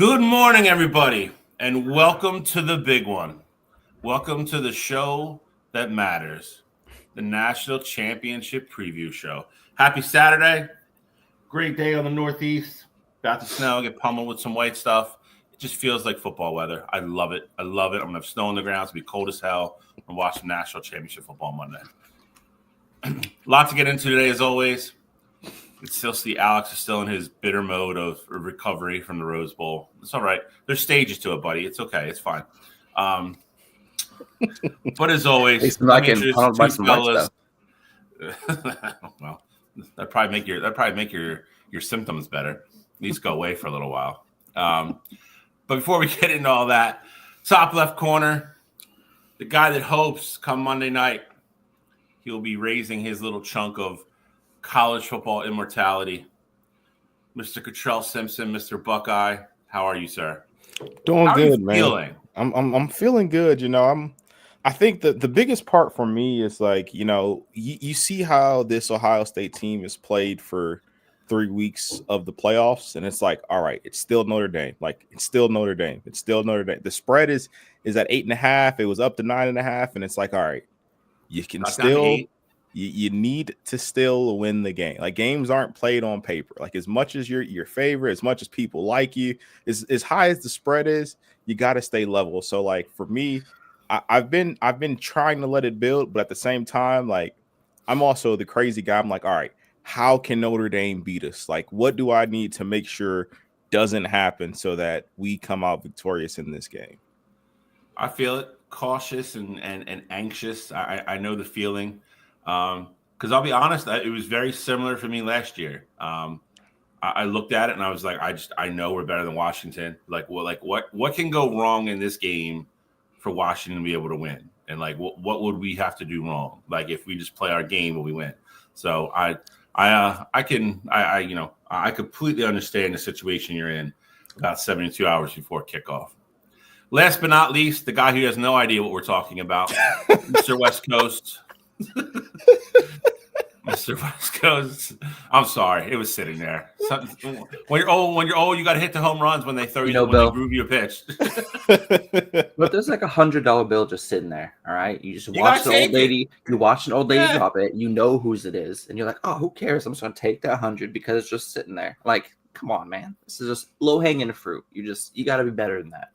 Good morning, everybody, and welcome to the big one. Welcome to the show that matters, the National Championship Preview Show. Happy Saturday. Great day on the Northeast. About to snow, get pummeled with some white stuff. It just feels like football weather. I love it. I'm going to have snow on the ground. It's going to be cold as hell. I'm watching National Championship football Monday. Lot to get into today, as always. You can still see Alex is still in his bitter mode of recovery from the Rose Bowl. It's all right. There's stages to it, buddy. It's okay. It's fine. But as always, let me introduce the two fellas. Well, that'd probably make your symptoms better. At least go away for a little while. But before we get into all that, top left corner, the guy that hopes come Monday night he'll be raising his little chunk of college football immortality. Mr. Cottrell Simpson, Mr. Buckeye, how are you, sir? Doing good, man. Feeling? I'm feeling good. I think the biggest part for me is you see how this Ohio State team has played for 3 weeks of the playoffs, and it's like, all right, it's still Notre Dame. It's still Notre Dame. The spread is at 8.5. It was up to 9.5, and it's like, all right, you can still. You need to still win the game. Games aren't played on paper. As much as you're your favorite, as much as people like you, as high as the spread is, you got to stay level. So for me, I've been trying to let it build, but at the same time, I'm also the crazy guy. I'm like, all right, how can Notre Dame beat us? What do I need to make sure doesn't happen so that we come out victorious in this game? I feel it, cautious and anxious. I know the feeling. Because I'll be honest, it was very similar for me last year. I looked at it and I was like, I know we're better than Washington. What can go wrong in this game for Washington to be able to win? And what would we have to do wrong? If we just play our game, will we win? So I completely understand the situation you're in about 72 hours before kickoff. Last but not least, the guy who has no idea what we're talking about, Mr. West Coast. Mr. West Coast. I'm sorry, it was sitting there. When you're old, you got to hit the home runs when they throw you, when they groove you a pitch. But there's $100 bill just sitting there. All right, you just watch the old lady. You watch an old lady drop it. You know whose it is, and you're like, oh, who cares? I'm just gonna take that 100 because it's just sitting there. Come on, man. This is just low hanging fruit. You got to be better than that.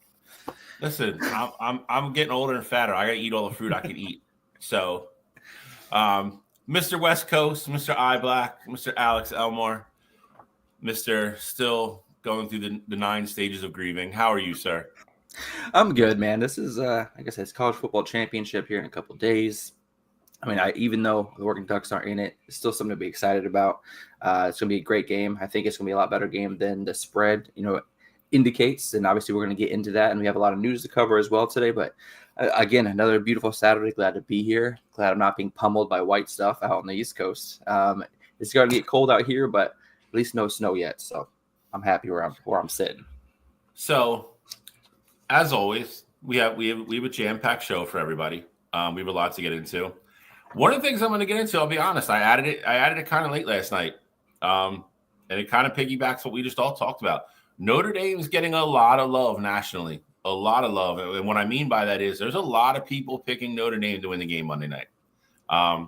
Listen, I'm getting older and fatter. I got to eat all the fruit I can eat. So. Mr. West Coast, Mr. I Black, Mr. Alex Elmore, Mr. Still going through the 9 stages of grieving. How are you, sir? I'm good, man. This is, like I said, it's college football championship here in a couple of days. I mean, even though the Oregon Ducks aren't in it, it's still something to be excited about. It's going to be a great game. I think it's going to be a lot better game than the spread, indicates. And obviously, we're going to get into that. And we have a lot of news to cover as well today. But again, another beautiful Saturday. Glad to be here. Glad I'm not being pummeled by white stuff out on the East Coast. It's going to get cold out here, but at least no snow yet. So I'm happy where I'm sitting. So, as always, we have a jam-packed show for everybody. We have a lot to get into. One of the things I'm going to get into, I'll be honest, I added it kind of late last night, and it kind of piggybacks what we just all talked about. Notre Dame is getting a lot of love nationally. A lot of love. And what I mean by that is there's a lot of people picking Notre Dame to win the game Monday night. I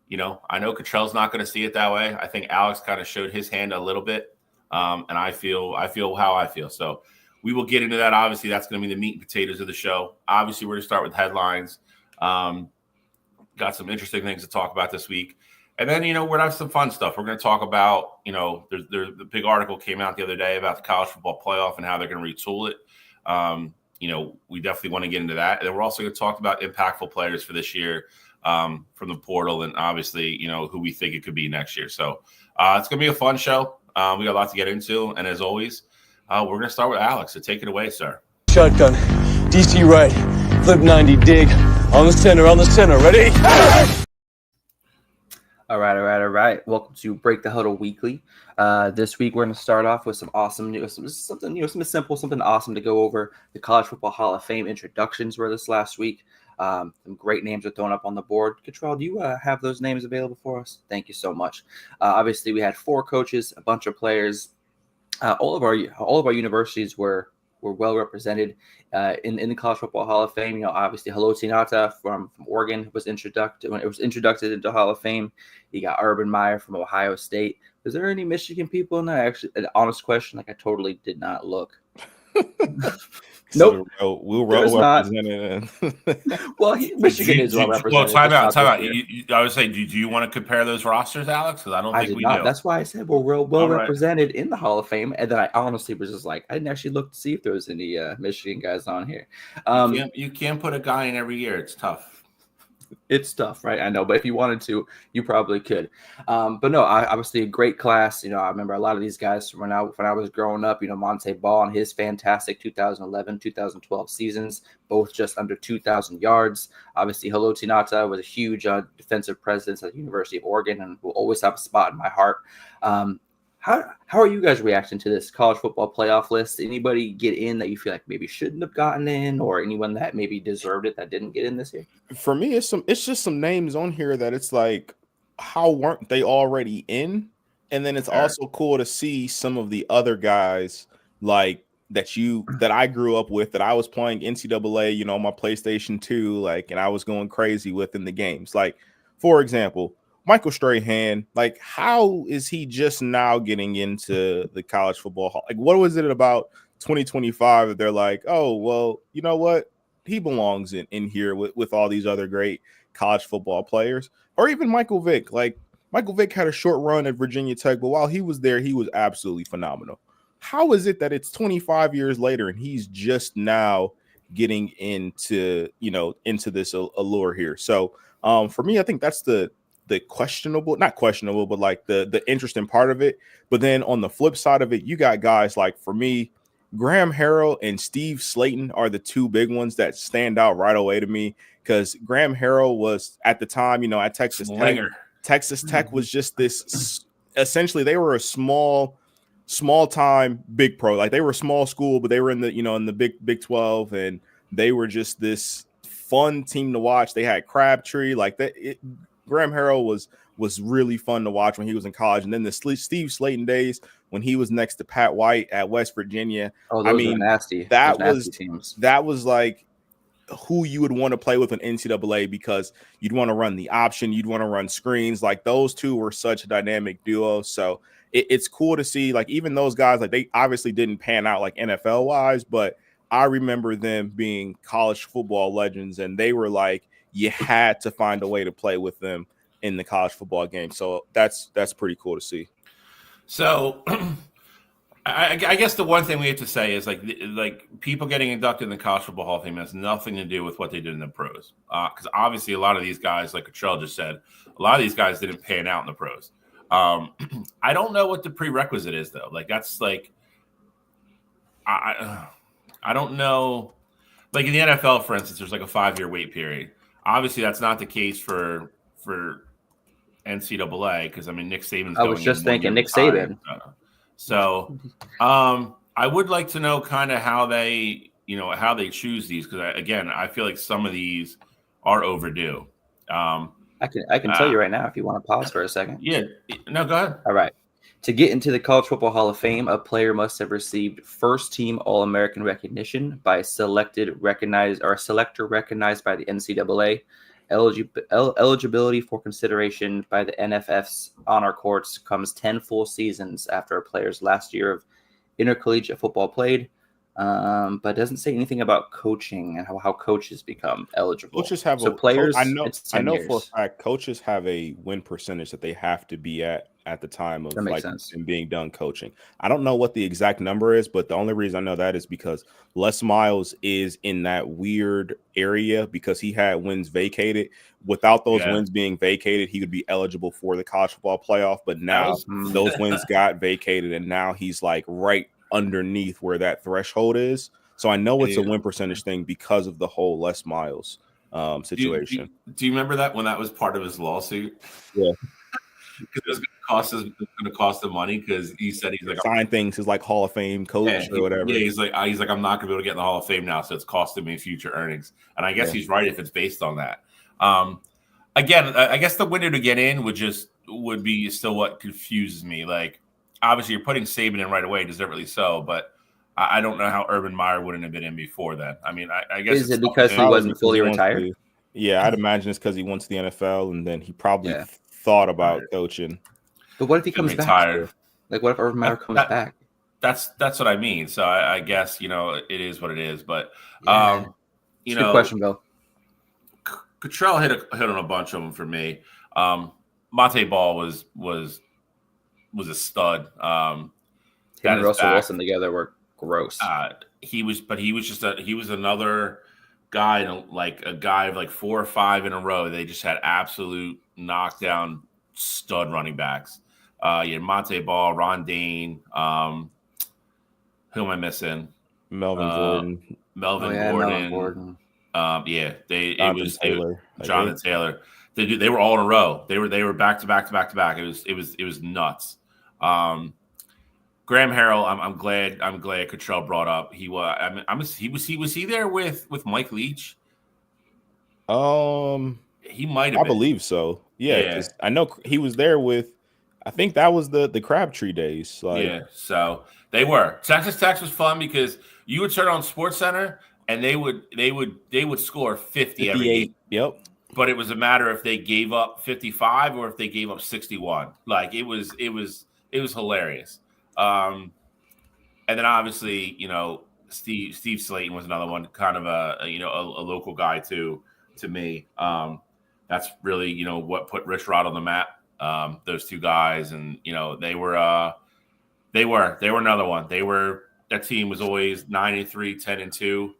know Cottrell's not going to see it that way. I think Alex kind of showed his hand a little bit. And I feel how I feel. So we will get into that. Obviously, that's going to be the meat and potatoes of the show. Obviously, we're going to start with headlines. Got some interesting things to talk about this week. And then, we're going to have some fun stuff. We're going to talk about, there's the big article came out the other day about the college football playoff and how they're going to retool it. We definitely want to get into that. And then we're also going to talk about impactful players for this year from the portal and obviously, who we think it could be next year. So it's going to be a fun show. We got a lot to get into. And as always, we're going to start with Alex. So take it away, sir. Shotgun, DC right, flip 90, dig, on the center, ready? All right. Welcome to Break the Huddle Weekly. This week, we're going to start off with some awesome news, something simple, something awesome to go over. The College Football Hall of Fame introductions were this last week. Some great names are thrown up on the board. Cottrell, do you have those names available for us? Thank you so much. Obviously, we had 4 coaches, a bunch of players. all of our universities were well represented in the College Football Hall of Fame. Obviously Hello Tinata from Oregon was introduced into Hall of Fame. You got Urban Meyer from Ohio State. Is there any Michigan people in there? Actually, an honest question. I totally did not look. Nope. So we'll represent it. Well, Michigan is well represented. Well, time out. I would say, do you want to compare those rosters, Alex? Because I don't think we do. That's why I said we're well represented in the Hall of Fame. And then I honestly was just like, I didn't actually look to see if there was any Michigan guys on here. You can't put a guy in every year. It's tough. It's tough, right? I know, but if you wanted to, you probably could. But no, obviously a great class. I remember a lot of these guys from when I was growing up. Monte Ball and his fantastic 2011, 2012 seasons, both just under 2,000 yards. Obviously, Hello Tinata was a huge defensive presence at the University of Oregon and will always have a spot in my heart. How are you guys reacting to this college football playoff list? Anybody get in that you feel like maybe shouldn't have gotten in, or anyone that maybe deserved it that didn't get in this year? For me, it's just some names on here that it's like, how weren't they already in? And then it's also cool to see some of the other guys like that I grew up with, that I was playing NCAA, on my PlayStation 2, and I was going crazy with in the games. Like, for example, Michael Strahan, how is he just now getting into the college football hall? What was it about 2025 that they're like, oh, well, you know what? He belongs in here with all these other great college football players. Or even Michael Vick. Michael Vick had a short run at Virginia Tech, but while he was there, he was absolutely phenomenal. How is it that it's 25 years later and he's just now getting into this allure here? So for me, I think that's the not questionable, but the interesting part of it. But then on the flip side of it, you got guys like, for me, Graham Harrell and Steve Slayton are the two big ones that stand out right away to me, because Graham Harrell was at the time, at Texas Tech. Texas Tech was just this, essentially they were a small time big pro. They were a small school, but they were in the Big 12, and they were just this fun team to watch. They had Crabtree Graham Harrell was really fun to watch when he was in college. And then the Steve Slayton days when he was next to Pat White at West Virginia. Oh, those were nasty. Teams. That was like who you would want to play with in NCAA, because you'd want to run the option. You'd want to run screens. Those two were such a dynamic duo. So it's cool to see, even those guys, they obviously didn't pan out NFL wise, but I remember them being college football legends, and they were you had to find a way to play with them in the college football game. So that's pretty cool to see. So I guess the one thing we have to say is people getting inducted in the College Football Hall of Fame has nothing to do with what they did in the pros. Because obviously a lot of these guys, like Cottrell just said, a lot of these guys didn't pan out in the pros. I don't know what the prerequisite is though. I don't know. In the NFL, for instance, there's a 5-year wait period. Obviously, that's not the case for NCAA, because Nick Saban's. I was just thinking Nick Saban. So, I would like to know kind of how they choose these, because again, I feel like some of these are overdue. I can tell you right now if you want to pause for a second. Yeah, no, go ahead. All right. To get into the College Football Hall of Fame, a player must have received first-team All-American recognition by a selector recognized by the NCAA. Eligibility for consideration by the NFF's honor courts comes 10 full seasons after a player's last year of intercollegiate football played, but doesn't say anything about coaching and how coaches become eligible. Coaches have players. I know for a fact coaches have a win percentage that they have to be at the time of and being done coaching. I don't know what the exact number is, but the only reason I know that is because Les Miles is in that weird area because he had wins vacated. Without those wins being vacated, he would be eligible for the college football playoff. But now those wins got vacated, and now he's right underneath where that threshold is. So I know it's a win percentage thing because of the whole Les Miles situation. Do you remember that when that was part of his lawsuit? Yeah. Because it was going to cost him money, because he said he's sign things as Hall of Fame coach or whatever. Yeah, he's like I'm not going to be able to get in the Hall of Fame now, so it's costing me future earnings. And I guess he's right if it's based on that. Again, I guess the window to get in would be still what confuses me. obviously you're putting Saban in right away, deservedly so, but I don't know how Urban Meyer wouldn't have been in before then. I mean, I guess Is it because he wasn't fully retired? Yeah, I'd imagine it's because he went to the NFL and then he probably Yeah. thought about coaching. But what if he comes back? Too? Like, what if Urban Meyer comes back? That's what I mean. So I guess, you know, it is what it is. But, Yeah. you know, good question, Bill. Cottrell hit on a bunch of them for me. Monte Ball was a stud. Him and Russell Wilson together were gross. He was another guy, like a guy of like 4 or 5 in a row. They just had absolute knockdown stud running backs. You had Monte Ball, Ron Dane. Who am I missing? Melvin Gordon. Melvin Gordon. Jonathan Taylor. They were all in a row. They were back to back. It was nuts. Graham Harrell, I'm glad Cottrell brought up. Was he there with Mike Leach? He might have. I believe so. Yeah, 'cause I know he was there with. I think that was the Crabtree days. So they were. Texas Tech was fun because you would turn on Sports Center and they would score 50 every game. Yep. But it was a matter if they gave up 55 or if they gave up 61. Like it was hilarious. And then obviously, you know, Steve Slayton was another one, kind of a local guy too to me. That's really, you know, what put Rich Rod on the map. Those two guys, and you know, they were another one. That team was always 9-3, 10-2.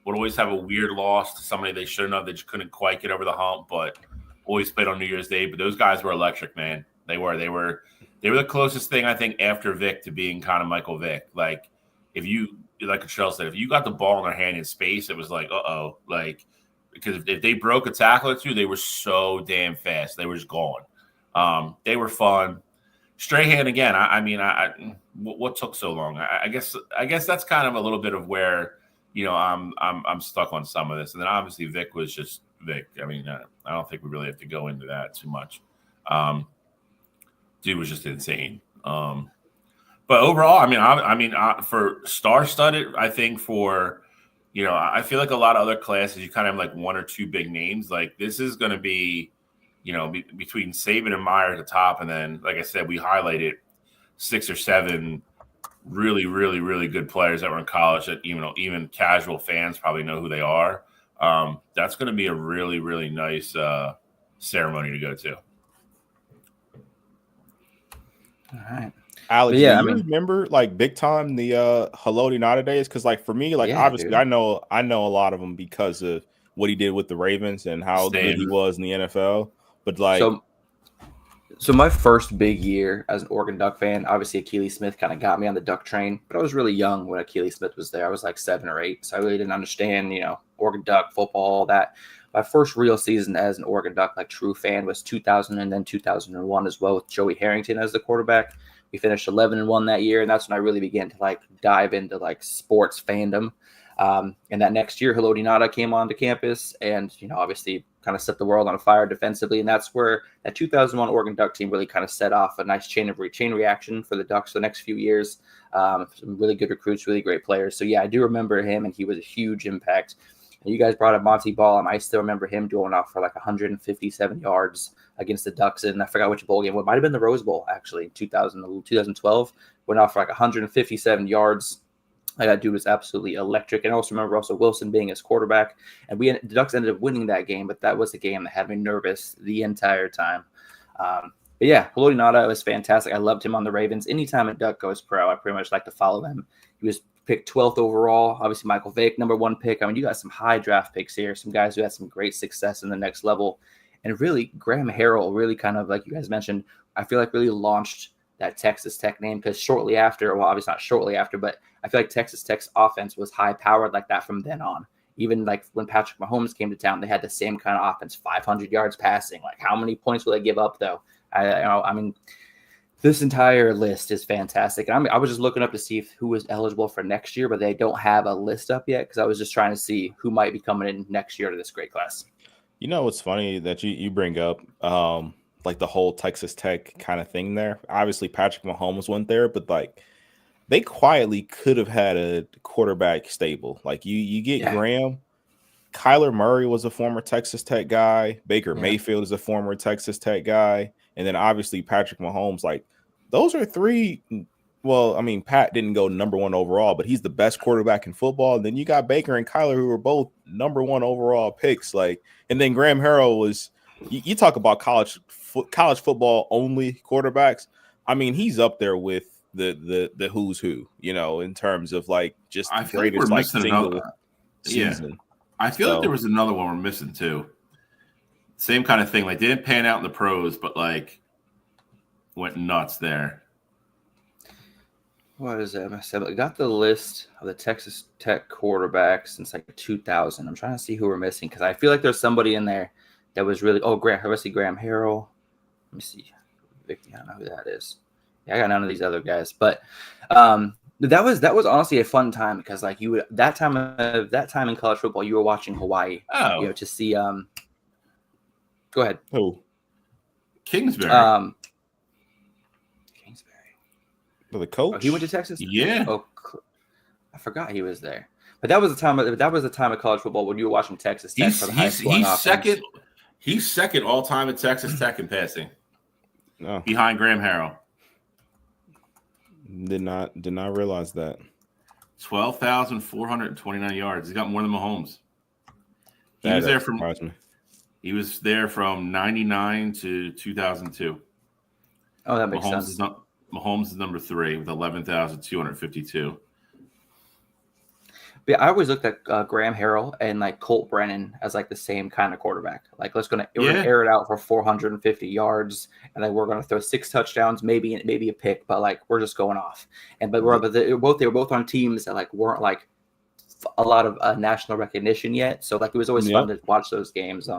Would always have a weird loss to somebody they shouldn't have. They just couldn't quite get over the hump, but always played on New Year's Day. But those guys were electric, man. They were the closest thing I think after Vic to being kind of Michael Vick. Like if you, like Cottrell said, if you got the ball in their hand in space, it was like, like because if they broke a tackle or two, they were so damn fast. They were just gone. They were fun. Strahan again. What took so long? I guess that's kind of a little bit of where, you know, I'm stuck on some of this. And then obviously Vic was just Vic. I mean, I don't think we really have to go into that too much. Dude was just insane. But overall, I mean, for star-studded, I think for, you know, I feel like a lot of other classes, you kind of have like 1 or 2 big names. Like this is going to be, you know, between Saban and Meyer at the top, and then, like I said, we highlighted 6 or 7 really, really, really good players that were in college that, you know, even casual fans probably know who they are. That's going to be a really, really nice ceremony to go to. All right. Alex, do you remember like big time the Haloti Ngata days? Because like for me, like obviously dude. I know a lot of them because of what he did with the Ravens and how good he was in the NFL. But like, so my first big year as an Oregon Duck fan, obviously Akili Smith kind of got me on the Duck train, but I was really young when Akili Smith was there. I was like 7 or 8, so I really didn't understand, you know, Oregon Duck football, all that. My first real season as an Oregon Duck, like true fan, was 2000 and then 2001 as well, with Joey Harrington as the quarterback. We finished 11-1 that year, and that's when I really began to like dive into like sports fandom. And that next year, Haloti Ngata came onto campus, and you know, obviously, kind of set the world on fire defensively, and that's where that 2001 Oregon Duck team really kind of set off a nice chain reaction for the Ducks for the next few years. Some really good recruits, really great players. So yeah, I do remember him, and he was a huge impact. And you guys brought up Monte Ball, and I still remember him going off for like 157 yards against the Ducks, and I forgot which bowl game. It might have been the Rose Bowl, actually, 2012. Went off for like 157 yards. That dude was absolutely electric. And I also remember Russell Wilson being his quarterback. And the Ducks ended up winning that game, but that was a game that had me nervous the entire time. But yeah, Haloti Ngata was fantastic. I loved him on the Ravens. Anytime a Duck goes pro, I pretty much like to follow him. He was picked 12th overall. Obviously, Michael Vick, #1 pick. I mean, you got some high draft picks here, some guys who had some great success in the next level. And really, Graham Harrell really kind of, like you guys mentioned, I feel like really launched that Texas Tech name, because shortly after, well, obviously not shortly after, but I feel like Texas Tech's offense was high powered like that from then on. Even like when Patrick Mahomes came to town, they had the same kind of offense, 500 yards passing. Like how many points will they give up though? I mean, this entire list is fantastic. And I was just looking up to see who was eligible for next year, but they don't have a list up yet because I was just trying to see who might be coming in next year to this great class. You know, it's funny that you bring up, like the whole Texas Tech kind of thing there. Obviously, Patrick Mahomes went there, but like they quietly could have had a quarterback stable. Like you get Graham. Kyler Murray was a former Texas Tech guy. Baker Mayfield is a former Texas Tech guy. And then obviously Patrick Mahomes. Like those are three. Well, I mean, Pat didn't go number 1 overall, but he's the best quarterback in football. And then you got Baker and Kyler, who were both number 1 overall picks. Like, and then Graham Harrell was. You talk about college football only quarterbacks. I mean, he's up there with the who's who, you know, in terms of like just the greatest like single season. Yeah. I feel like there was another one we're missing too. Same kind of thing. Like didn't pan out in the pros, but like went nuts there. What is it? I got the list of the Texas Tech quarterbacks since like 2000. I'm trying to see who we're missing because I feel like there's somebody in there that was really. Oh, Graham Harrell. Let me see. Vicky, I don't know who that is. Yeah, I got none of these other guys, but that was honestly a fun time because like you would that time in college football you were watching Hawaii. Oh, you know, to see. Go ahead. Who? Kingsbury. The coach. Oh, he went to Texas. Yeah. Oh, I forgot he was there. But that was the time. That was the time of college football when you were watching Texas Tech for the high school. He's second. He's second all time at Texas Tech in passing. No. Behind Graham Harrell. Did not realize that. 12,429 yards. He's got more than Mahomes. He was there from 99 to 2002. Oh, that makes sense. Mahomes is number 3 with 11,252. Yeah, I always looked at Graham Harrell and like Colt Brennan as like the same kind of quarterback. Like, we're gonna air it out for 450 yards, and then we're gonna throw 6 touchdowns, maybe a pick, but like we're just going off. But they were both on teams that like weren't like a lot of national recognition yet. So like it was always fun to watch those games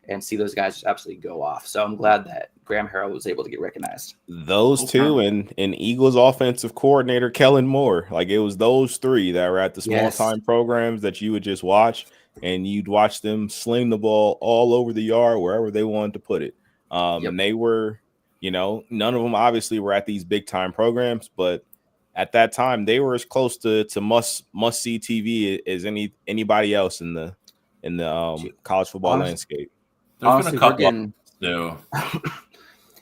and see those guys just absolutely go off. So I'm glad that Graham Harrell was able to get recognized. Those two and Eagles offensive coordinator Kellen Moore. Like it was those 3 that were at the small time programs that you would just watch, and you'd watch them sling the ball all over the yard wherever they wanted to put it. And they were, you know, none of them obviously were at these big time programs, but at that time they were as close to must see TV as anybody else in the college football landscape. There's been a couple.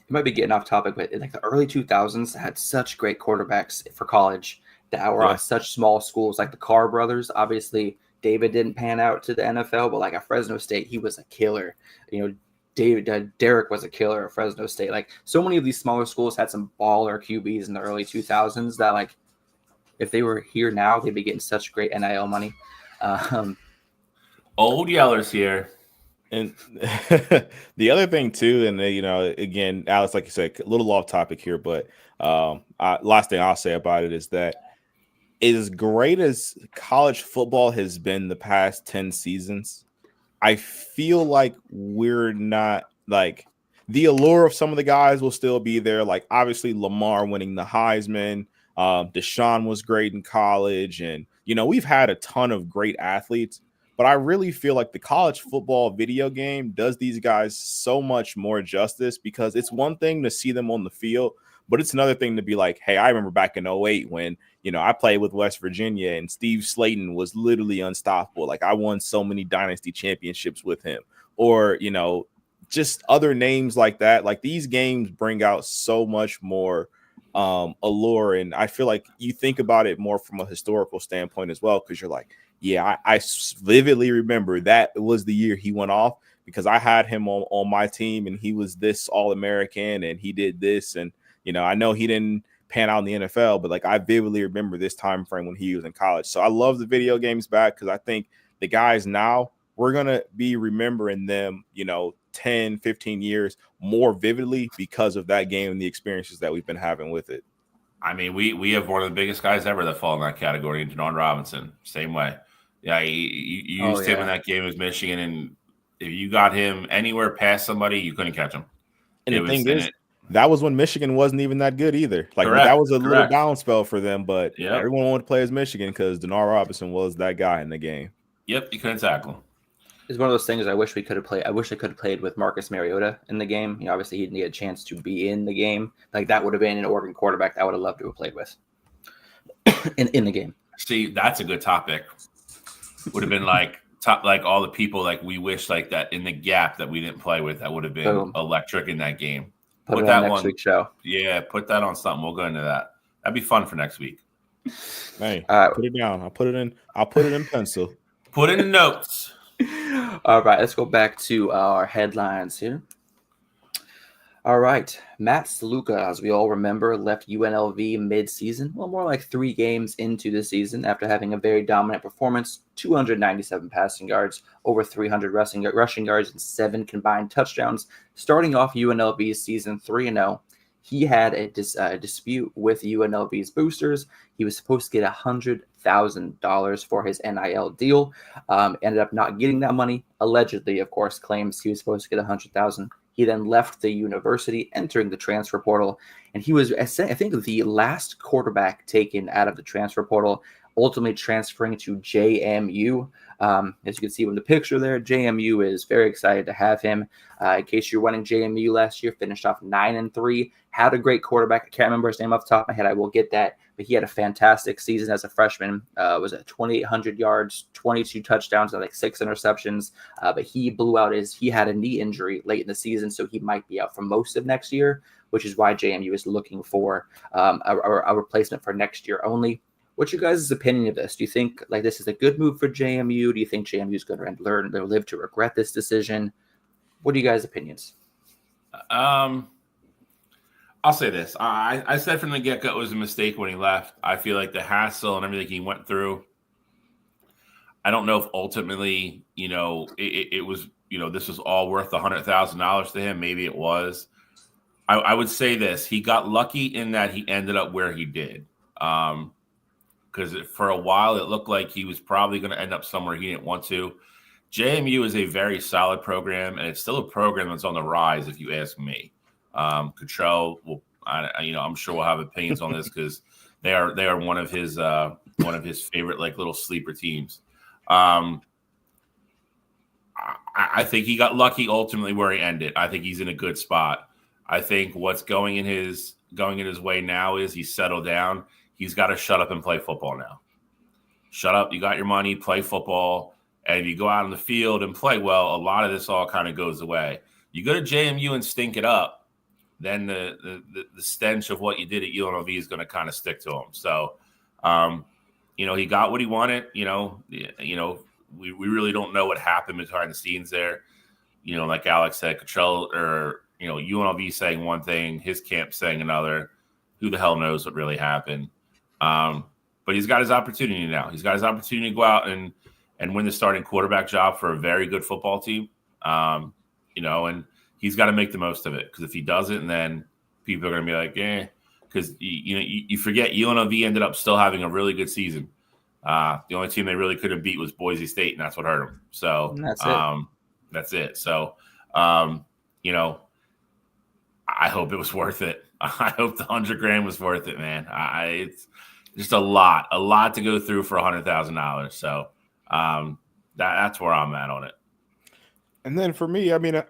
It might be getting off topic, but in like the early 2000s had such great quarterbacks for college that were on such small schools, like the Carr brothers. Obviously, David didn't pan out to the NFL, but like at Fresno State, he was a killer. You know, Derek was a killer at Fresno State. Like so many of these smaller schools had some baller QBs in the early 2000s that like if they were here now, they'd be getting such great NIL money. Old Yellers here. And the other thing too, and you know, again, Alex, like you said, a little off topic here, but last thing I'll say about it is that as great as college football has been the past 10 seasons, I feel like we're not like the allure of some of the guys will still be there. Like obviously Lamar winning the Heisman, Deshaun was great in college, and you know, we've had a ton of great athletes. But I really feel like the college football video game does these guys so much more justice because it's one thing to see them on the field, but it's another thing to be like, hey, I remember back in 08 when, you know, I played with West Virginia and Steve Slayton was literally unstoppable. Like I won so many dynasty championships with him, or, you know, just other names like that. Like these games bring out so much more allure. And I feel like you think about it more from a historical standpoint as well, because you're like, yeah, I vividly remember that was the year he went off because I had him on my team and he was this All-American and he did this. And, you know, I know he didn't pan out in the NFL, but like I vividly remember this time frame when he was in college. So I love the video games back because I think the guys now, we're going to be remembering them, you know, 10, 15 years more vividly because of that game and the experiences that we've been having with it. I mean, we have one of the biggest guys ever that fall in that category, Denard Robinson. Same way. Yeah, you used him in that game with Michigan, and if you got him anywhere past somebody, you couldn't catch him. And the thing is, that was when Michigan wasn't even that good either. Like that was a little down spell for them, but everyone wanted to play as Michigan because Denard Robinson was that guy in the game. Yep, you couldn't tackle him. It's one of those things I wish we could have played. I wish I could have played with Marcus Mariota in the game. Obviously he didn't get a chance to be in the game. Like that would have been an Oregon quarterback that I would have loved to have played with in the game. See, that's a good topic. Would have been like all the people like we wish like that in the gap that we didn't play with. That would have been electric in that game. Put that on next week's show. Yeah, put that on something. We'll go into that. That'd be fun for next week. Hey, put it down. I'll put it in pencil. Put it in notes. All right, let's go back to our headlines here. All right, Matt Sluka, as we all remember, left UNLV mid-season, well, more like 3 games into the season after having a very dominant performance, 297 passing yards, over 300 rushing yards, and 7 combined touchdowns. Starting off UNLV's season 3-0, he had a dispute with UNLV's boosters. He was supposed to get $100,000 for his NIL deal. Ended up not getting that money. Allegedly, of course, claims he was supposed to get $100,000. He then left the university, entering the transfer portal, and he was, I think, the last quarterback taken out of the transfer portal, ultimately transferring to JMU. As you can see in the picture there, JMU is very excited to have him. In case you're running JMU last year, finished off 9-3, had a great quarterback. I can't remember his name off the top of my head. I will get that. But he had a fantastic season as a freshman. Was at 2,800 yards, 22 touchdowns, and like 6 interceptions. But he blew out he had a knee injury late in the season, so he might be out for most of next year, which is why JMU is looking for a replacement for next year only. What's your guys' opinion of this? Do you think like this is a good move for JMU? Do you think JMU is going to live to regret this decision? What are you guys' opinions? I'll say this. I said from the get-go it was a mistake when he left. I feel like the hassle and everything he went through, I don't know if ultimately, it was, this was all worth $100,000 to him. Maybe it was. I would say this. He got lucky in that he ended up where he did. Because for a while it looked like he was probably going to end up somewhere he didn't want to. JMU is a very solid program, and it's still a program that's on the rise, if you ask me. Cottrell will, I'm sure we'll have opinions on this because they are one of his favorite like little sleeper teams. I think he got lucky ultimately where he ended. I think he's in a good spot. I think what's going in his way now is he's settled down. He's got to shut up and play football now. Shut up. You got your money, play football. And if you go out on the field and play well, a lot of this all kind of goes away. You go to JMU and stink it up, then the stench of what you did at UNLV is going to kind of stick to him. So, he got what he wanted. We really don't know what happened behind the scenes there. Like Alex said, Cottrell or UNLV saying one thing, his camp saying another. Who the hell knows what really happened? But he's got his opportunity now. He's got his opportunity to go out and win the starting quarterback job for a very good football team. And he's got to make the most of it, because if he doesn't, then people are going to be like, because you forget UNLV ended up still having a really good season. The only team they really couldn't beat was Boise State, and that's what hurt them. So that's it. So, I hope it was worth it. I hope the $100,000 was worth it, man. It's just a lot to go through for $100,000. So that's where I'm at on it. And then for me, I mean,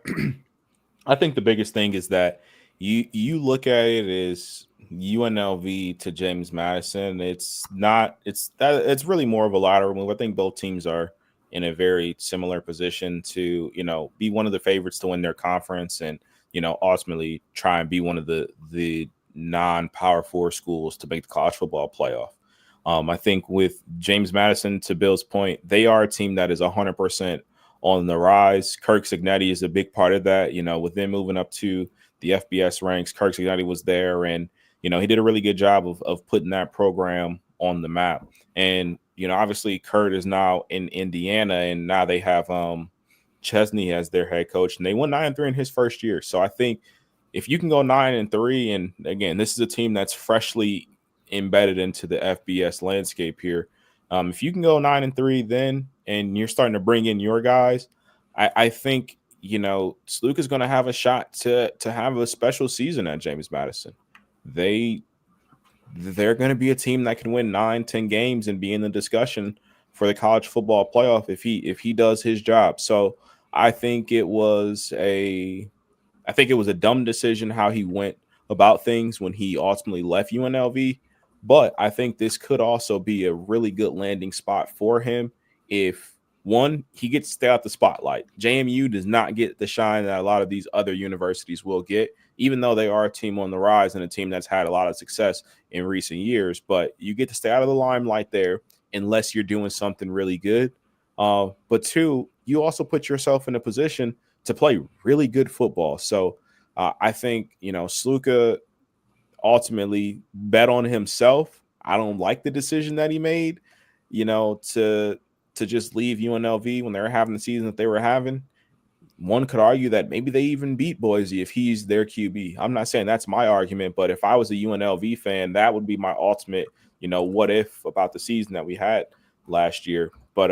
I think the biggest thing is that you look at it as UNLV to James Madison. It's really more of a lateral move. I think both teams are in a very similar position to, be one of the favorites to win their conference and, ultimately try and be one of the non-Power 4 schools to make the college football playoff. I think with James Madison, to Bill's point, they are a team that is 100% on the rise. Kirk Cignetti is a big part of that. With them moving up to the FBS ranks, Kirk Cignetti was there, and he did a really good job of putting that program on the map. And obviously, Kurt is now in Indiana, and now they have Chesney as their head coach, and they won 9-3 in his first year. So I think if you can go 9-3, and again, this is a team that's freshly embedded into the FBS landscape here. If you can go 9-3 then, and you're starting to bring in your guys, I think, Sluka is going to have a shot to have a special season at James Madison. They're going to be a team that can win 9-10 games and be in the discussion for the college football playoff if he does his job. So I think it was a dumb decision how he went about things when he ultimately left UNLV. But I think this could also be a really good landing spot for him if, one, he gets to stay out the spotlight. JMU does not get the shine that a lot of these other universities will get, even though they are a team on the rise and a team that's had a lot of success in recent years. But you get to stay out of the limelight there unless you're doing something really good. But two, you also put yourself in a position to play really good football. So I think, Sluka ultimately bet on himself. I don't like the decision that he made, to just leave UNLV when they were having the season that they were having. One could argue that maybe they even beat Boise if he's their QB. I'm not saying that's my argument, but if I was a UNLV fan, that would be my ultimate, what if about the season that we had last year. But,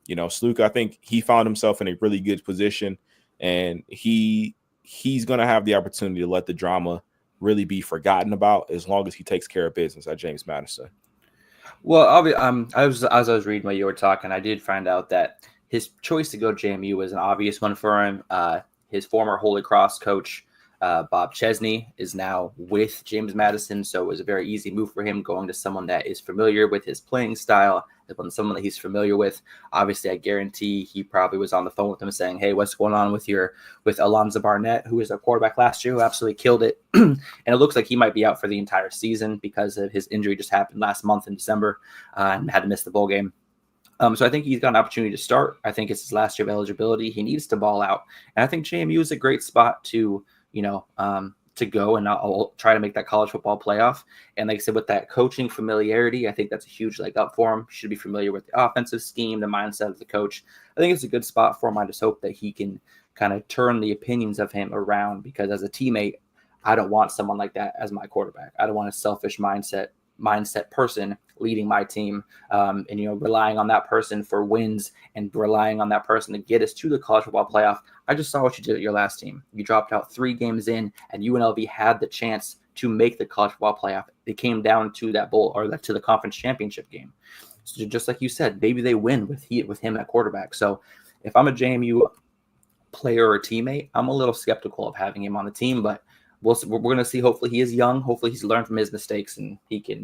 Sluka, I think he found himself in a really good position, and he's going to have the opportunity to let the drama really be forgotten about as long as he takes care of business at James Madison. Well, as I was reading while you were talking, I did find out that his choice to go to JMU was an obvious one for him. His former Holy Cross coach, Bob Chesney, is now with James Madison, so it was a very easy move for him going to someone that is familiar with his playing style, someone that he's familiar with. Obviously, I guarantee he probably was on the phone with him saying, "Hey, what's going on with Alonzo Barnett, who was our quarterback last year, who absolutely killed it?" And it looks like he might be out for the entire season because of his injury just happened last month in December and had to miss the bowl game. So I think he's got an opportunity to start. I think it's his last year of eligibility. He needs to ball out. And I think JMU is a great spot to go and I'll try to make that college football playoff. And like I said, with that coaching familiarity, I think that's a huge leg up for him. He should be familiar with the offensive scheme, the mindset of the coach. I think it's a good spot for him. I just hope that he can kind of turn the opinions of him around, because as a teammate, I don't want someone like that as my quarterback. I don't want a selfish mindset person leading my team and relying on that person for wins and relying on that person to get us to the college football playoff. I just saw what you did at your last team. You dropped out 3 games in, and UNLV had the chance to make the college football playoff. It came down to that bowl or to the conference championship game. So just like you said, maybe they win with him at quarterback. So if I'm a JMU player or teammate, I'm a little skeptical of having him on the team, but we're going to see. Hopefully he is young. Hopefully he's learned from his mistakes and he can,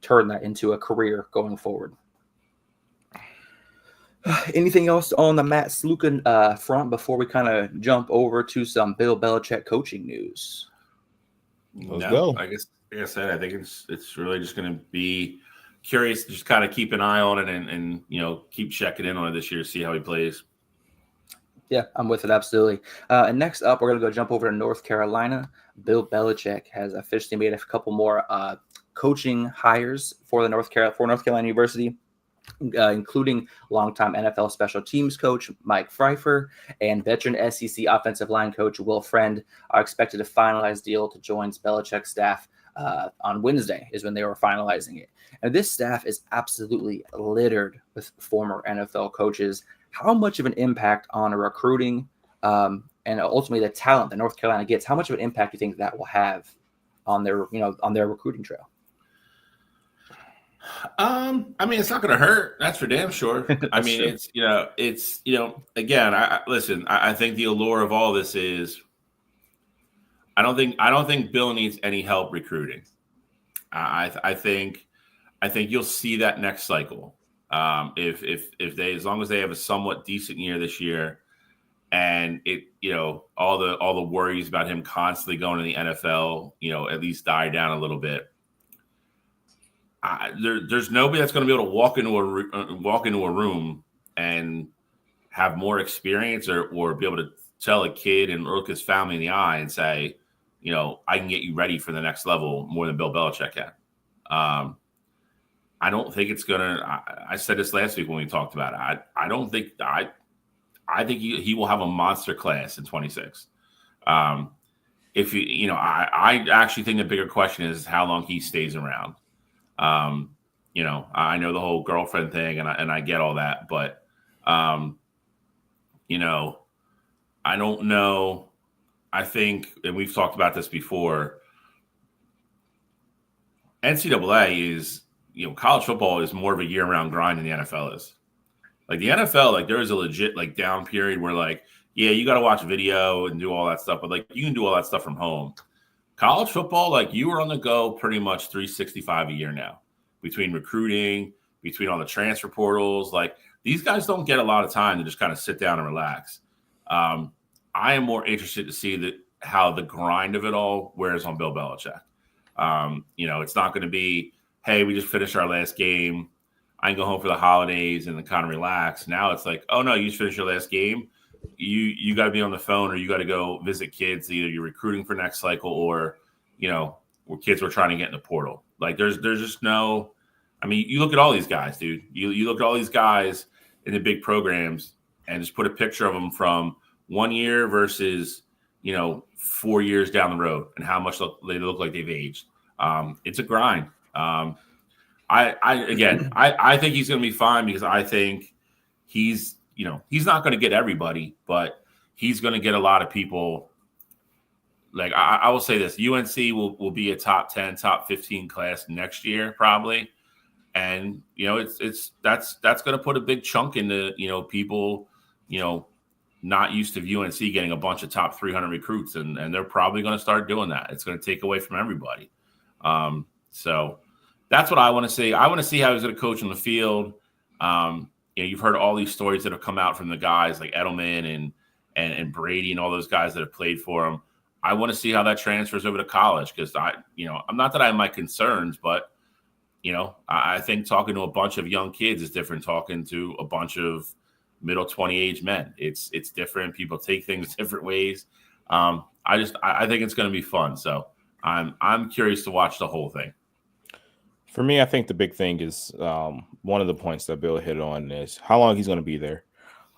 turn that into a career going forward. Anything else on the Matt Sluka front before we kind of jump over to some Bill Belichick coaching news? Let's go. I guess, like I said, I think it's really just going to be curious. Just kind of keep an eye on it and keep checking in on it this year to see how he plays. Yeah, I'm with it, absolutely. And next up, we're going to go jump over to North Carolina. Bill Belichick has officially made a couple more coaching hires for North Carolina University, including longtime NFL special teams coach Mike Pfeiffer and veteran SEC offensive line coach Will Friend are expected to finalize deal to join Belichick's staff on Wednesday is when they were finalizing it. And this staff is absolutely littered with former NFL coaches. How much of an impact on recruiting and ultimately the talent that North Carolina gets, how much of an impact do you think that will have on their recruiting trail? It's not going to hurt. That's for damn sure. I mean, true. Again, I think the allure of all this is, I don't think Bill needs any help recruiting. I think you'll see that next cycle. If they, as long as they have a somewhat decent year this year, and all the worries about him constantly going to the NFL, at least die down a little bit. There's nobody that's going to be able to walk into a room and have more experience or be able to tell a kid and look his family in the eye and say, I can get you ready for the next level more than Bill Belichick can. I don't think it's gonna. I said this last week when we talked about it. I don't think I think he will have a monster class in 26. If I actually think the bigger question is how long he stays around. I know the whole girlfriend thing, and I get all that, but I don't know. I think, and we've talked about this before, NCAA is college football is more of a year-round grind than the NFL is. Like the NFL, like there is a legit like down period where like, yeah, you got to watch video and do all that stuff, but like you can do all that stuff from home. College football, like you are on the go pretty much 365 a year now, between recruiting, between all the transfer portals. Like these guys don't get a lot of time to just kind of sit down and relax. I am more interested to see how the grind of it all wears on Bill Belichick. It's not going to be, hey, we just finished our last game. I can go home for the holidays and then kind of relax. Now it's like, oh no, you just finished your last game. You got to be on the phone, or you got to go visit kids. Either you're recruiting for next cycle, or where kids were trying to get in the portal. Like there's just no. I mean, you look at all these guys, dude. You look at all these guys in the big programs, and just put a picture of them from 1 year versus 4 years down the road, and how much they look like they've aged. It's a grind. I think he's going to be fine, because I think he's not going to get everybody, but he's going to get a lot of people. Like I will say this, UNC will be a top 10, top 15 class next year, probably. And, that's going to put a big chunk into, people, not used to UNC getting a bunch of top 300 recruits. And they're probably going to start doing that. It's going to take away from everybody. So that's what I want to see. I want to see how he's going to coach on the field. You've heard all these stories that have come out from the guys like Edelman and Brady and all those guys that have played for him. I want to see how that transfers over to college, because I'm not that I have my concerns, but I think talking to a bunch of young kids is different talking to a bunch of middle 20 age men. It's different. People take things different ways. I think it's going to be fun. So I'm curious to watch the whole thing. For me, I think the big thing is one of the points that Bill hit on is how long he's going to be there.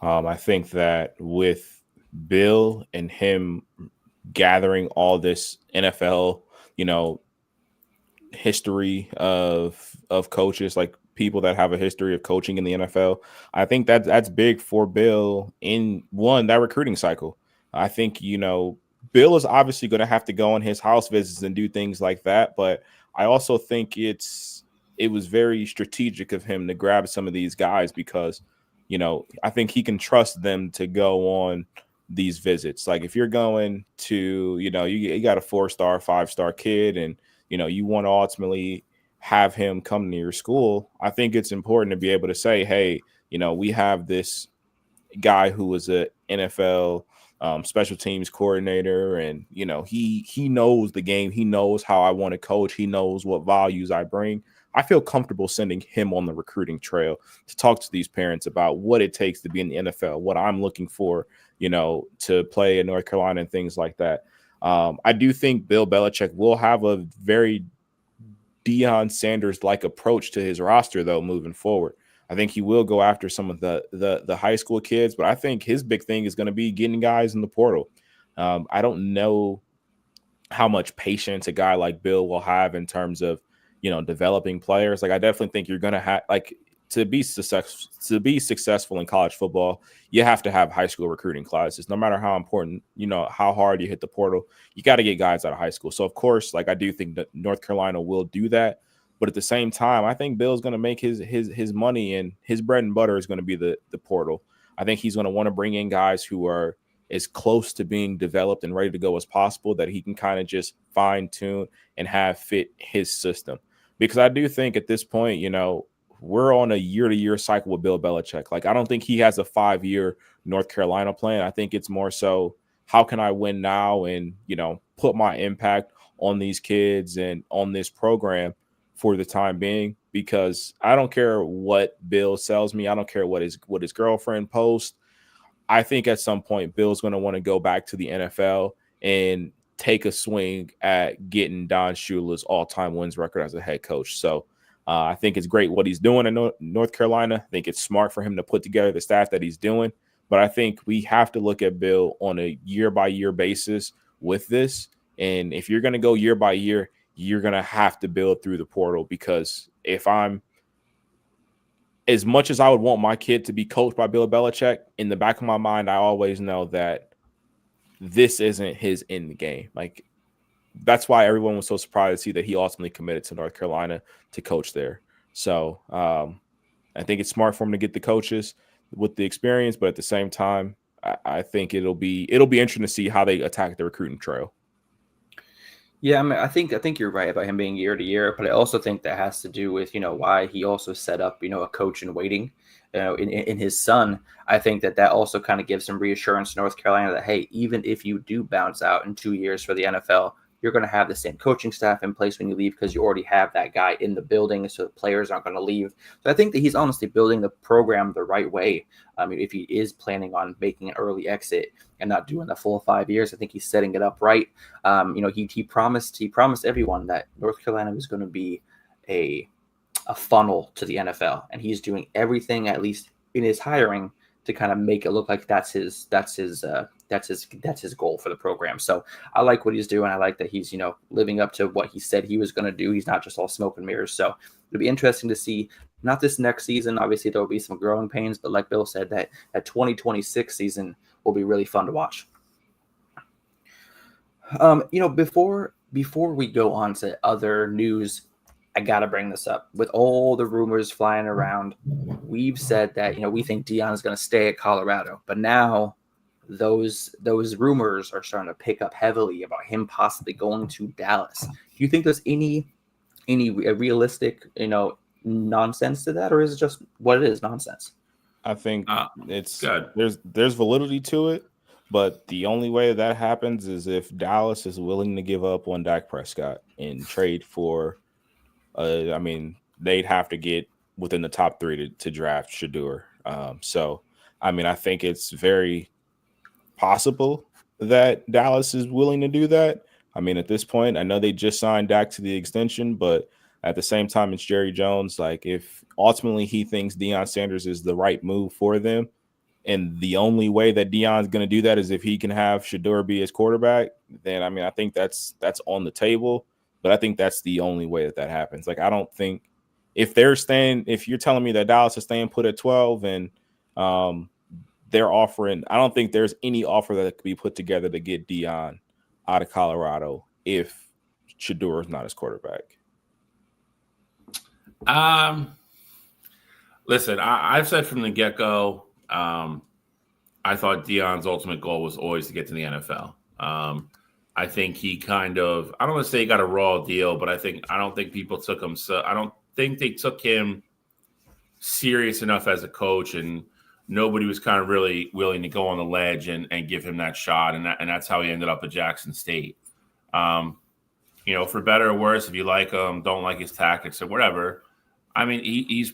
I think that with Bill and him gathering all this NFL, history of coaches, like people that have a history of coaching in the NFL, I think that's big for Bill in that recruiting cycle. I think, Bill is obviously going to have to go on his house visits and do things like that, but I also think it was very strategic of him to grab some of these guys, because, I think he can trust them to go on these visits. Like if you're going to, you got a 4-star, 5-star kid, and, you want to ultimately have him come to your school, I think it's important to be able to say, hey, we have this guy who was a NFL special teams coordinator, and he knows the game, he knows how I want to coach, he knows what values I bring. I feel comfortable sending him on the recruiting trail to talk to these parents about what it takes to be in the NFL, what I'm looking for, to play in North Carolina and things like that. I do think Bill Belichick will have a very Deion Sanders-like approach to his roster, though, moving forward. I think he will go after some of the high school kids, but I think his big thing is going to be getting guys in the portal. I don't know how much patience a guy like Bill will have in terms of, developing players. Like I definitely think you're going to have, like, to be successful in college football, you have to have high school recruiting classes. No matter how important, how hard you hit the portal, you got to get guys out of high school. So of course, like I do think that North Carolina will do that. But at the same time, I think Bill's going to make his money, and his bread and butter is going to be the portal. I think he's going to want to bring in guys who are as close to being developed and ready to go as possible, that he can kind of just fine tune and have fit his system. Because I do think at this point, we're on a year-to-year cycle with Bill Belichick. Like, I don't think he has a 5-year North Carolina plan. I think it's more so, how can I win now and, put my impact on these kids and on this program for the time being, because I don't care what Bill sells me. I don't care what his girlfriend posts. I think at some point Bill's going to want to go back to the NFL and take a swing at getting Don Shula's all-time wins record as a head coach. So I think it's great what he's doing in North Carolina. I think it's smart for him to put together the staff that he's doing. But I think we have to look at Bill on a year-by-year basis with this. And if you're going to go year by year, you're going to have to build through the portal, because if I'm as much as I would want my kid to be coached by Bill Belichick, in the back of my mind, I always know that this isn't his end game. Like, that's why everyone was so surprised to see that he ultimately committed to North Carolina to coach there. So I think it's smart for him to get the coaches with the experience, but at the same time, I think it'll be interesting to see how they attack the recruiting trail. Yeah, I mean, I think you're right about him being year to year, but I also think that has to do with why he also set up a coach in waiting, in his son. I think that also kind of gives some reassurance to North Carolina that, hey, even if you do bounce out in 2 years for the NFL, you're going to have the same coaching staff in place when you leave because you already have that guy in the building, so the players aren't going to leave. So I think that he's honestly building the program the right way. I mean, if he is planning on making an early exit and not doing the full 5 years, I think he's setting it up right. He promised everyone that North Carolina was going to be a funnel to the NFL, and he's doing everything, at least in his hiring, to kind of make it look like that's his goal for the program. So I like what he's doing. I like that he's living up to what he said he was going to do. He's not just all smoke and mirrors. So it'll be interesting to see. Not this next season. Obviously, there will be some growing pains, but like Bill said, that 2026 season will be really fun to watch. Before we go on to other news, I gotta bring this up. With all the rumors flying around, we've said that we think Deion is going to stay at Colorado, but now those rumors are starting to pick up heavily about him possibly going to Dallas. Do you think there's any realistic nonsense to that, or is it just what it is, nonsense? I think it's good. There's validity to it, but the only way that happens is if Dallas is willing to give up on Dak Prescott and trade for they'd have to get within the top 3 to draft Shedeur. I think it's very possible that Dallas is willing to do that. I mean, at this point, I know they just signed Dak to the extension, but at the same time, it's Jerry Jones. Like, if ultimately he thinks Deion Sanders is the right move for them, and the only way that Deion's going to do that is if he can have Shedeur be his quarterback, then I think that's on the table. But I think that's the only way that happens. Like, I don't think if you're telling me that Dallas is staying put at 12 and they're offering, I don't think there's any offer that could be put together to get Deion out of Colorado if Shedeur is not his quarterback. Listen, I've said from the get-go, I thought Deion's ultimate goal was always to get to the NFL. I think he I don't want to say he got a raw deal, but I don't think people took him. So I don't think they took him serious enough as a coach, and nobody was kind of really willing to go on the ledge and give him that shot. And that's how he ended up at Jackson State. For better or worse, if you like him, don't like his tactics or whatever. I mean, he's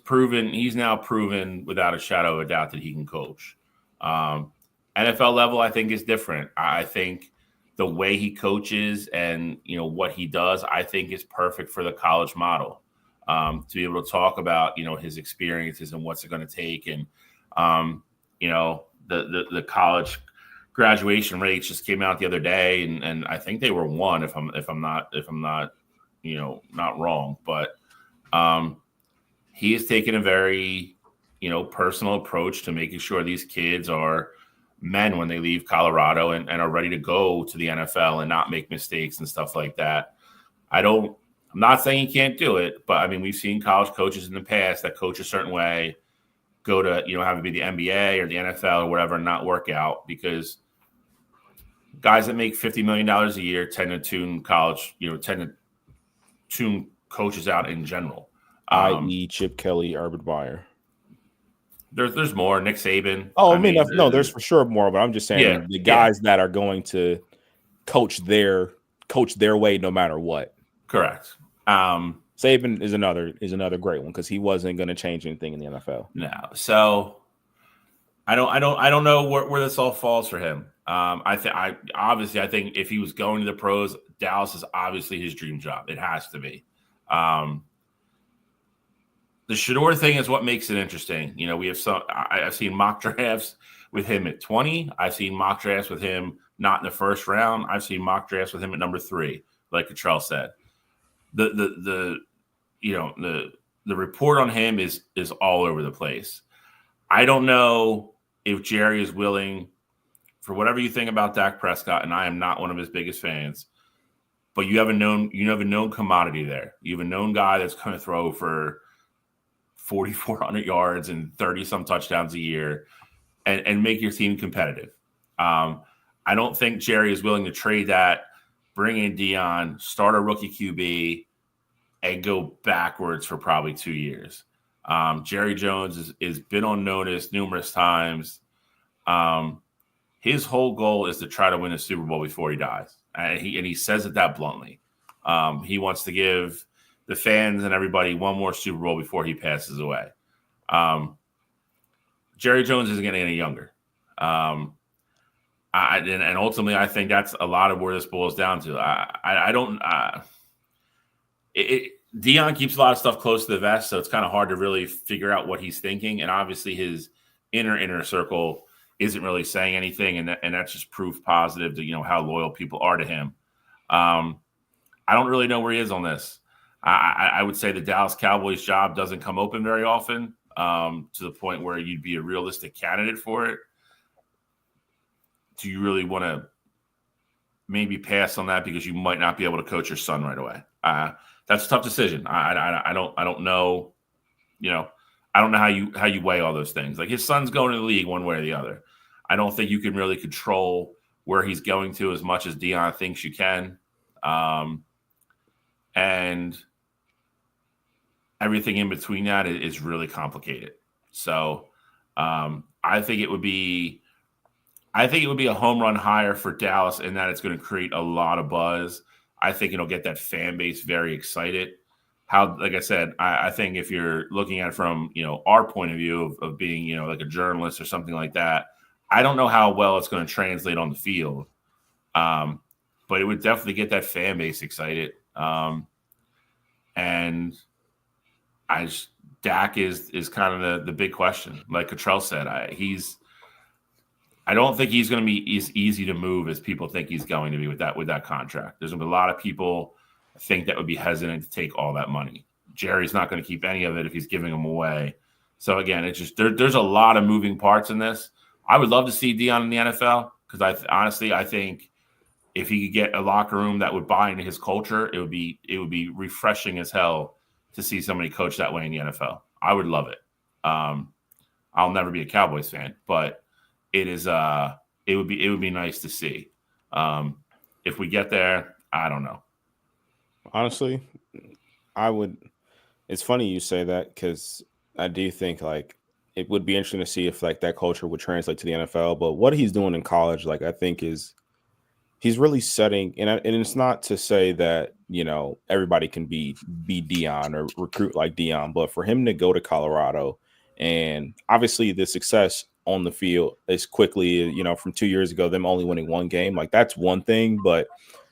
now proven without a shadow of a doubt that he can coach. NFL level, I think, is different. I think the way he coaches and, what he does, I think is perfect for the college model. To be able to talk about, his experiences and what's it going to take. And, the college graduation rates just came out the other day. And I think they were 1 if I'm not not wrong. But he has taken a very, personal approach to making sure these kids are men when they leave Colorado and are ready to go to the NFL and not make mistakes and stuff like that. I'm not saying he can't do it, but we've seen college coaches in the past that coach a certain way, go to, have it be the NBA or the NFL or whatever and not work out, because guys that make $50 million a year tend to tune coaches out in general. I.e. Chip Kelly, Urban Meyer. There's more. Nick Saban. There's for sure more, but I'm just saying the guys that are going to coach their way no matter what. Correct. Saban is another great one because he wasn't going to change anything in the NFL. No. So I don't know where this all falls for him. I think if he was going to the pros, Dallas is obviously his dream job. It has to be. The Shedeur thing is what makes it interesting. We have I've seen mock drafts with him at 20. I've seen mock drafts with him not in the first round. I've seen mock drafts with him at number 3, like Cottrell said. The report on him is all over the place. I don't know if Jerry is willing, for whatever you think about Dak Prescott, and I am not one of his biggest fans, but you have a known commodity there. You have a known guy that's going to throw for 4,400 yards and 30 some touchdowns a year and make your team competitive. I don't think Jerry is willing to trade that, bring in Deion, start a rookie QB, and go backwards for probably 2 years. Jerry Jones is been on notice numerous times. His whole goal is to try to win a Super Bowl before he dies. And he says it that bluntly. He wants to give the fans and everybody one more Super Bowl before he passes away. Jerry Jones isn't getting any younger. And ultimately, I think that's a lot of where this boils down to. Deion keeps a lot of stuff close to the vest, so it's kind of hard to really figure out what he's thinking. And obviously, his inner circle isn't really saying anything, and that's just proof positive to how loyal people are to him. I don't really know where he is on this. I would say the Dallas Cowboys job doesn't come open very often, to the point where you'd be a realistic candidate for it. Do you really want to maybe pass on that because you might not be able to coach your son right away? That's a tough decision. I don't know. I don't know how you weigh all those things. Like, his son's going to the league one way or the other. I don't think you can really control where he's going to as much as Deion thinks you can. And everything in between that is really complicated. So I think it would be a home run hire for Dallas in that it's going to create a lot of buzz. I think it'll get that fan base very excited. Like I said, I think if you're looking at it from, our point of view of being, like a journalist or something like that, I don't know how well it's going to translate on the field. But it would definitely get that fan base excited. And Dak is kind of the big question. Like Cottrell said, I don't think he's going to be as easy to move as people think he's going to be with that contract. There's going to be a lot of people I think that would be hesitant to take all that money. Jerry's not going to keep any of it if he's giving them away. So again, it's just there's a lot of moving parts in this. I would love to see Deion in the NFL because I think if he could get a locker room that would buy into his culture, it would be refreshing as hell to see somebody coach that way in the NFL. I would love it. I'll never be a Cowboys fan, but it would be nice to see. If we get there, I don't know. Honestly, it's funny you say that because I do think like it would be interesting to see if like that culture would translate to the NFL. But what he's doing in college, like I think he's really setting, and it's not to say that everybody can be Deion or recruit like Deion, but for him to go to Colorado and obviously the success on the field as quickly, from 2 years ago, them only winning one game, like that's one thing. But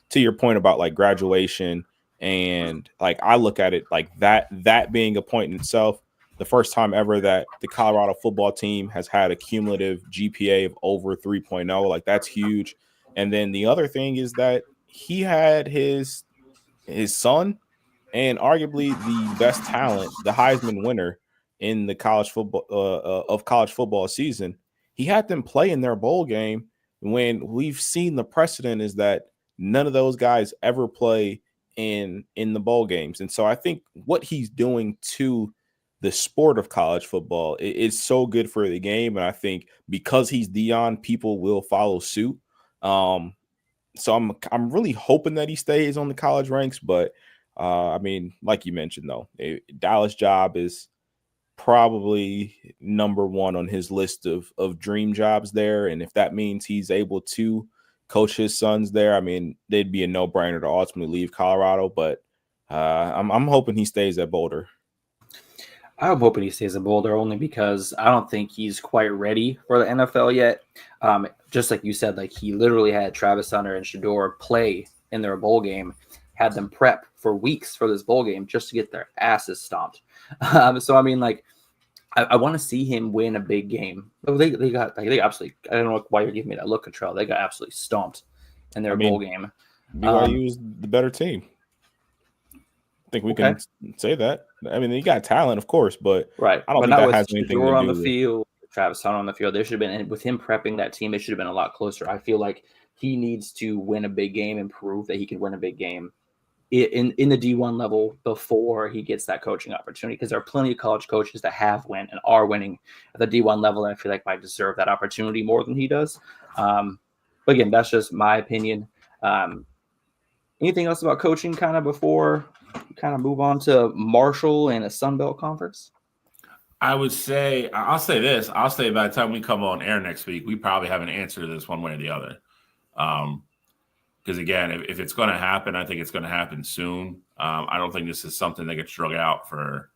to your point about like graduation and like I look at it like that being a point in itself, the first time ever that the Colorado football team has had a cumulative GPA of over 3.0, like that's huge. And then the other thing is that he had his son and arguably the best talent, the Heisman winner in the college football season. He had them play in their bowl game when we've seen the precedent is that none of those guys ever play in the bowl games. And so I think what he's doing to the sport of college football is so good for the game. And I think because he's Deion, people will follow suit. So I'm really hoping that he stays on the college ranks. But I mean, like you mentioned, though, Dallas job is probably number one on his list of dream jobs there. And if that means he's able to coach his sons there, I mean, they'd be a no-brainer to ultimately leave Colorado. But I'm hoping he stays at Boulder. I'm hoping he stays at Boulder only because I don't think he's quite ready for the NFL yet. Just like you said, like he literally had Travis Hunter and Shador play in their bowl game, had them prep for weeks for this bowl game just to get their asses stomped. So I mean, like, I want to see him win a big game. They absolutely. I don't know why you're giving me that look, Cottrell. They got absolutely stomped in their bowl game. BYU was the better team. I think we can say that. I mean, he got talent, of course, but right. I don't think that has anything to do on the with field, Travis Hunter on the field. There should have been, and with him prepping that team, it should have been a lot closer. I feel like he needs to win a big game and prove that he can win a big game in the D1 level before he gets that coaching opportunity, because there are plenty of college coaches that have won and are winning at the D1 level, and I feel like might deserve that opportunity more than he does. But again, that's just my opinion. Anything else about coaching kind of before we kind of move on to Marshall and a Sun Belt conference? I'll say this. I'll say by the time we come on air next week, we probably have an answer to this one way or the other. Because again, if it's going to happen, I think it's going to happen soon. I don't think this is something that gets drug out for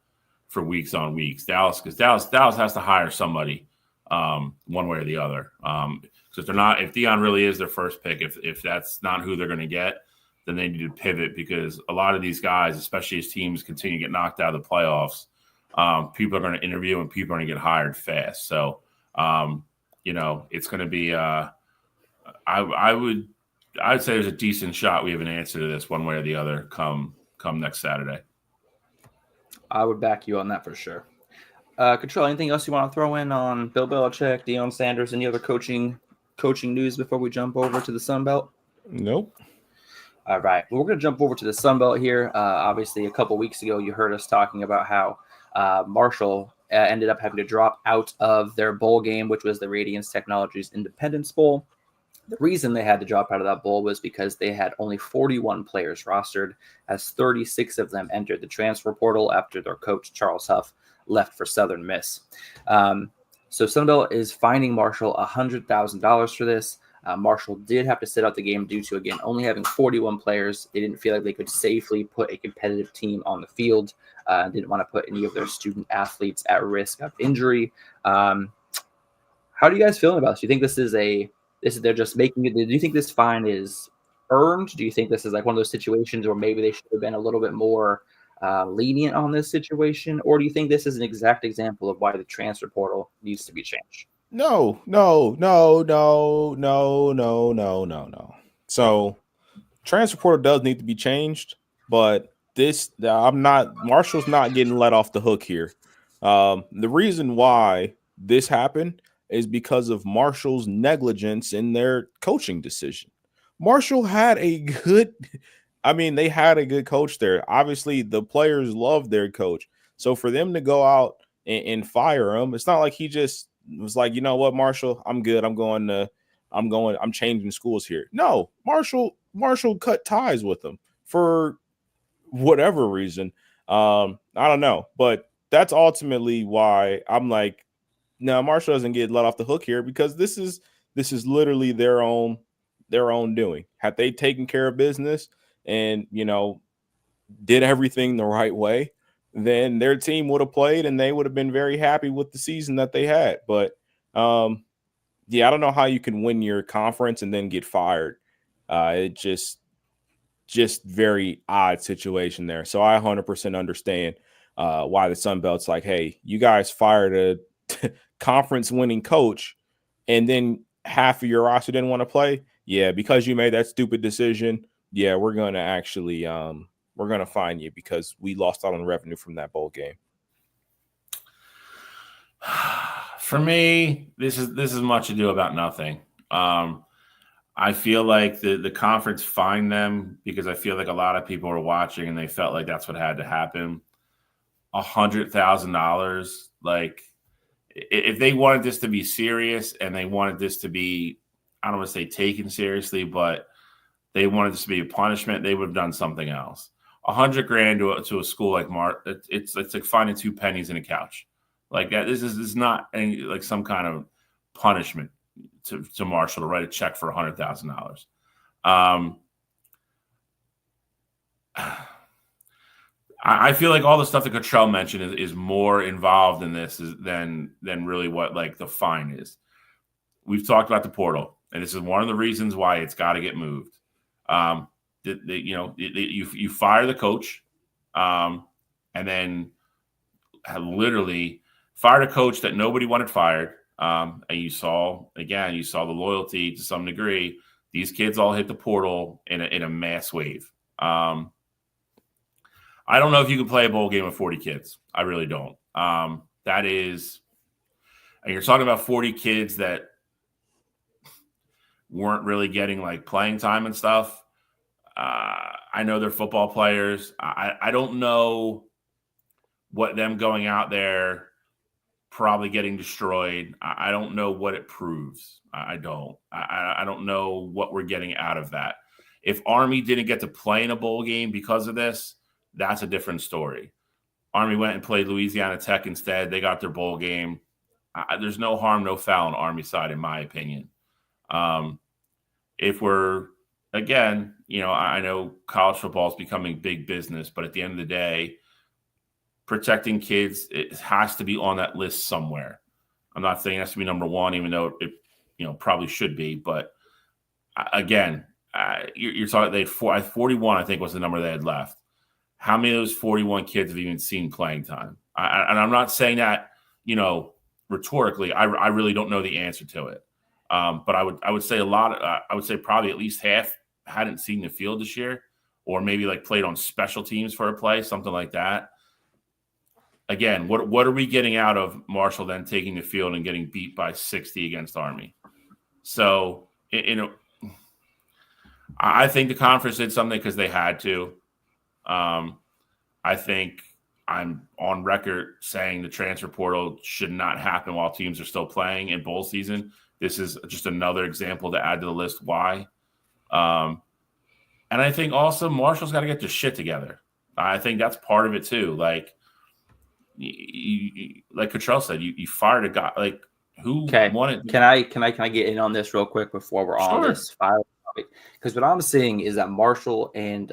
weeks on weeks. Dallas has to hire somebody one way or the other. Because if Deion really is their first pick, if that's not who they're going to get, then they need to pivot, because a lot of these guys, especially as teams continue to get knocked out of the playoffs, people are going to interview and people are going to get hired fast. So, it's going to be. I'd say there's a decent shot we have an answer to this one way or the other come next Saturday. I would back you on that for sure. Control, anything else you want to throw in on Bill Belichick, Deion Sanders, any other coaching news before we jump over to the Sun Belt? Nope. All right. Well, we're going to jump over to the Sun Belt here. Obviously, a couple weeks ago, you heard us talking about how Marshall ended up having to drop out of their bowl game, which was the Radiance Technologies Independence Bowl. The reason they had to drop out of that bowl was because they had only 41 players rostered, as 36 of them entered the transfer portal after their coach, Charles Huff, left for Southern Miss. So Sunbelt is fining Marshall $100,000 for this. Marshall did have to sit out the game due to, again, only having 41 players. They didn't feel like they could safely put a competitive team on the field. Didn't want to put any of their student athletes at risk of injury. How do you guys feel about this? Do you think they're just making it? Do you think this fine is earned? Do you think this is like one of those situations where maybe they should have been a little bit more lenient on this situation? Or do you think this is an exact example of why the transfer portal needs to be changed? No. So transfer portal does need to be changed, but Marshall's not getting let off the hook here. The reason why this happened is because of Marshall's negligence in their coaching decision. Marshall had a good coach there. Obviously, the players love their coach. So for them to go out and fire him, it's not like he just was like, you know what, Marshall, I'm good. I'm changing schools here. No, Marshall cut ties with them for whatever reason. I don't know, but that's ultimately why I'm like, no, Marshall doesn't get let off the hook here, because this is literally their own doing. Had they taken care of business and, did everything the right way, then their team would have played and they would have been very happy with the season that they had. But I don't know how you can win your conference and then get fired. It just very odd situation there. So I 100% understand why the Sun Belt's like, hey, you guys fired a conference winning coach and then half of your roster didn't want to play. Yeah, because you made that stupid decision. Yeah, we're going to actually we're going to fine you because we lost out on revenue from that bowl game. For me, this is much ado about nothing. I feel like the conference fined them because I feel like a lot of people were watching and they felt like that's what had to happen. $100,000, like, if they wanted this to be serious and they wanted this to be, I don't want to say taken seriously, but they wanted this to be a punishment, they would have done something else. $100,000 to a school like it's like finding 2 pennies in a couch. Like that. This is not like some kind of punishment to Marshall to write a check for $100,000. I feel like all the stuff that Cottrell mentioned is more involved in this than really what like the fine is. We've talked about the portal, and this is one of the reasons why it's got to get moved. You fire the coach, and then have literally fired a coach that nobody wanted fired. And you saw the loyalty to some degree. These kids all hit the portal in a mass wave. I don't know if you can play a bowl game with 40 kids. I really don't. That is, and you're talking about 40 kids that weren't really getting like playing time and stuff. I know they're football players. I don't know what them going out there probably getting destroyed. I don't know what it proves. I don't. I don't know what we're getting out of that. If Army didn't get to play in a bowl game because of this, that's a different story. Army went and played Louisiana Tech instead. They got their bowl game. There's no harm, no foul on Army side, in my opinion. If we're, again, I know college football is becoming big business, but at the end of the day, protecting kids, it has to be on that list somewhere. I'm not saying it has to be number one, even though it, probably should be. But again, you're talking, they had 41, I think was the number they had left. How many of those 41 kids have even seen playing time? And I'm not saying that, rhetorically. I really don't know the answer to it. But I would say I would say probably at least half hadn't seen the field this year, or maybe like played on special teams for a play, something like that. Again, what are we getting out of Marshall then taking the field and getting beat by 60 against Army? So, I think the conference did something because they had to. I think I'm on record saying the transfer portal should not happen while teams are still playing in bowl season. This is just another example to add to the list why. And I think also Marshall's got to get their shit together. I think that's part of it too. Like, like Cottrell said, you fired a guy. Like, who wanted? Can I get in on this real quick before we're on this fire topic? Because what I'm seeing is that Marshall and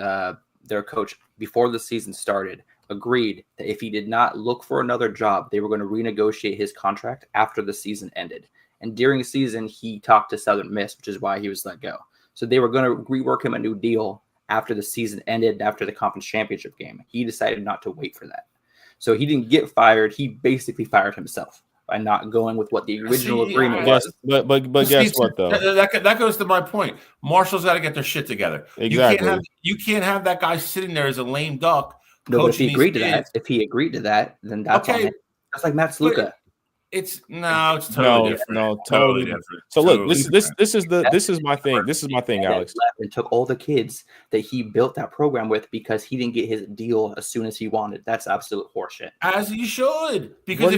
their coach before the season started agreed that if he did not look for another job, they were going to renegotiate his contract after the season ended. And during the season, he talked to Southern Miss, which is why he was let go. So they were going to rework him a new deal after the season ended, after the conference championship game. He decided not to wait for that. So he didn't get fired. He basically fired himself by not going with what the original agreement was. But guess what, though? That goes to my point. Marshall's got to get their shit together. Exactly. You can't have that guy sitting there as a lame duck. No, but if he agreed to that, then that's okay. That's like Matt Sluka. It's totally different. No, totally different. So look, this is my thing. This is my thing, Alex. And took all the kids that he built that program with because he didn't get his deal as soon as he wanted. That's absolute horseshit. As he should, because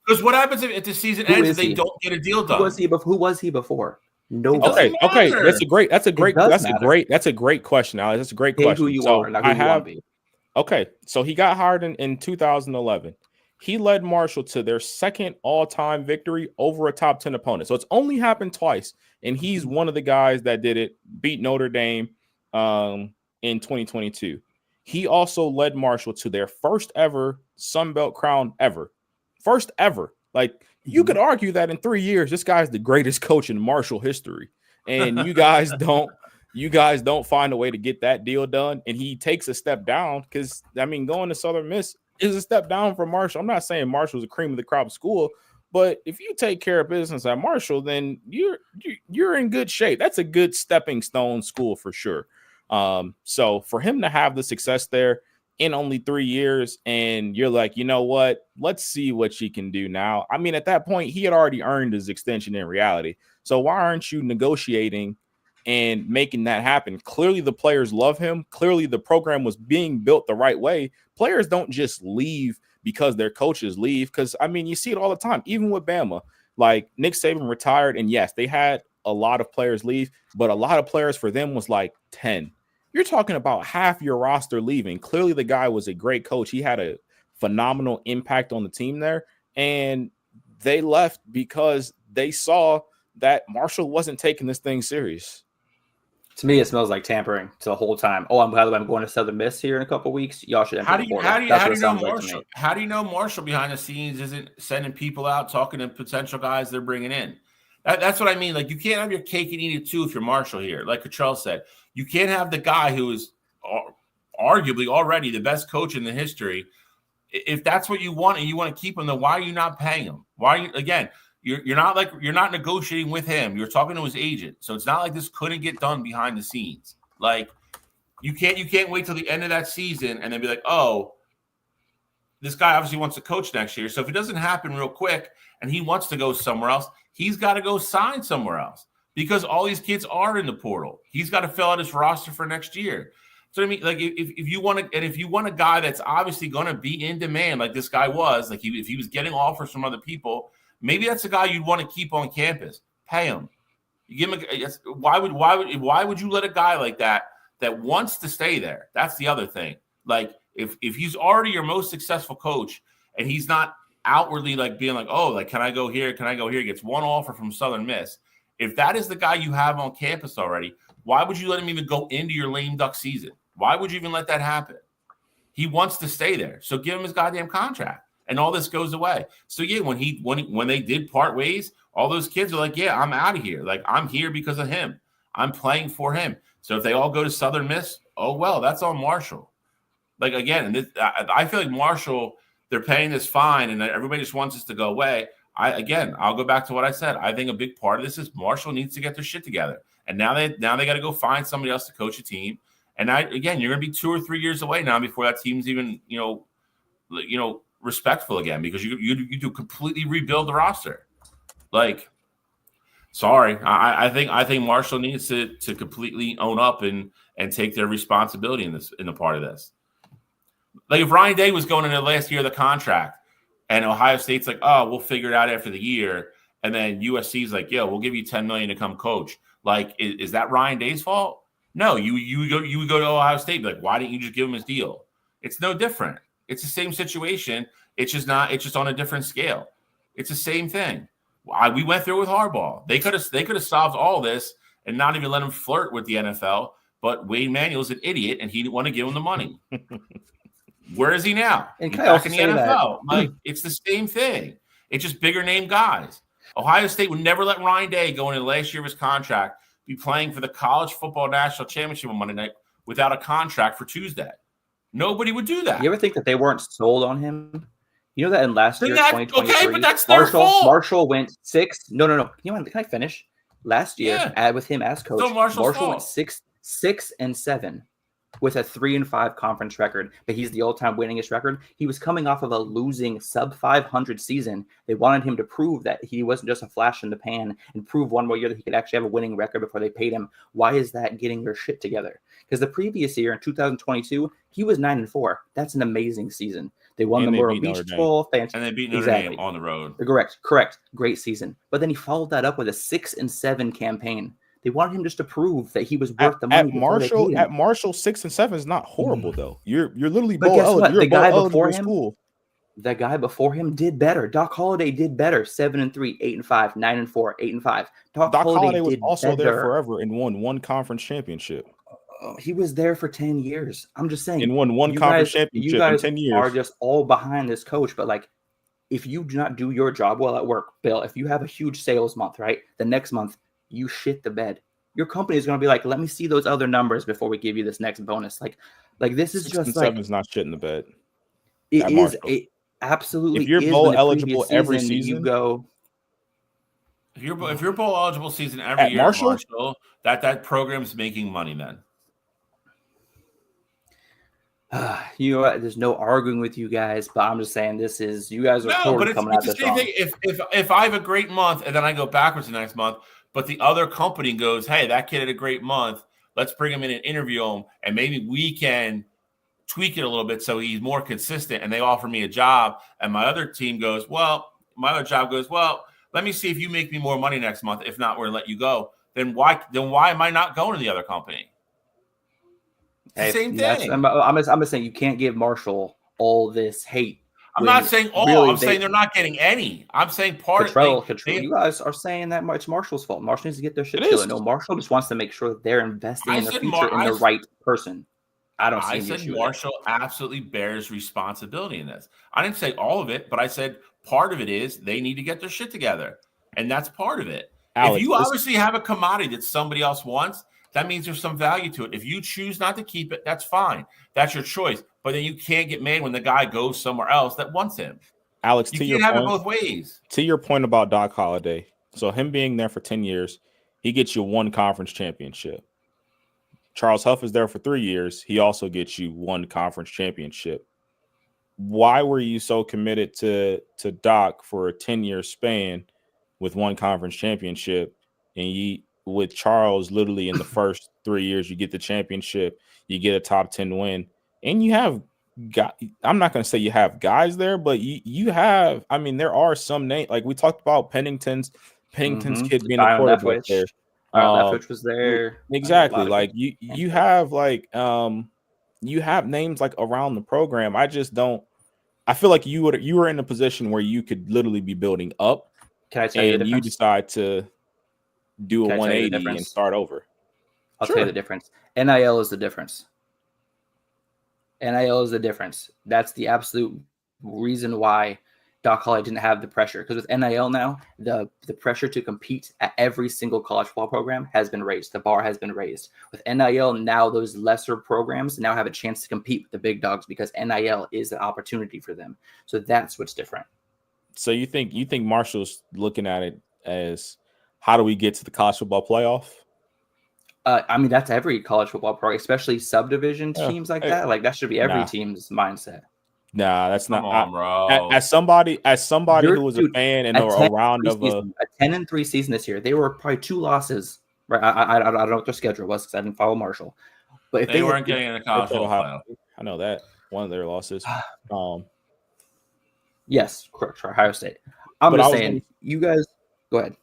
because what happens if the season ends and they don't get a deal done? Who was he before? No. Okay. That's a great question, Alex. That's a great question. Who you are, not who you want to be. Okay, so he got hired in 2011. He led Marshall to their second all-time victory over a top 10 opponent. So it's only happened twice, and he's one of the guys that did it, beat Notre Dame in 2022. He also led Marshall to their first ever Sun Belt crown ever. First ever. Like, you could argue that in 3 years, this guy's the greatest coach in Marshall history. And you guys don't find a way to get that deal done. And he takes a step down because, going to Southern Miss is a step down from Marshall. I'm not saying Marshall's a cream of the crop school, but if you take care of business at Marshall, then you're in good shape. That's a good stepping stone school for sure. So for him to have the success there in only 3 years, and you're like, you know what? Let's see what she can do now. At that point, he had already earned his extension in reality. So why aren't you negotiating and making that happen? Clearly the players love him. Clearly the program was being built the right way. Players don't just leave because their coaches leave. Because, you see it all the time, even with Bama. Like, Nick Saban retired, and yes, they had a lot of players leave, but a lot of players for them was like 10. You're talking about half your roster leaving. Clearly the guy was a great coach. He had a phenomenal impact on the team there, and they left because they saw that Marshall wasn't taking this thing serious. To me, it smells like tampering the whole time. Oh, by the way, I'm going to Southern Miss here in a couple weeks. Y'all should. How do you know Marshall? How do you know Marshall behind the scenes isn't sending people out talking to potential guys they're bringing in? That's what I mean. Like, you can't have your cake and eat it too if you're Marshall here. Like Cottrell said, you can't have the guy who is arguably already the best coach in the history. If that's what you want and you want to keep him, then why are you not paying him? Why are you again? You're not negotiating with him. You're talking to his agent. So it's not like this couldn't get done behind the scenes. Like, you can't wait till the end of that season and then be like, oh, this guy obviously wants to coach next year. So if it doesn't happen real quick and he wants to go somewhere else, he's got to go sign somewhere else because all these kids are in the portal. He's got to fill out his roster for next year. So I mean, like if you want to, and if you want a guy that's obviously going to be in demand, like this guy was, like if he was getting offers from other people, maybe that's a guy you'd want to keep on campus. Pay him. You give him. Why would you let a guy like that wants to stay there? That's the other thing. Like if he's already your most successful coach and he's not outwardly like being like, oh, like can I go here? Can I go here? Gets one offer from Southern Miss. If that is the guy you have on campus already, why would you let him even go into your lame duck season? Why would you even let that happen? He wants to stay there. So give him his goddamn contract and all this goes away. So yeah, when they did part ways, all those kids are like, yeah, I'm out of here. Like I'm here because of him. I'm playing for him. So if they all go to Southern Miss, oh, well, that's on Marshall. Like again, I feel like Marshall, they're paying this fine and everybody just wants us to go away. I'll go back to what I said. I think a big part of this is Marshall needs to get their shit together. And now they got to go find somebody else to coach a team. And again, you're going to be 2 or 3 years away now before that team's even, respectful again because you do completely rebuild the roster. Like, sorry, I think Marshall needs to completely own up and take their responsibility in the part of this. Like if Ryan Day was going into the last year of the contract and Ohio State's like, oh, we'll figure it out after the year. And then USC's like, yeah, we'll give you $10 million to come coach. Like, is that Ryan Day's fault? No, you would go to Ohio State. Be like, why didn't you just give him his deal? It's no different. It's the same situation. It's just on a different scale. It's the same thing. We went through it with Harbaugh. They could have solved all this and not even let him flirt with the NFL. But Wade Manuel's an idiot, and he didn't want to give him the money. Where is he now? And He's back in the NFL. Like it's the same thing. It's just bigger name guys. Ohio State would never let Ryan Day go into the last year of his contract be playing for the college football national championship on Monday night without a contract for Tuesday. Nobody would do that. You ever think that they weren't sold on him? You know that in last year, 2023, okay, but that's their fault. Marshall went 6. No. Can I finish? Last year, with him as coach, Marshall went 6-7 with a 3-5 conference record, but he's the all-time winningest record. He was coming off of a losing sub-500 season. They wanted him to prove that he wasn't just a flash in the pan and prove one more year that he could actually have a winning record before they paid him. Why is that getting their shit together? Because the previous year in 2022, he was 9-4. That's an amazing season. They won the Myrtle Beach Bowl. And they beat Notre Dame on the road. Correct. Great season. But then he followed that up with a 6-7 campaign. They wanted him just to prove that he was worth the money. At Marshall, 6-7 is not horrible though. You're literally bowl eligible. The guy before him did better. Doc Holliday did better. 7-3, 8-5, 9-4, 8-5. Doc Holliday was also there forever and won one conference championship. He was there for 10 years. I'm just saying. And won one conference championship in 10 years. You guys are just all behind this coach. But like, if you do not do your job well at work, Bill, if you have a huge sales month, right? The next month, you shit the bed. Your company is going to be like, let me see those other numbers before we give you this next bonus. Like this is 6-7 is not shit in the bed. It is. It absolutely. If you're bowl eligible every season, you go. If you're bowl eligible season every year, Marshall, that program's making money then. You know what? There's no arguing with you guys, but I'm just saying you guys are coming out this wrong. If I have a great month and then I go backwards the next month, but the other company goes, hey, that kid had a great month. Let's bring him in and interview him, and maybe we can tweak it a little bit so he's more consistent. And they offer me a job, and my other team goes, well, let me see if you make me more money next month. If not, we're gonna let you go. Then why am I not going to the other company? Same thing. I'm just saying you can't give Marshall all this hate. I'm not saying all. Really, I'm saying they're not getting any. I'm saying part of it. You guys are saying that it's Marshall's fault. Marshall needs to get their shit together. No, Marshall just wants to make sure that they're investing in the future in the right person. I said Marshall absolutely bears responsibility in this. I didn't say all of it, but I said part of it is they need to get their shit together, and that's part of it. Alex, if you obviously have a commodity that somebody else wants, that means there's some value to it. If you choose not to keep it, that's fine. That's your choice. But then you can't get mad when the guy goes somewhere else that wants him. Alex, you can't have it both ways. To your point about Doc Holliday, so him being there for 10 years, he gets you one conference championship. Charles Huff is there for 3 years. He also gets you one conference championship. Why were you so committed to Doc for a 10-year span with one conference championship, and with Charles, literally in the first 3 years, you get the championship, you get a top 10 win, and you have I'm not going to say you have guys there, but you have. I mean, there are some names like we talked about Pennington's kid being the Byron quarterback there. Leftwich was there. Exactly. Like you have you have names like around the program. I just don't. I feel like you were in a position where you could literally be building up. Can I tell you the difference? You decide to do a 180 and start over. I'll tell you the difference. NIL is the difference. NIL is the difference. That's the absolute reason why Doc Holliday didn't have the pressure. Because with NIL now, the pressure to compete at every single college football program has been raised. The bar has been raised. With NIL, now those lesser programs now have a chance to compete with the big dogs because NIL is an opportunity for them. So that's what's different. So you think Marshall's looking at it as how do we get to the college football playoff? I mean, that's every college football program, especially subdivision teams like that. Like that should be every team's mindset. Nah, that's not. Come on, bro. As somebody who was a fan and around of a 10-3 season this year, they were probably 2 losses. Right? I don't know what their schedule was because I didn't follow Marshall. But if they weren't getting in the college football playoff, I know that one of their losses. Yes, correct. Ohio State. I'm just saying, you guys go ahead.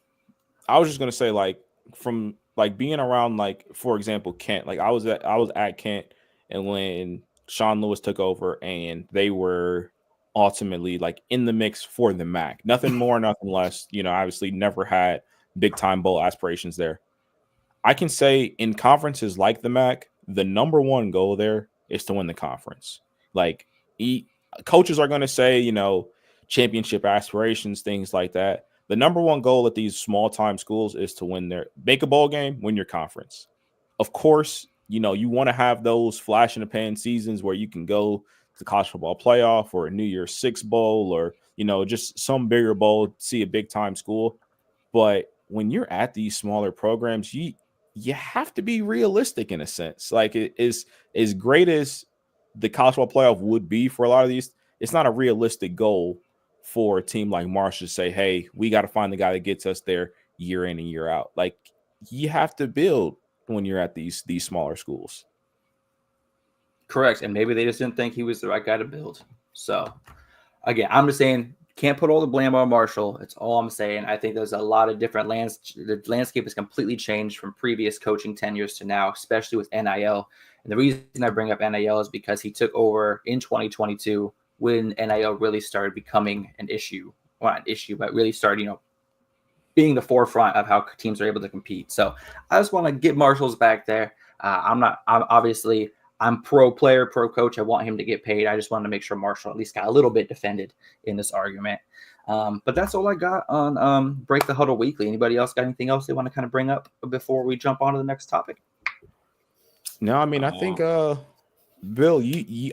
I was just gonna say, like, from like being around, like, for example, Kent. Like I was at Kent, and when Sean Lewis took over, and they were ultimately like in the mix for the MAC. Nothing more, nothing less. You know, obviously never had big time bowl aspirations there. I can say in conferences like the MAC, the number one goal there is to win the conference. Like coaches are going to say, you know, championship aspirations, things like that. The number one goal at these small time schools is to make a bowl game, win your conference. Of course, you know, you want to have those flash in the pan seasons where you can go to the college football playoff or a New Year's Six bowl or, you know, just some bigger bowl, see a big time school. But when you're at these smaller programs, you have to be realistic in a sense. Like it is as great as the college football playoff would be for a lot of these, it's not a realistic goal for a team like Marshall to say, hey, we got to find the guy that gets us there year in and year out. Like you have to build when you're at these smaller schools. Correct. And maybe they just didn't think he was the right guy to build. So again, I'm just saying, can't put all the blame on Marshall. It's all I'm saying. I think there's a lot of different the landscape has completely changed from previous coaching tenures to now, especially with NIL. And the reason I bring up NIL is because he took over in 2022 when NIL really started becoming an issue. Well, not an issue, but really started, you know, being the forefront of how teams are able to compete. So I just want to get Marshall's back there. I'm pro player, pro coach. I want him to get paid. I just wanted to make sure Marshall at least got a little bit defended in this argument. But that's all I got on Break the Huddle Weekly. Anybody else got anything else they want to kind of bring up before we jump on to the next topic? No, I mean, I think, Bill,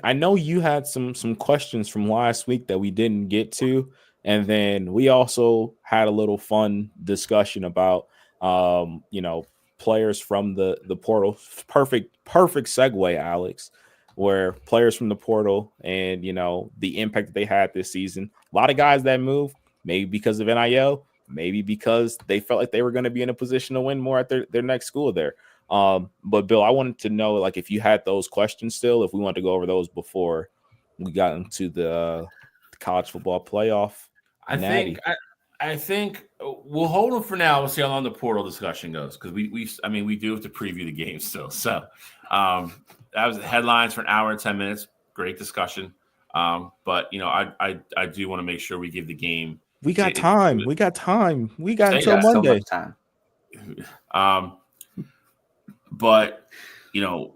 I know you had some questions from last week that we didn't get to. And then we also had a little fun discussion about, you know, players from the portal. Perfect segue, Alex, where players from the portal and, you know, the impact that they had this season. A lot of guys that moved, maybe because of NIL, maybe because they felt like they were going to be in a position to win more at their next school there. But Bill, I wanted to know, like, if you had those questions still, if we wanted to go over those before we got into the college football playoff. I think we'll hold them for now. We'll see how long the portal discussion goes because we do have to preview the game still. So that was the headlines for an hour and 10 minutes. Great discussion. But you know, I do want to make sure we give the game. We got time. We got until Monday. So much time. But you know,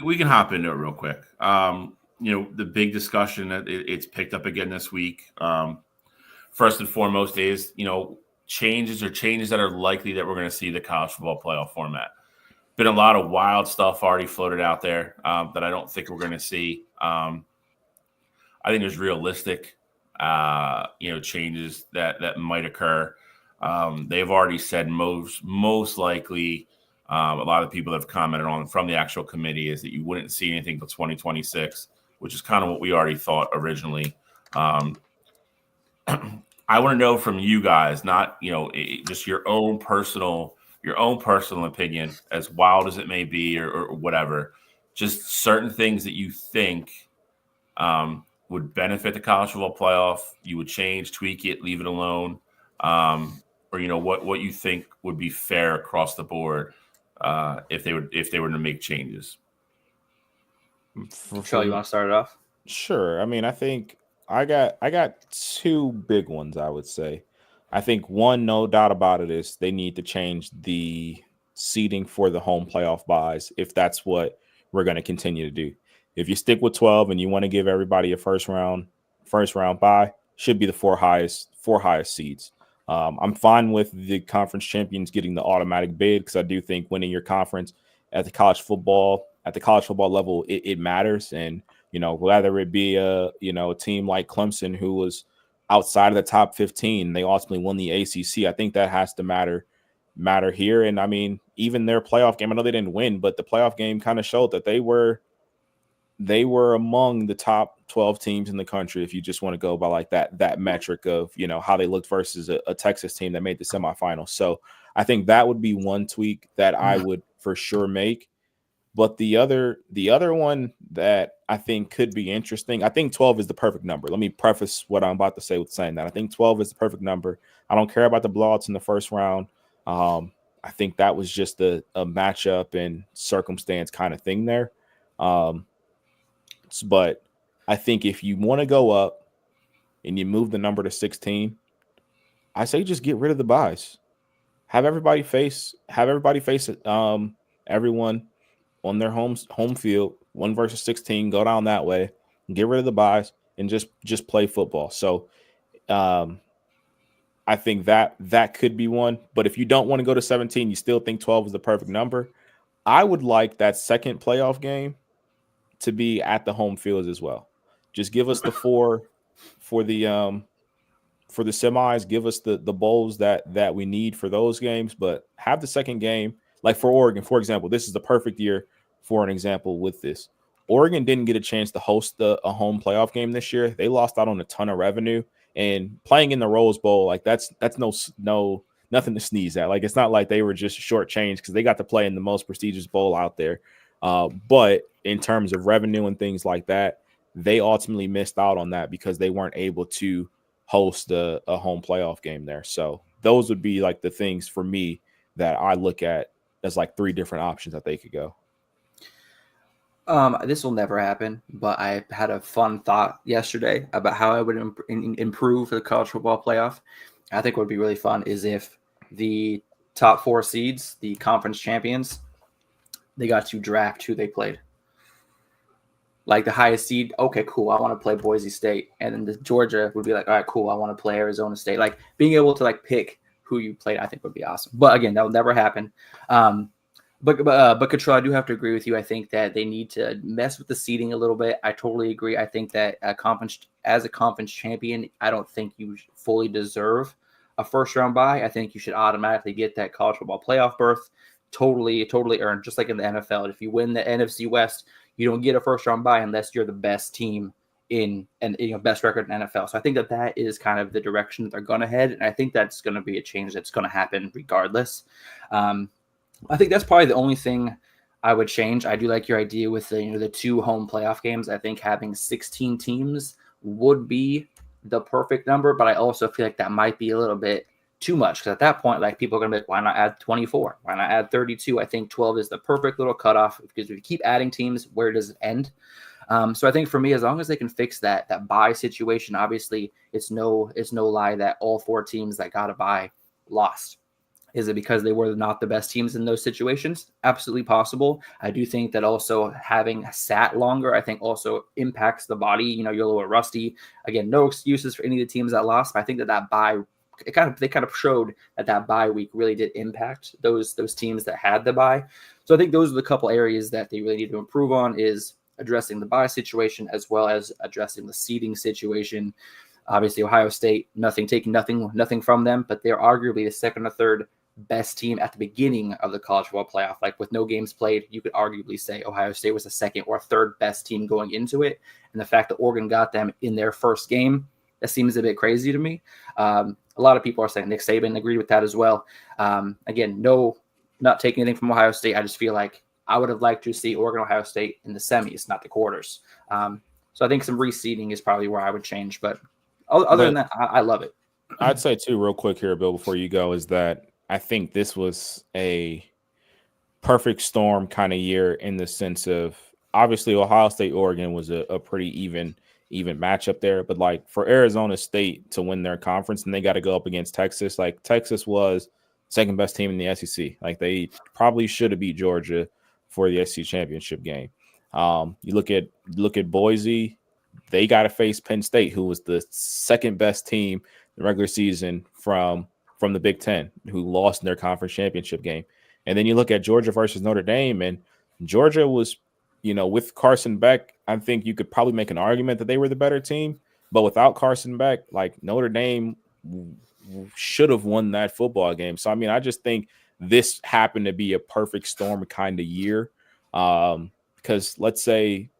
we can hop into it real quick. You know, the big discussion that it's picked up again this week. First and foremost is, you know, changes that are likely that we're going to see the college football playoff format. Been a lot of wild stuff already floated out there that I don't think we're going to see. I think there's realistic, changes that might occur. They've already said most likely. A lot of people have commented on from the actual committee is that you wouldn't see anything till 2026, which is kind of what we already thought originally. I want to know from you guys, not, you know, just your own personal your own personal opinion, as wild as it may be, or whatever, just certain things that you think would benefit the college football playoff, you would change, tweak it, leave it alone, or what you think would be fair across the board if they were to make changes. Charlie, you want to start it off? Sure. I mean, I think I got two big ones, I would say. I think one, no doubt about it, is they need to change the seating for the home playoff buys if that's what we're going to continue to do. If you stick with 12 and you want to give everybody a first round bye, should be the four highest seeds. I'm fine with the conference champions getting the automatic bid because I do think winning your conference at the college football level, it matters. And whether it be a team like Clemson who was outside of the top 15, they ultimately won the ACC. I think that has to matter here. And I mean, even their playoff game, I know they didn't win, but the playoff game kind of showed that they were among the top 12 teams in the country. If you just want to go by like that metric of, how they looked versus a Texas team that made the semifinals. So I think that would be one tweak that I would for sure make. But the other one that I think could be interesting, I think 12 is the perfect number. Let me preface what I'm about to say with saying that. I think 12 is the perfect number. I don't care about the blowouts in the first round. I think that was just a matchup and circumstance kind of thing there. But I think if you want to go up and you move the number to 16, I say just get rid of the buys. Have everybody face everyone on their home field, 1 versus 16, go down that way, get rid of the buys, and just play football. So I think that could be one. But if you don't want to go to 17, you still think 12 is the perfect number, I would like that second playoff game to be at the home field as well. Just give us the 4 for the semis, give us the bowls that we need for those games, but have the second game. Like for Oregon, for example, this is the perfect year for an example with this. Oregon didn't get a chance to host a home playoff game this year. They lost out on a ton of revenue, and playing in the Rose Bowl, like that's nothing to sneeze at. Like it's not like they were just shortchanged because they got to play in the most prestigious bowl out there. But in terms of revenue and things like that, they ultimately missed out on that because they weren't able to host a home playoff game there. So those would be like the things for me that I look at as like 3 different options that they could go. This will never happen, but I had a fun thought yesterday about how I would improve the college football playoff. I think what would be really fun is if the top 4 seeds, the conference champions, they got to draft who they played. Like the highest seed, okay, cool, I want to play Boise State. And then the Georgia would be like, all right, cool, I want to play Arizona State. Like being able to like pick who you played, I think would be awesome. But again, that will never happen. But Control, I do have to agree with you. I think that they need to mess with the seeding a little bit. I totally agree. I think that as a conference champion, I don't think you fully deserve a first round bye. I think you should automatically get that college football playoff berth. Totally earned, just like in the NFL. If you win the NFC West, you don't get a first round bye unless you're the best team best record in NFL. So I think that is kind of the direction that they're going to head. And I think that's going to be a change that's going to happen regardless. I think that's probably the only thing I would change. I do like your idea with the 2 home playoff games. I think having 16 teams would be the perfect number, but I also feel like that might be a little bit too much because at that point, like people are going to be like, why not add 24? Why not add 32? I think 12 is the perfect little cutoff because if you keep adding teams, where does it end? So I think for me, as long as they can fix that bye situation, obviously it's no lie that all 4 teams that got a bye lost. Is it because they were not the best teams in those situations? Absolutely possible. I do think that also having sat longer, I think also impacts the body. You're a little rusty. Again, no excuses for any of the teams that lost, but I think that bye, they kind of showed that bye week really did impact those teams that had the bye. So I think those are the couple areas that they really need to improve on is addressing the bye situation as well as addressing the seeding situation. Obviously, Ohio State, taking nothing from them, but they're arguably the second or third best team at the beginning of the college football playoff. Like with no games played, you could arguably say Ohio State was the second or third best team going into it. And the fact that Oregon got them in their first game, that seems a bit crazy to me. A lot of people are saying Nick Saban agreed with that as well. Again, no not taking anything from Ohio State. I just feel like I would have liked to see Oregon, Ohio State in the semis, not the quarters. So I think some reseeding is probably where I would change. But other than that, I love it. I'd say too, real quick here, Bill, before you go, is that I think this was a perfect storm kind of year in the sense of obviously Ohio State, Oregon was a pretty even matchup there. But like for Arizona State to win their conference and they got to go up against Texas, like Texas was second best team in the SEC. Like they probably should have beat Georgia for the SEC championship game. You look at Boise, they got to face Penn State, who was the second best team in the regular season from the Big Ten, who lost in their conference championship game. And then you look at Georgia versus Notre Dame, and Georgia was, with Carson Beck, I think you could probably make an argument that they were the better team. But without Carson Beck, like Notre Dame should have won that football game. So, I mean, I just think this happened to be a perfect storm kind of year. Because let's say,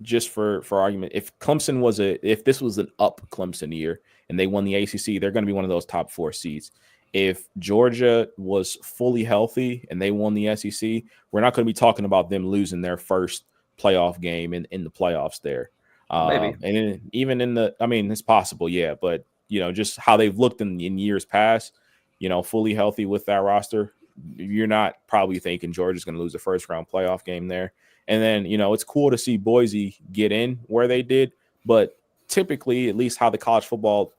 just for argument, if this was an up Clemson year and they won the ACC, they're going to be one of those top 4 seeds. If Georgia was fully healthy and they won the SEC, we're not going to be talking about them losing their first playoff game in the playoffs there. Maybe. And even it's possible, yeah. But, just how they've looked in years past, fully healthy with that roster, you're not probably thinking Georgia's going to lose the first round playoff game there. And then, it's cool to see Boise get in where they did. But typically, at least how the college football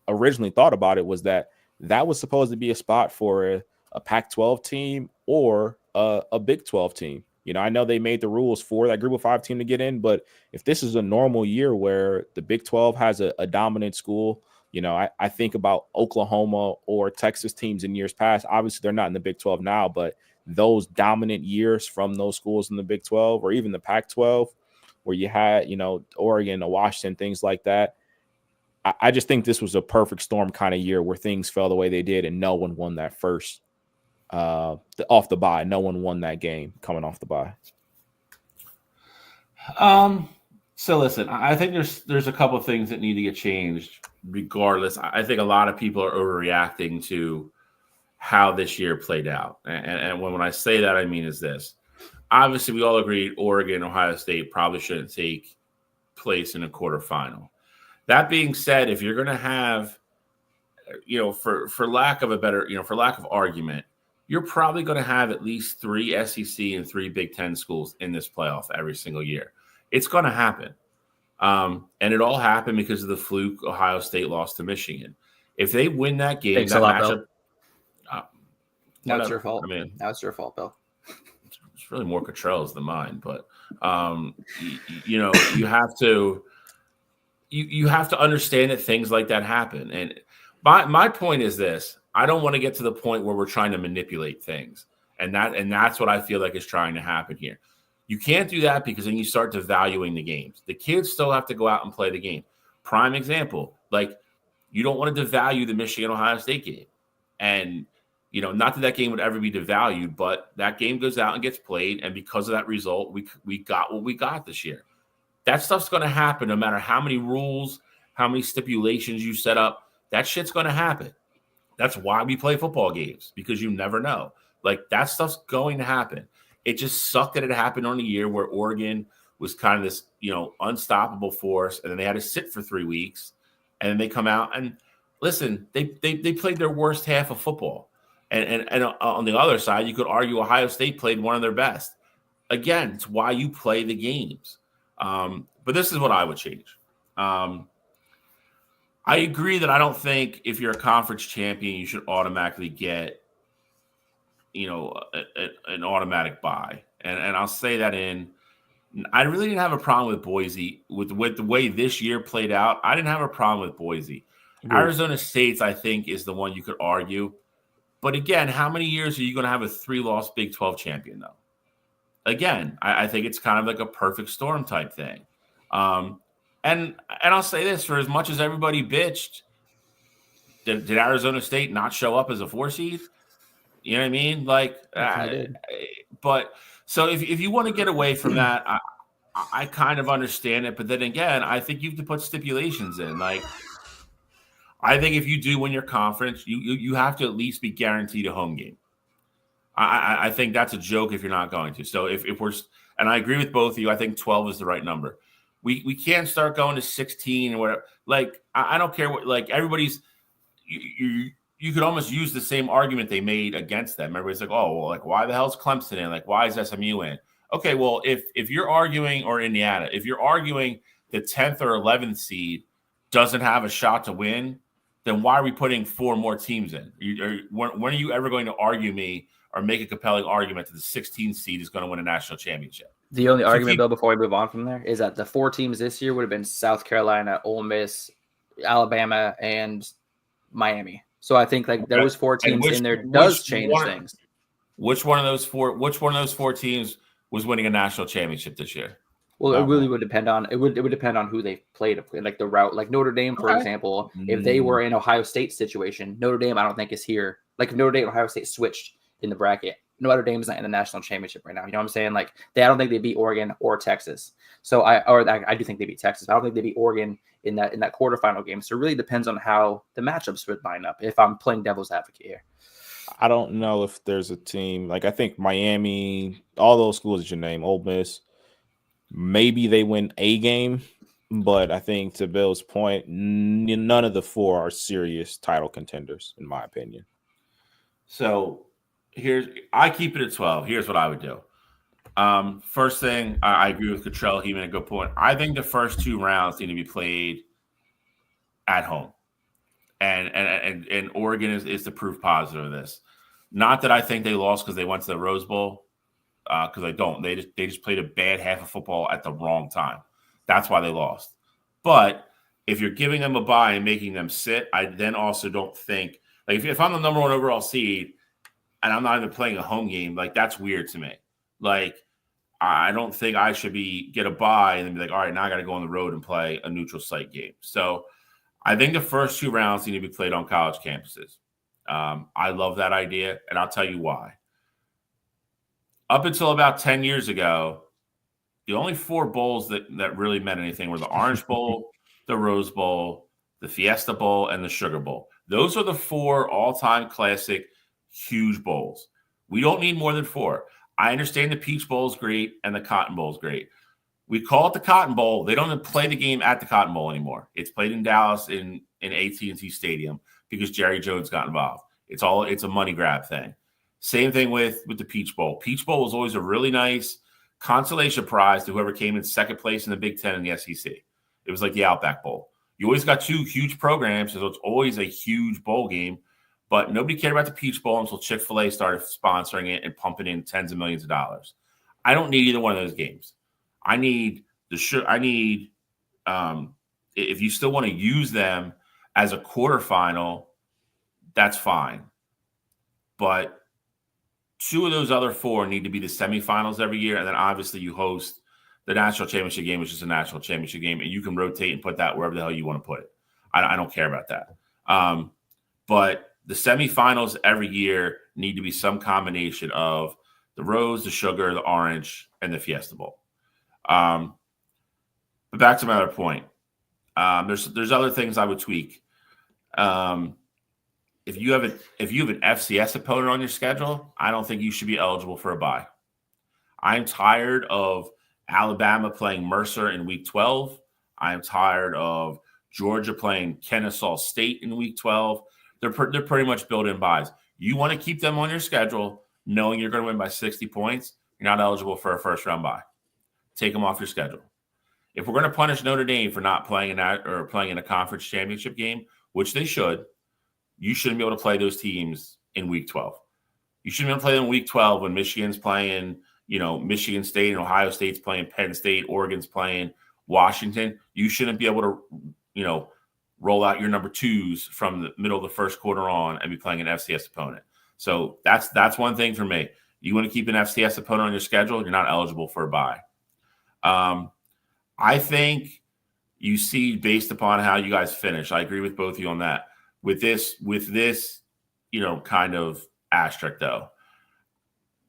originally thought about it was that was supposed to be a spot for a Pac-12 team or a Big 12 team. I know they made the rules for that Group of 5 team to get in, but if this is a normal year where the Big 12 has a dominant school, I think about Oklahoma or Texas teams in years past. Obviously, they're not in the Big 12 now, but those dominant years from those schools in the Big 12 or even the Pac-12 where you had, Oregon or Washington, things like that. I just think this was a perfect storm kind of year where things fell the way they did and no one won that first off the bye. No one won that game coming off the bye. So listen, I think there's a couple of things that need to get changed regardless. I think a lot of people are overreacting to how this year played out. And when I say that, I mean is this. Obviously, we all agreed Oregon, Ohio State probably shouldn't take place in a quarterfinal. That being said, if you're going to have, for lack of a better, for lack of argument, you're probably going to have at least 3 SEC and 3 Big Ten schools in this playoff every single year. It's going to happen. And it all happened because of the fluke Ohio State lost to Michigan. If they win that game, Thanks that a lot, matchup. Now it's your fault. I mean, now it's your fault, Bill. It's really more Cottrell's than mine, but you have to. You have to understand that things like that happen. And my point is this. I don't want to get to the point where we're trying to manipulate things. And that's what I feel like is trying to happen here. You can't do that because then you start devaluing the games. The kids still have to go out and play the game. Prime example, like you don't want to devalue the Michigan-Ohio State game. And, not that game would ever be devalued, but that game goes out and gets played. And because of that result, we got what we got this year. That stuff's going to happen no matter how many rules, how many stipulations you set up. That shit's going to happen. That's why we play football games, because you never know. Like, that stuff's going to happen. It just sucked that it happened on a year where Oregon was kind of this, unstoppable force, and then they had to sit for 3 weeks, and then they come out and listen. They played their worst half of football, and on the other side, you could argue Ohio State played one of their best. Again, it's why you play the games. But this is what I would change. I agree that I don't think if you're a conference champion, you should automatically get, an automatic bye. And I'll say that I really didn't have a problem with Boise with the way this year played out. I didn't have a problem with Boise. Arizona State's, I think, is the one you could argue. But again, how many years are you going to have a 3-loss Big 12 champion, though? Again, I think it's kind of like a perfect storm type thing. And I'll say this, for as much as everybody bitched, did Arizona State not show up as a 4 seed? You know what I mean? Like, but so if you want to get away from that, I kind of understand it. But then again, I think you have to put stipulations in. Like, I think if you do win your conference, you have to at least be guaranteed a home game. I think that's a joke if you're not going to. So if we're, and I agree with both of you, I think 12 is the right number. We can't start going to 16 or whatever. Like, I don't care what, like, everybody's, you could almost use the same argument they made against them. Everybody's like, oh, well, like, why the hell's Clemson in? Like, why is SMU in? Okay, well, if you're arguing, or Indiana, if you're arguing the 10th or 11th seed doesn't have a shot to win, then why are we putting 4 more teams in? When are you ever going to argue me or make a compelling argument that the 16th seed is going to win a national championship? The only argument, Bill, before we move on from there, is that the 4 teams this year would have been South Carolina, Ole Miss, Alabama, and Miami. So I think like those 4 teams in there does change things. Which one of those four teams was winning a national championship this year? Well, it really would depend on it would depend on who they played, like the route. Like Notre Dame, for example, if they were in Ohio State situation, Notre Dame I don't think is here. Like if Notre Dame and Ohio State switched in the bracket, Notre Dame's not in the national championship right now. You know what I'm saying? Like I don't think they beat Oregon or Texas. So I do think they beat Texas. I don't think they beat Oregon in that quarterfinal game. So it really depends on how the matchups would line up. If I'm playing devil's advocate here, I don't know if there's a team like I think Miami, all those schools that you name, Ole Miss, maybe they win a game, but I think to Bill's point, none of the 4 are serious title contenders, in my opinion. So I keep it at 12. Here's what I would do. First thing, I agree with Cottrell. He made a good point. I think the first 2 rounds need to be played at home, and Oregon is the proof positive of this. Not that I think they lost because they went to the Rose Bowl, because I don't. They just played a bad half of football at the wrong time. That's why they lost. But if you're giving them a bye and making them sit, I then also don't think like if I'm the number 1 overall seed and I'm not even playing a home game, like that's weird to me. Like I don't think I should get a bye and then be like, all right, now I got to go on the road and play a neutral site game. So I think the first 2 rounds need to be played on college campuses. I love that idea, and I'll tell you why. Up until about 10 years ago, the only 4 bowls that really meant anything were the Orange Bowl, the Rose Bowl, the Fiesta Bowl, and the Sugar Bowl. Those are the 4 all-time classic huge bowls. We don't need more than 4. I understand the Peach Bowl is great and the Cotton Bowl is great. We call it the Cotton Bowl. They don't even play the game at the Cotton Bowl anymore. It's played in Dallas in AT&T Stadium because Jerry Jones got involved. It's a money grab thing. Same thing with the Peach Bowl. Peach Bowl was always a really nice consolation prize to whoever came in second place in the Big Ten and the SEC. It was like the Outback Bowl. You always got 2 huge programs, so it's always a huge bowl game. But nobody cared about the Peach Bowl until Chick-fil-A started sponsoring it and pumping in tens of millions of dollars. I don't need either one of those games. I need if you still want to use them as a quarterfinal, that's fine. But 2 of those other 4 need to be the semifinals every year, and then obviously you host the national championship game, which is a national championship game, and you can rotate and put that wherever the hell you want to put it. I don't care about that. But the semifinals every year need to be some combination of the Rose, the Sugar, the Orange, and the Fiesta Bowl. But back to my other point. There's other things I would tweak. If you have an FCS opponent on your schedule, I don't think you should be eligible for a bye. I'm tired of Alabama playing Mercer in Week 12. I'm tired of Georgia playing Kennesaw State in Week 12. They're pretty much built-in buys. You want to keep them on your schedule, knowing you're going to win by 60 points. You're not eligible for a first-round bye. Take them off your schedule. If we're going to punish Notre Dame for not playing in a conference championship game, which they should, you shouldn't be able to play those teams in Week 12. You shouldn't be able to play them in Week 12 when Michigan's playing, Michigan State and Ohio State's playing Penn State, Oregon's playing Washington. You shouldn't be able to, roll out your number 2s from the middle of the first quarter on and be playing an FCS opponent. So that's one thing for me. You want to keep an FCS opponent on your schedule, you're not eligible for a bye. I think you see based upon how you guys finish. I agree with both of you on that. With this, kind of asterisk though,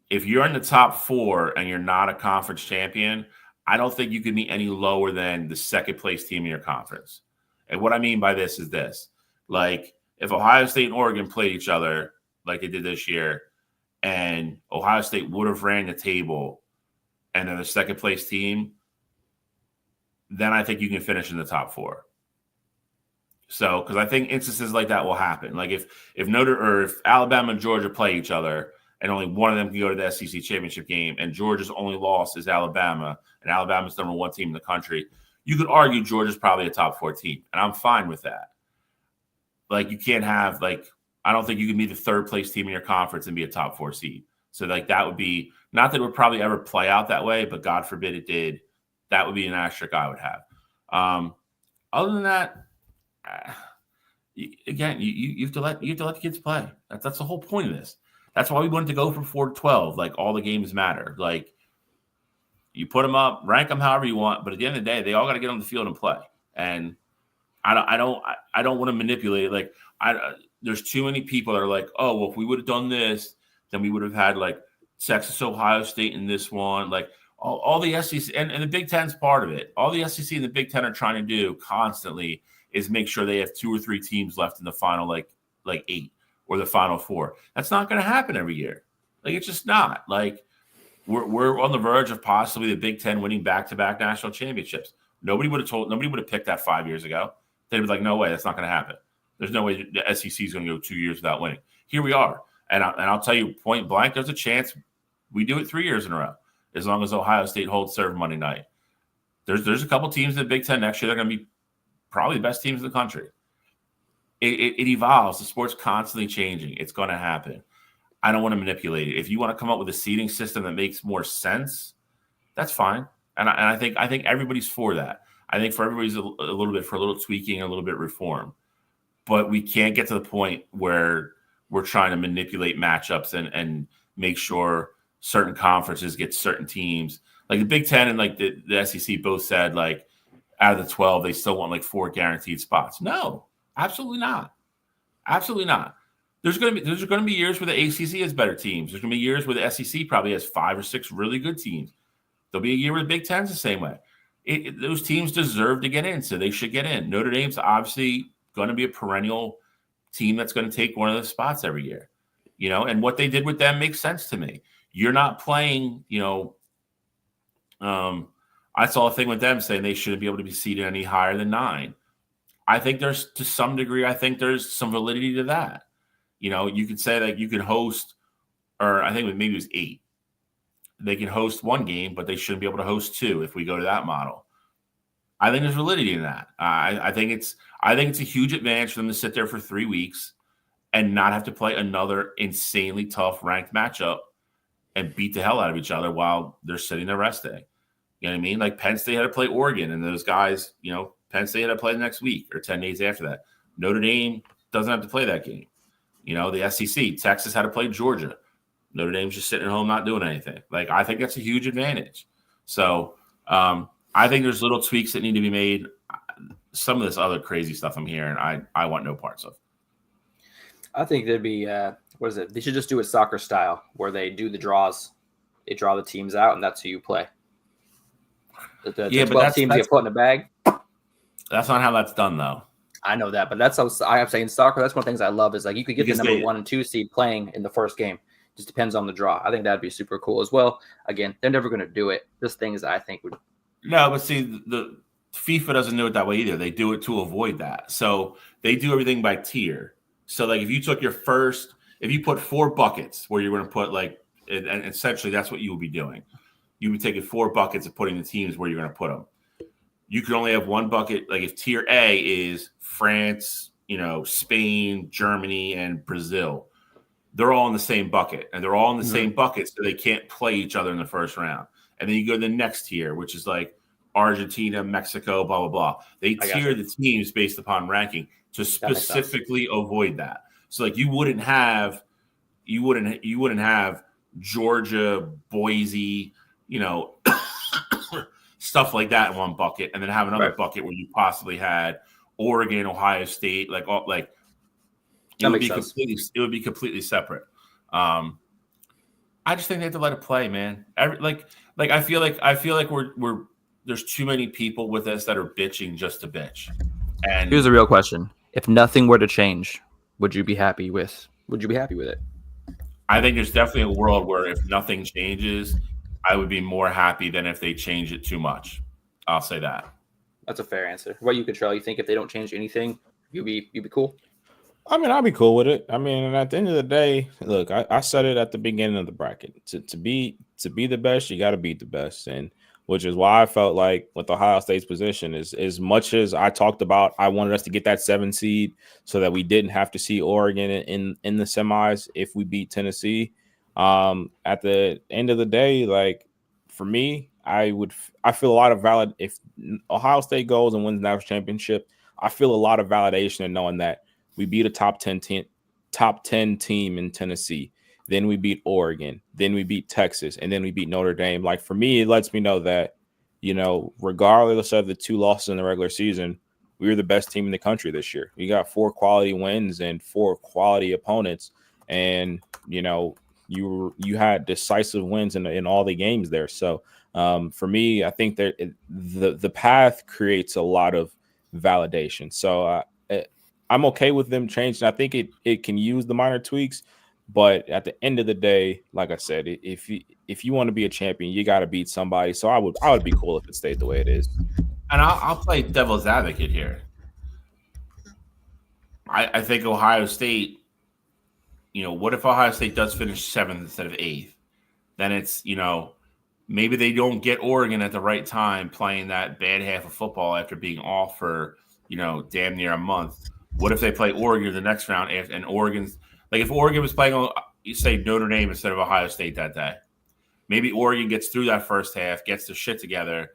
if you're in the top 4 and you're not a conference champion, I don't think you can be any lower than the second place team in your conference. And what I mean by this is this: like if Ohio State and Oregon played each other like they did this year, and Ohio State would have ran the table and they're the second place team, then I think you can finish in the top 4. So, because I think instances like that will happen. Like if Alabama and Georgia play each other and only one of them can go to the SEC championship game and Georgia's only loss is Alabama and Alabama's the number 1 team in the country, you could argue Georgia's probably a top 4 team. And I'm fine with that. Like you can't have I don't think you can be the 3rd place team in your conference and be a top 4 seed. So that would be, not that it would probably ever play out that way, but God forbid it did. That would be an asterisk I would have. Other than that, you have to let the kids play. That's the whole point of this. That's why we wanted to go from 4 to 12. Like all the games matter. Like you put them up, rank them however you want, but at the end of the day, they all got to get on the field and play. And I don't want to manipulate it. Like there's too many people that are like, oh, well, if we would have done this, then we would have had like Texas, Ohio State in this one. Like all the SEC and the Big Ten's part of it. All the SEC and the Big Ten are trying to do constantly is make sure they have 2 or 3 teams left in the final like 8 or the final 4. That's not going to happen every year. Like it's just not. Like we're on the verge of possibly the Big Ten winning back-to-back national championships. Nobody would have picked that 5 years ago. They'd be like, no way, that's not going to happen. There's no way the SEC is going to go 2 years without winning. Here we are. And I'll tell you point blank, there's a chance we do it 3 years in a row, as long as Ohio State holds serve Monday night. There's a couple teams in the Big Ten next year that are going to be probably the best teams in the country. It evolves. The sport's constantly changing. It's going to happen. I don't want to manipulate it. If you want to come up with a seeding system that makes more sense, that's fine. And I think everybody's for that. I think for everybody's a little bit for a little tweaking, a little bit reform. But we can't get to the point where we're trying to manipulate matchups and make sure certain conferences get certain teams. Like the Big Ten and like the SEC both said, like out of the 12, they still want like 4 guaranteed spots. No, absolutely not. Absolutely not. There's going to be years where the ACC has better teams. There's going to be years where the SEC probably has 5 or 6 really good teams. There'll be a year where the Big Ten's the same way. Those teams deserve to get in, so they should get in. Notre Dame's obviously going to be a perennial team that's going to take one of those spots every year, and what they did with them makes sense to me. You're not playing, I saw a thing with them saying they shouldn't be able to be seated any higher than 9. I think there's, to some degree, there's some validity to that. You could say that you can host, or I think maybe it was 8. They can host 1 game, but they shouldn't be able to host 2 if we go to that model. I think there's validity in that. I think it's a huge advantage for them to sit there for 3 weeks and not have to play another insanely tough ranked matchup and beat the hell out of each other while they're sitting their rest day. You know what I mean? Like Penn State had to play Oregon, and those guys, Penn State had to play the next week or 10 days after that. Notre Dame doesn't have to play that game. The SEC, Texas had to play Georgia. Notre Dame's just sitting at home not doing anything. Like, I think that's a huge advantage. So I think there's little tweaks that need to be made. Some of this other crazy stuff I'm hearing, I want no parts of. I think there'd be, they should just do it soccer style, where they do the draws. They draw the teams out, and that's who you play. The 12 teams get put in a bag. That's not how that's done, though. I know that, but that's how I'm saying soccer. That's one of the things I love is like you could get the number 1 and 2 seed playing in the first game. Just depends on the draw. I think that'd be super cool as well. Again, they're never going to do it. Just things I think would. No, but see, the FIFA doesn't do it that way either. They do it to avoid that. So they do everything by tier. So like if you took if you put 4 buckets where you're going to put and essentially that's what you would be doing. You would take 4 buckets of putting the teams where you're going to put them. You could only have 1 bucket. Like if tier A is France, Spain, Germany, and Brazil, they're all in the same bucket, and they're all in the same bucket, so they can't play each other in the first round. And then you go to the next tier, which is like Argentina, Mexico, blah, blah, blah. They tier the teams based upon ranking to specifically avoid that. So like you wouldn't have Georgia, Boise, stuff like that in one bucket, and then have another bucket where you possibly had Oregon, Ohio State, it would be completely separate. I just think they have to let it play, man. I feel like we're there's too many people with us that are bitching just to bitch. And here's a real question: if nothing were to change, would you be happy with it? I think there's definitely a world where if nothing changes, I would be more happy than if they change it too much. I'll say that. That's a fair answer. What you control? You think if they don't change anything, you'd be cool? I mean, I'll be cool with it. I mean, and at the end of the day, look, I said it at the beginning of the bracket. To be the best, you got to beat the best, and which is why I felt like with Ohio State's position is as much as I talked about, I wanted us to get that 7 seed so that we didn't have to see Oregon in the semis if we beat Tennessee. At the end of the day, like for me, I feel a lot of valid if Ohio State goes and wins the national championship. I feel a lot of validation in knowing that we beat a top 10 team in Tennessee. Then we beat Oregon. Then we beat Texas. And then we beat Notre Dame. Like, for me, it lets me know that, you know, regardless of the 2 losses in the regular season, we were the best team in the country this year. We got 4 quality wins and 4 quality opponents. And, you know, you had decisive wins in all the games there. So, for me, I think that the path creates a lot of validation. So, I'm okay with them changing. I think it can use the minor tweaks, but at the end of the day, like I said, if you want to be a champion, you got to beat somebody. So I would be cool if it stayed the way it is. And I'll play devil's advocate here. I think Ohio State, you know, what if Ohio State does finish 7th instead of 8th? Then it's, you know, maybe they don't get Oregon at the right time playing that bad half of football after being off for, you know, damn near a month. What if they play Oregon the next round and Oregon's like if Oregon was playing on, you say Notre Dame instead of Ohio State that day? Maybe Oregon gets through that first half, gets their shit together,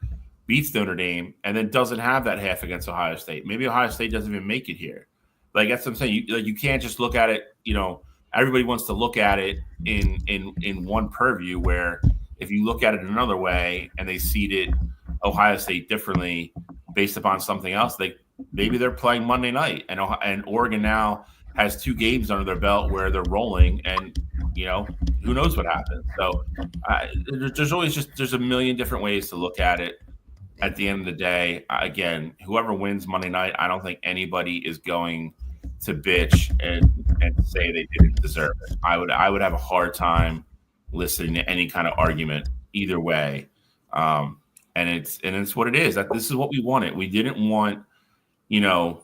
beats Notre Dame, and then doesn't have that half against Ohio State. Maybe Ohio State doesn't even make it here. Like that's what I'm saying. You can't just look at it. You know, everybody wants to look at it in one purview. Where if you look at it another way and they seeded Ohio State differently based upon something else, maybe they're playing Monday night, and Oregon now has 2 games under their belt where they're rolling, and you know who knows what happens. So there's a million different ways to look at it. At the end of the day, again, whoever wins Monday night, I don't think anybody is going to bitch and say they didn't deserve it. I would have a hard time listening to any kind of argument either way. And it's what it is. That this is what we wanted. We didn't want, you know,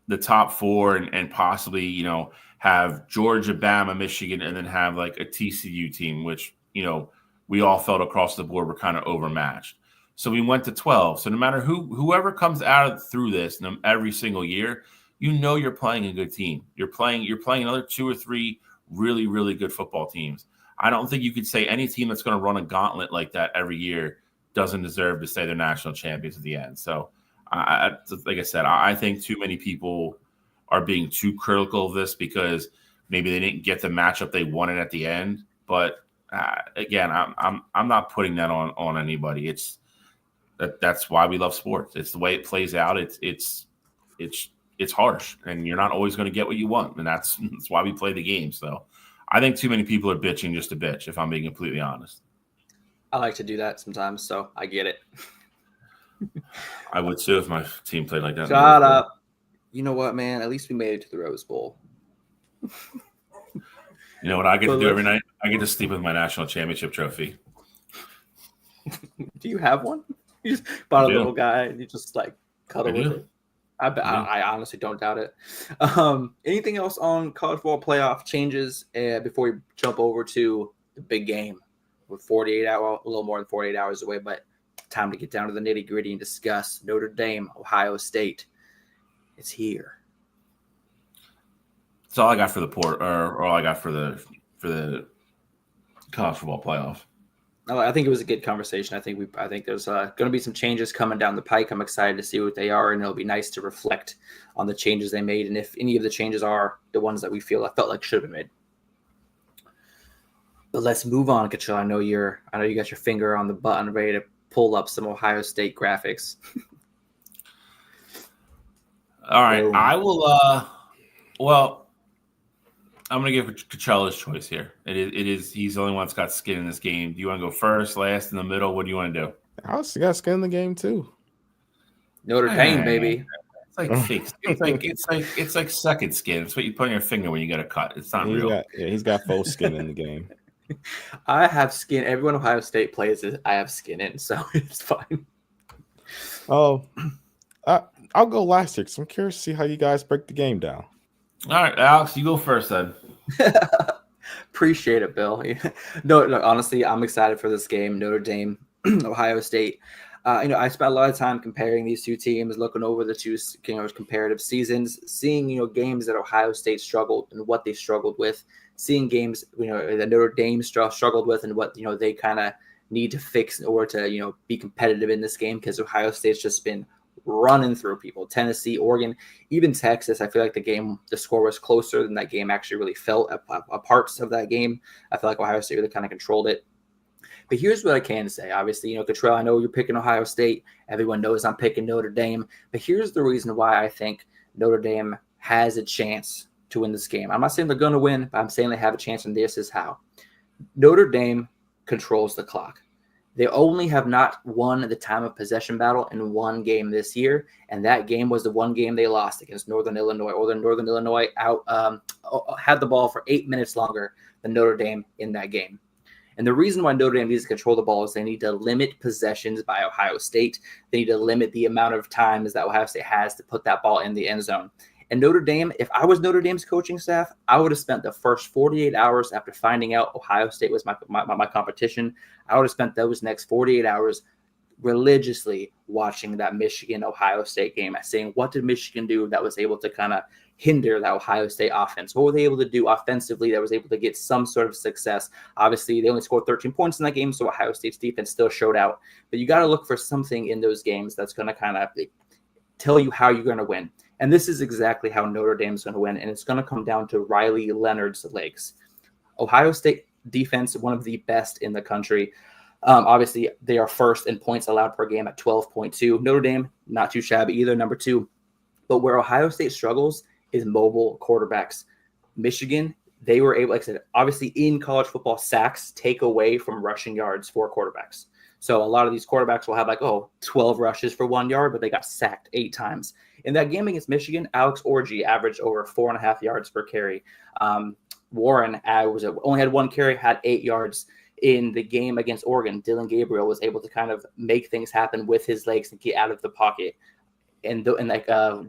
the top 4 and possibly, you know, have Georgia, Bama, Michigan, and then have like a TCU team, which, you know, we all felt across the board were kind of overmatched. So we went to 12. So no matter whoever comes out through this every single year, you know you're playing a good team. You're playing another 2 or 3 really, really good football teams. I don't think you could say any team that's going to run a gauntlet like that every year doesn't deserve to say they're national champions at the end. So, like I said, I think too many people are being too critical of this because maybe they didn't get the matchup they wanted at the end. But again, I'm not putting that on anybody. That's why we love sports. It's the way it plays out. It's harsh, and you're not always going to get what you want, and that's why we play the game. So, I think too many people are bitching just to bitch. If I'm being completely honest, I like to do that sometimes, so I get it. I would too if my team played like that. Shut up. You know what, man? At least we made it to the Rose Bowl. You know what I get to do every night? I get to sleep with my national championship trophy. Do you have one? You just bought a little guy and you just like cuddle with it. I honestly don't doubt it. Anything else on college football playoff changes before we jump over to the big game? With a little more than 48 hours away, but time to get down to the nitty gritty and discuss Notre Dame, Ohio State. It's here. That's all I got for the or all I got for the college football playoff. I think it was a good conversation. I think there's going to be some changes coming down the pike. I'm excited to see what they are, and it'll be nice to reflect on the changes they made, and if any of the changes are the ones that I felt like should have been made. But let's move on, Kachil. I know you got your finger on the button, ready to pull up some Ohio State graphics. All right, I will. Well, I'm going to give Coachella's choice here. It is. He's the only one that's got skin in this game. Do you want to go first, last, in the middle? What do you want to do? I also got skin in the game too. Notre Dame, baby. like fake. It's like second skin. It's what you put on your finger when you get a cut. It's not real. He's got faux skin in the game. I have skin. Everyone Ohio State plays it. I have skin in, so it's fine. Oh, I'll go last here because I'm curious to see how you guys break the game down. All right, Alex, you go first then. Appreciate it, Bill. No, honestly, I'm excited for this game. Notre Dame, Ohio State. I spent a lot of time comparing these two teams, looking over the two comparative seasons, seeing games that Ohio State struggled and what they struggled with, seeing games that Notre Dame struggled with and what they kind of need to fix in order to be competitive in this game, because Ohio State's just been running through people. Tennessee, Oregon, even Texas. I feel like the score was closer than that game actually really felt at parts of that game. I feel like Ohio State really kind of controlled it. But here's what I can say. Obviously, Cottrell, I know you're picking Ohio State. Everyone knows I'm picking Notre Dame. But here's the reason why I think Notre Dame has a chance to win this game. I'm not saying they're going to win, but I'm saying they have a chance, and this is how. Notre Dame controls the clock. They only have not won the time of possession battle in one game this year, and that game was the one game they lost against Northern Illinois. Northern Illinois had the ball for 8 minutes longer than Notre Dame in that game. And the reason why Notre Dame needs to control the ball is they need to limit possessions by Ohio State. They need to limit the amount of times that Ohio State has to put that ball in the end zone. And Notre Dame, if I was Notre Dame's coaching staff, I would have spent the first 48 hours after finding out Ohio State was my competition. I would have spent those next 48 hours religiously watching that Michigan-Ohio State game, seeing what did Michigan do that was able to kind of hinder that Ohio State offense. What were they able to do offensively that was able to get some sort of success? Obviously, they only scored 13 points in that game, so Ohio State's defense still showed out. But you got to look for something in those games that's going to kind of tell you how you're going to win. And this is exactly how Notre Dame's going to win, and it's going to come down to Riley Leonard's legs. Ohio State defense, one of the best in the country. Obviously, they are first in points allowed per game at 12.2. Notre Dame, not too shabby either, number 2. But where Ohio State struggles is mobile quarterbacks. Michigan, they were able, like I said, obviously in college football, sacks take away from rushing yards for quarterbacks. So a lot of these quarterbacks will have 12 rushes for 1 yard, but they got sacked 8 times. In that game against Michigan, Alex Orji averaged over 4.5 yards per carry. Warren only had 1 carry, had 8 yards. In the game against Oregon, Dylan Gabriel was able to kind of make things happen with his legs and get out of the pocket. And Dylan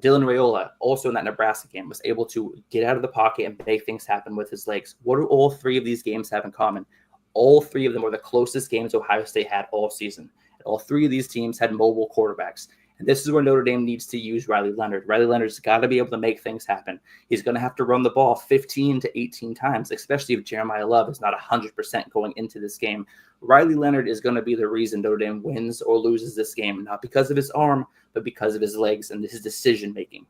Raiola, also in that Nebraska game, was able to get out of the pocket and make things happen with his legs. What do all 3 of these games have in common? All 3 of them were the closest games Ohio State had all season. All 3 of these teams had mobile quarterbacks. And this is where Notre Dame needs to use Riley Leonard. Riley Leonard's got to be able to make things happen. He's going to have to run the ball 15 to 18 times, especially if Jeremiah Love is not 100% going into this game. Riley Leonard is going to be the reason Notre Dame wins or loses this game, not because of his arm, but because of his legs and his decision-making.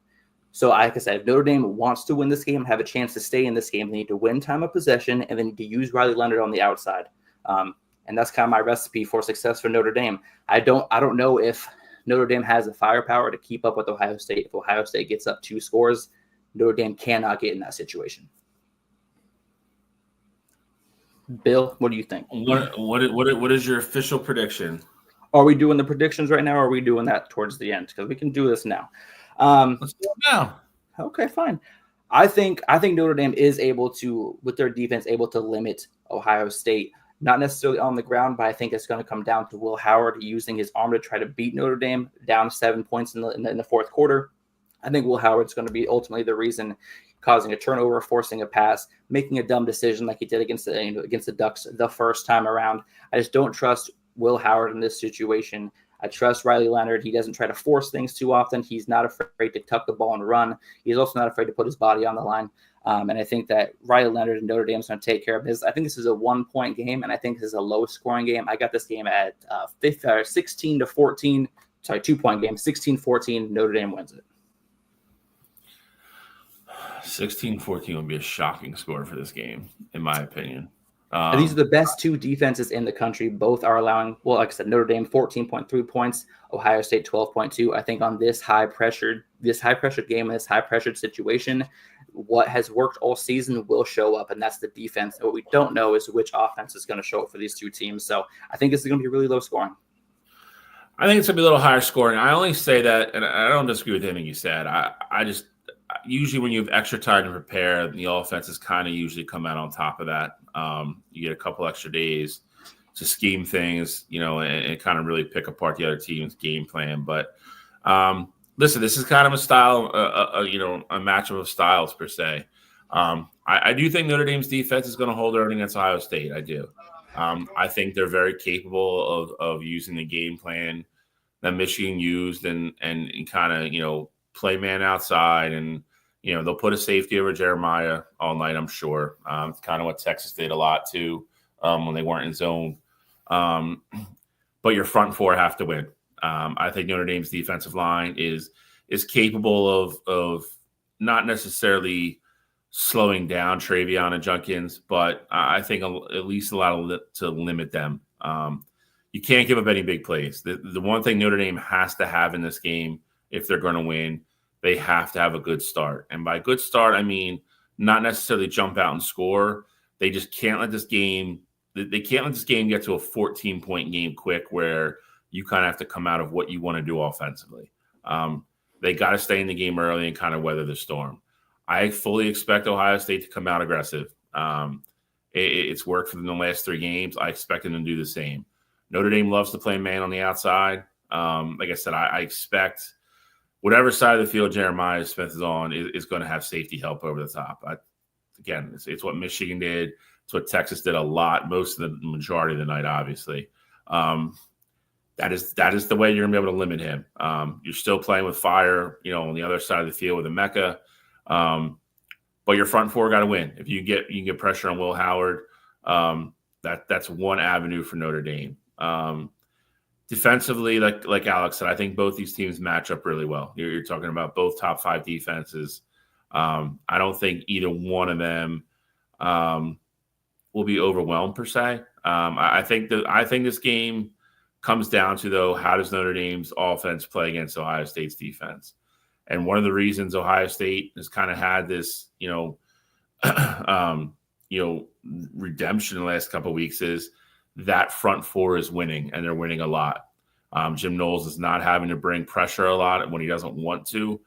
So, like I said, if Notre Dame wants to win this game and have a chance to stay in this game, they need to win time of possession, and they need to use Riley Leonard on the outside. And that's kind of my recipe for success for Notre Dame. I don't know if Notre Dame has the firepower to keep up with Ohio State. If Ohio State gets up 2 scores, Notre Dame cannot get in that situation. Bill, what do you think? What is your official prediction? Are we doing the predictions right now, or are we doing that towards the end? Because we can do this now. Let's do it now. Okay, fine. I think Notre Dame is able to, with their defense, able to limit Ohio State. Not necessarily on the ground, but I think it's going to come down to Will Howard using his arm to try to beat Notre Dame down 7 points in the fourth quarter. I think Will Howard's going to be ultimately the reason causing a turnover, forcing a pass, making a dumb decision like he did against the Ducks the first time around. I just don't trust Will Howard in this situation. I trust Riley Leonard. He doesn't try to force things too often. He's not afraid to tuck the ball and run. He's also not afraid to put his body on the line. And I think that Riley Leonard and Notre Dame is going to take care of this. I think this is a 1-point game, and I think this is a low-scoring game. I got this game at 16-14. Sorry, 2-point game, 16-14. Notre Dame wins it. 16-14 would be a shocking score for this game, in my opinion. These are the best 2 defenses in the country. Both are allowing, well, like I said, Notre Dame 14.3 points, Ohio State 12.2. I think on this high-pressured game, this high-pressured situation, what has worked all season will show up, and that's the defense. And what we don't know is which offense is going to show up for these 2 teams. So I think this is going to be really low scoring. I think it's going to be a little higher scoring. I only say that, and I don't disagree with anything you said. I just usually when you have extra time to prepare, the offenses kind of usually come out on top of that. You get a couple extra days to scheme things, and kind of really pick apart the other team's game plan. But listen, this is kind of a style, a matchup of styles per se. I do think Notre Dame's defense is going to hold early against Ohio State. I do. I think they're very capable of using the game plan that Michigan used and kind of, play man outside and, they'll put a safety over Jeremiah all night, I'm sure. It's kind of what Texas did a lot too when they weren't in zone. But your front four have to win. I think Notre Dame's defensive line is capable of not necessarily slowing down Travion and Junkins, but I think at least to limit them. You can't give up any big plays. The one thing Notre Dame has to have in this game, if they're going to win, they have to have a good start. And by good start, I mean not necessarily jump out and score. They just can't let this game – they can't let this game get to a 14-point game quick where you kind of have to come out of what you want to do offensively. They got to stay in the game early and kind of weather the storm. I fully expect Ohio State to come out aggressive. It's worked for them the last 3 games. I expect them to do the same. Notre Dame loves to play man on the outside. Like I said, I expect whatever side of the field Jeremiah Smith is on is going to have safety help over the top. Again, it's what Michigan did. It's what Texas did a lot, most of the majority of the night, obviously. That is the way you're going to be able to limit him. You're still playing with fire, on the other side of the field with a Mecca. But your front four got to win. If you can get pressure on Will Howard, that's one avenue for Notre Dame. Defensively, like Alex said, I think both these teams match up really well. You're talking about both top 5 defenses. I don't think either one of them will be overwhelmed per se. I think this game comes down to, though, how does Notre Dame's offense play against Ohio State's defense? And one of the reasons Ohio State has kind of had this, redemption in the last couple of weeks is that front four is winning, and they're winning a lot. Jim Knowles is not having to bring pressure a lot when he doesn't want to.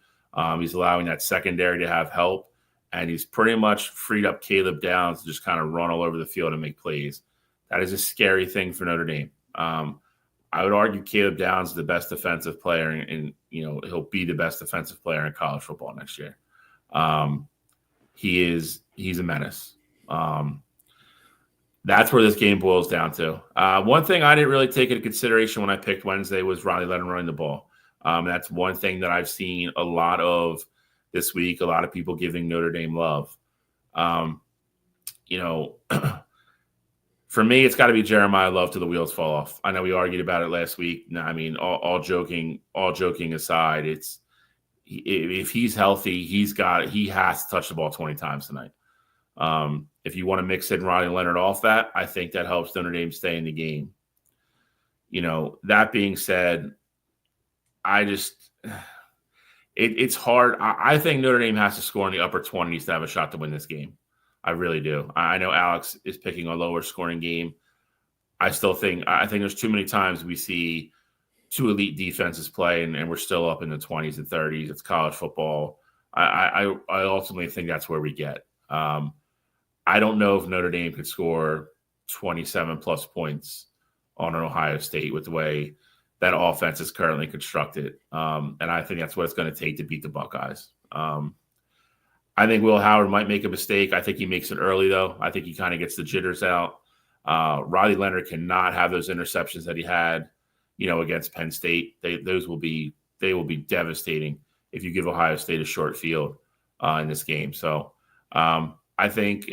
He's allowing that secondary to have help, and he's pretty much freed up Caleb Downs to just kind of run all over the field and make plays. That is a scary thing for Notre Dame. I would argue Caleb Downs is the best defensive player, and he'll be the best defensive player in college football next year. He's a menace. That's where this game boils down to. One thing I didn't really take into consideration when I picked Wednesday was Riley Leonard running the ball. That's one thing that I've seen a lot of this week, a lot of people giving Notre Dame love. For me, it's got to be Jeremiah Love till the wheels fall off. I know we argued about it last week. No, I mean, all joking aside, if he's healthy, he has to touch the ball 20 times tonight. If you want to mix in Riley Leonard off that, I think that helps Notre Dame stay in the game. That being said, it's hard. I think Notre Dame has to score in the upper 20s to have a shot to win this game. I really do. I know Alex is picking a lower scoring game. I think there's too many times we see 2 elite defenses play and we're still up in the 20s and 30s. It's college football. I ultimately think that's where we get. I don't know if Notre Dame could score 27 plus points on an Ohio State with the way that offense is currently constructed. And I think that's what it's going to take to beat the Buckeyes. I think Will Howard might make a mistake. I think he makes it early, though. I think he kind of gets the jitters out. Riley Leonard cannot have those interceptions that he had, against Penn State. They will be devastating if you give Ohio State a short field in this game. So I think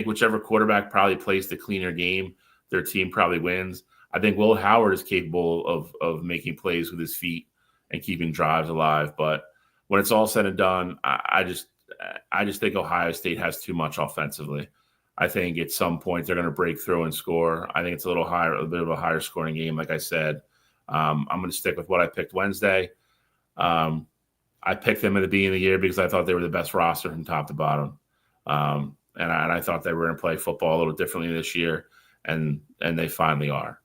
whichever quarterback probably plays the cleaner game, their team probably wins. I think Will Howard is capable of making plays with his feet and keeping drives alive. But when it's all said and done, I just think Ohio State has too much offensively. I think at some point they're going to break through and score. I think it's a bit of a higher scoring game. Like I said, I'm going to stick with what I picked Wednesday. I picked them at the beginning of the year because I thought they were the best roster from top to bottom. And I thought they were going to play football a little differently this year, and they finally are.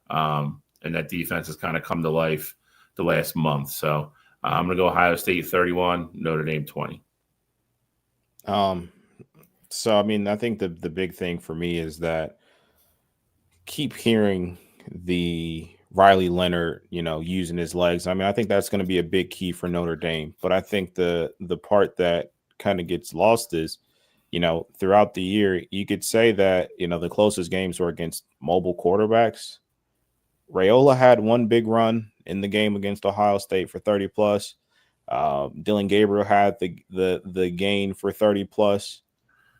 and that defense has kind of come to life the last month. So I'm going to go Ohio State 31, Notre Dame 20. So I mean, I think the big thing for me is that keep hearing the Riley Leonard, using his legs. I mean, I think that's going to be a big key for Notre Dame. But I think the part that kind of gets lost is, throughout the year, you could say that, the closest games were against mobile quarterbacks. Raiola had one big run in the game against Ohio State for 30 plus. Dylan Gabriel had the gain for 30 plus.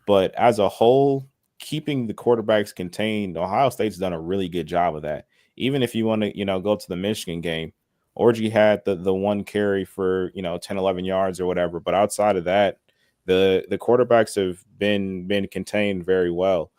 But as a whole, keeping the quarterbacks contained, Ohio State's done a really good job of that. Even if you want to, go to the Michigan game, Orji had the one carry for, 10, 11 yards or whatever. But outside of that, the quarterbacks have been contained very well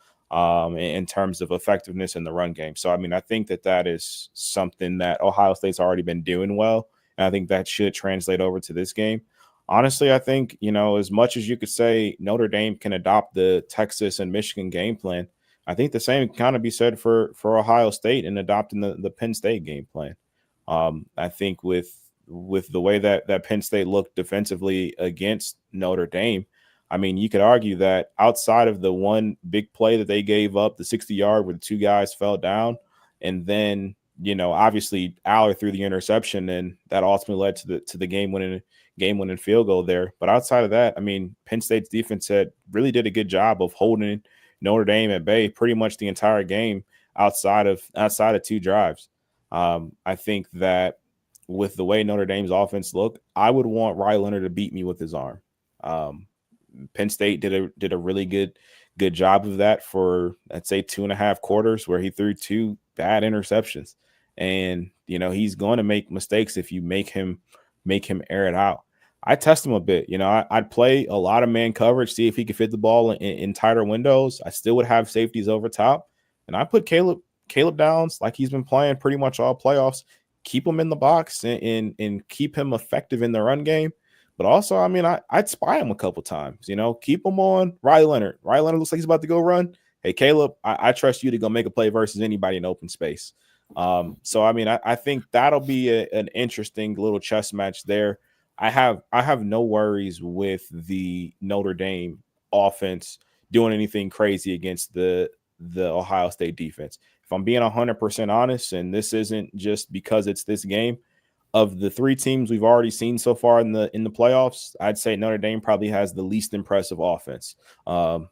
in terms of effectiveness in the run game. So, I mean, I think that is something that Ohio State's already been doing well. And I think that should translate over to this game. Honestly, I think, as much as you could say Notre Dame can adopt the Texas and Michigan game plan, I think the same can kind of be said for Ohio State in adopting the Penn State game plan. I think with the way that Penn State looked defensively against Notre Dame, I mean, you could argue that outside of the one big play that they gave up, the 60-yard where the two guys fell down, and then, obviously Aller threw the interception, and that ultimately led to the game-winning field goal there. But outside of that, I mean, Penn State's defense really did a good job of holding Notre Dame at bay pretty much the entire game outside of two drives. I think that with the way Notre Dame's offense looked, I would want Riley Leonard to beat me with his arm. Penn State did a really good job of that for, I'd say, 2.5 quarters, where he threw 2 bad interceptions. And, he's going to make mistakes if you make him air it out. I test him a bit. I'd play a lot of man coverage, see if he could fit the ball in tighter windows. I still would have safeties over top. And I put Caleb Downs like he's been playing pretty much all playoffs. Keep him in the box and keep him effective in the run game. But also, I mean, I'd spy him a couple times, keep him on Riley Leonard. Riley Leonard looks like he's about to go run. Hey, Caleb, I trust you to go make a play versus anybody in open space. So, I mean, I think that'll be an interesting little chess match there. I have no worries with the Notre Dame offense doing anything crazy against the Ohio State defense. If I'm being 100% honest, and this isn't just because it's this game, of the 3 teams we've already seen so far in the playoffs, I'd say Notre Dame probably has the least impressive offense of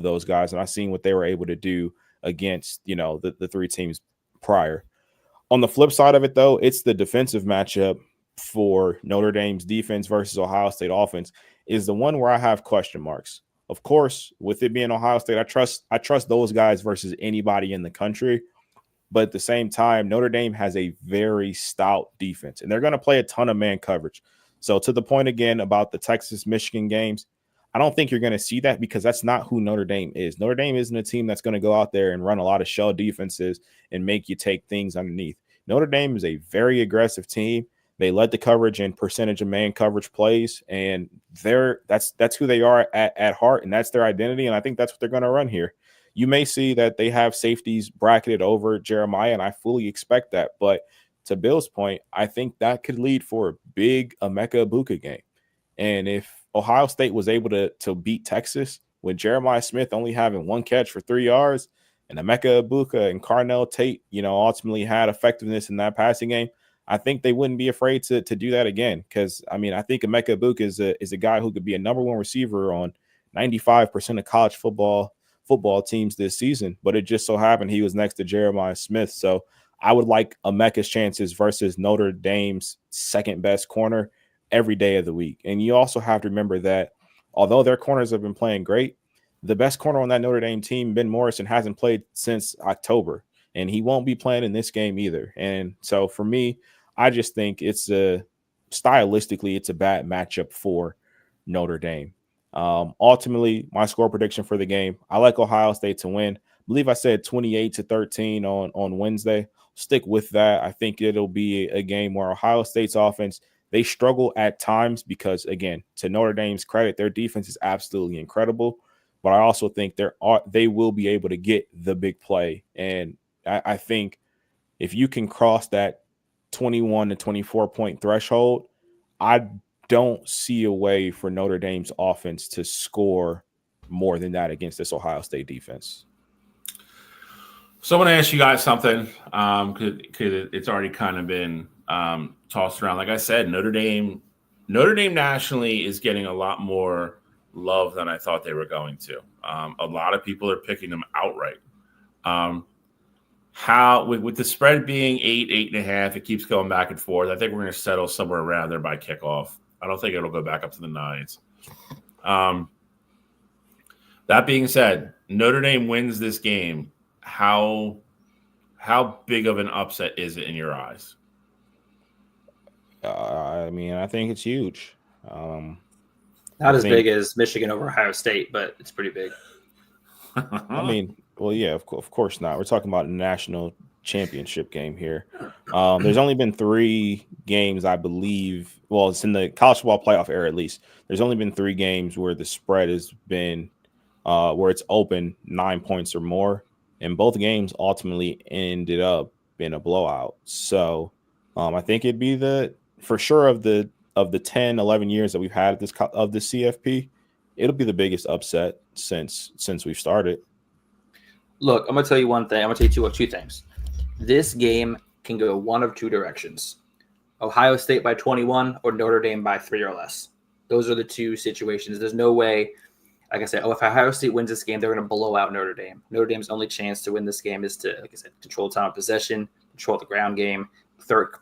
those guys. And I've seen what they were able to do against, the 3 teams prior. On the flip side of it, though, it's the defensive matchup for Notre Dame's defense versus Ohio State offense is the one where I have question marks. Of course, with it being Ohio State, I trust those guys versus anybody in the country. But at the same time, Notre Dame has a very stout defense, and they're going to play a ton of man coverage. So to the point again about the Texas-Michigan games, I don't think you're going to see that because that's not who Notre Dame is. Notre Dame isn't a team that's going to go out there and run a lot of shell defenses and make you take things underneath. Notre Dame is a very aggressive team. They led the coverage and percentage of man coverage plays, and that's who they are at heart, and that's their identity, and I think that's what they're going to run here. You may see that they have safeties bracketed over Jeremiah, and I fully expect that. But to Bill's point, I think that could lead for a big Emeka Egbuka game. And if Ohio State was able to beat Texas with Jeremiah Smith only having 1 catch for 3 yards, and Emeka Egbuka and Carnell Tate, ultimately had effectiveness in that passing game, I think they wouldn't be afraid to do that again. Because, I mean, I think Emeka Egbuka is a guy who could be a number 1 receiver on 95% of college football teams this season, but it just so happened he was next to Jeremiah Smith. So I would like Emeka's chances versus Notre Dame's second best corner every day of the week. And you also have to remember that although their corners have been playing great, the best corner on that Notre Dame team, Ben Morrison, hasn't played since October, and he won't be playing in this game either. And so for me, I just think stylistically, it's a bad matchup for Notre Dame. Ultimately, my score prediction for the game, I like Ohio State to win. I believe I said 28-13 on Wednesday. Stick with that. I think it'll be a game where Ohio State's offense, they struggle at times because, again, to Notre Dame's credit, their defense is absolutely incredible. But I also think they will be able to get the big play. And I think if you can cross that 21 to 24 point threshold, I don't see a way for Notre Dame's offense to score more than that against this Ohio State defense. So I want to ask you guys something because it's already kind of been tossed around. Like I said, Notre Dame nationally is getting a lot more love than I thought they were going to. A lot of people are picking them outright. How with the spread being 8.5, it keeps going back and forth. I think we're going to settle somewhere around there by kickoff. I don't think it'll go back up to the 9s. That being said, Notre Dame wins this game. How big of an upset is it in your eyes? I mean, I think it's huge. Not as big as Michigan over Ohio State, but it's pretty big. I mean, well, yeah, of course not. We're talking about a national championship game here. There's only been 3 games, I believe. Well, it's in the college football playoff era, at least. There's only been 3 games where the spread has been where it's open 9 points or more, and both games ultimately ended up in a blowout. So I think it'd be for sure of the 10, 11 years that we've had of the CFP, it'll be the biggest upset since we've started. Look, I'm going to tell you one thing. I'm going to tell you two things. This game can go one of 2 directions. Ohio State by 21 or Notre Dame by 3 or less. Those are the 2 situations. There's no way, like I said, if Ohio State wins this game, they're going to blow out Notre Dame. Notre Dame's only chance to win this game is to, like I said, control time of possession, control the ground game,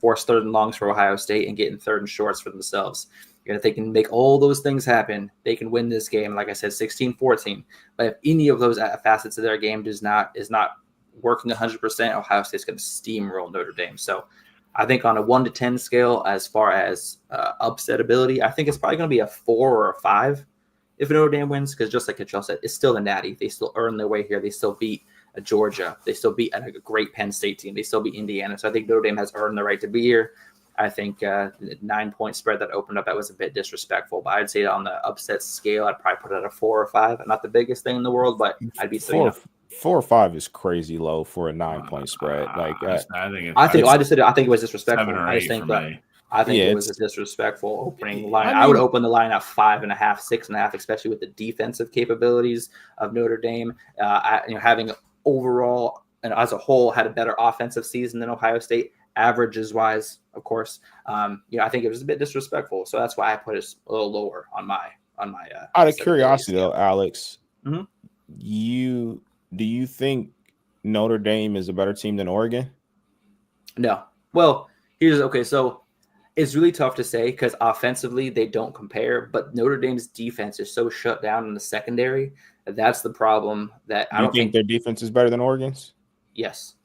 force third and longs for Ohio State, and get in third and shorts for themselves. And if they can make all those things happen, they can win this game. Like I said, 16-14. But if any of those facets of their game is not working 100%, Ohio State's going to steamroll Notre Dame. So I think on a 1 to 10 scale, as far as upset ability, I think it's probably going to be a 4 or a 5 if Notre Dame wins, because just like Kitchell said, it's still the Natty. They still earn their way here. They still beat Georgia. They still beat a great Penn State team. They still beat Indiana. So I think Notre Dame has earned the right to be here. I think the 9-point spread that opened up, that was a bit disrespectful. But I'd say on the upset scale, I'd probably put it at a 4 or 5. Not the biggest thing in the world, but I'd be 4 or 5 is crazy low for a 9-point spread. I think it was disrespectful. 7 or 8 I think it was a disrespectful opening line. I would open the line at 5.5, 6.5, especially with the defensive capabilities of Notre Dame. Having overall and as a whole had a better offensive season than Ohio State, averages wise, of course. I think it was a bit disrespectful, so that's why I put it a little lower on my. Out of curiosity, though, Alex, mm-hmm. Do you think Notre Dame is a better team than Oregon? No. Well, so it's really tough to say because offensively they don't compare, but Notre Dame's defense is so shut down in the secondary that's the problem. That I don't think their defense is better than Oregon's. Yes,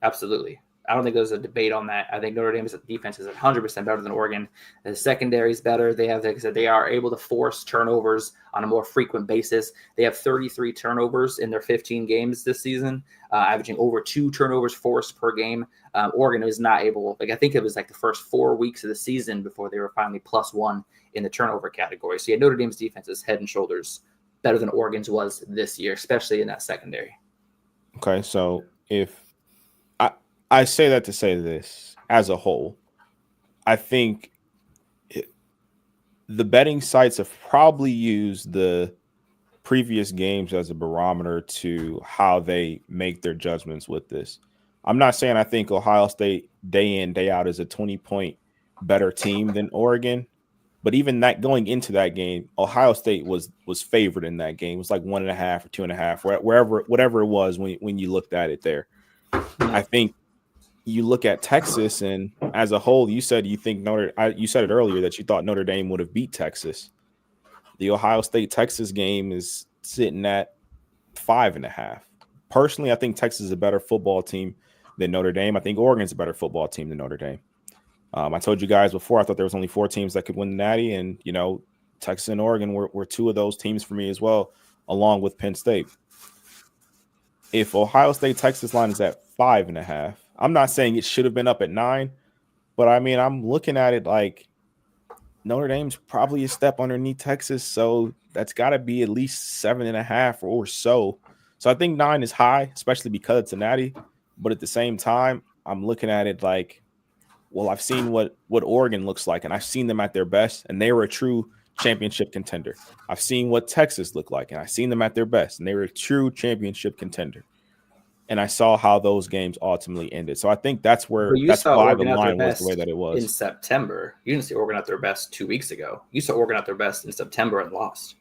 absolutely. I don't think there's a debate on that. I think Notre Dame's defense is 100% better than Oregon. The secondary is better. They have, like I said, they are able to force turnovers on a more frequent basis. They have 33 turnovers in their 15 games this season, averaging over 2 turnovers forced per game. Oregon is not able, I think it was the first 4 weeks of the season before they were finally +1 in the turnover category. So Notre Dame's defense is head and shoulders better than Oregon's was this year, especially in that secondary. Okay, so if I say that to say this, as a whole, I think the betting sites have probably used the previous games as a barometer to how they make their judgments with this. I'm not saying I think Ohio State day in, day out is a 20-point better team than Oregon, but even that going into that game, Ohio State was favored in that game. It was like 1.5 or 2.5, whatever it was when you looked at it there. I think you look at Texas, and as a whole, you said you think you said it earlier that you thought Notre Dame would have beat Texas. The Ohio State-Texas game is sitting at 5.5. Personally, I think Texas is a better football team than Notre Dame. I think Oregon's a better football team than Notre Dame. I told you guys before, I thought there was only 4 teams that could win the Natty, and Texas and Oregon were 2 of those teams for me as well, along with Penn State. If Ohio State-Texas line is at 5.5, I'm not saying it should have been up at 9, but I mean, I'm looking at it like Notre Dame's probably a step underneath Texas, so that's got to be at least 7.5 or so. So I think 9 is high, especially because it's a Natty. But at the same time, I'm looking at it like, well, I've seen what Oregon looks like, and I've seen them at their best, and they were a true championship contender. I've seen what Texas looked like, and I've seen them at their best, and they were a true championship contender. And I saw how those games ultimately ended. So I think that's why the line was the way that it was. In September, you didn't see Oregon at their best 2 weeks ago. You saw Oregon at their best in September and lost.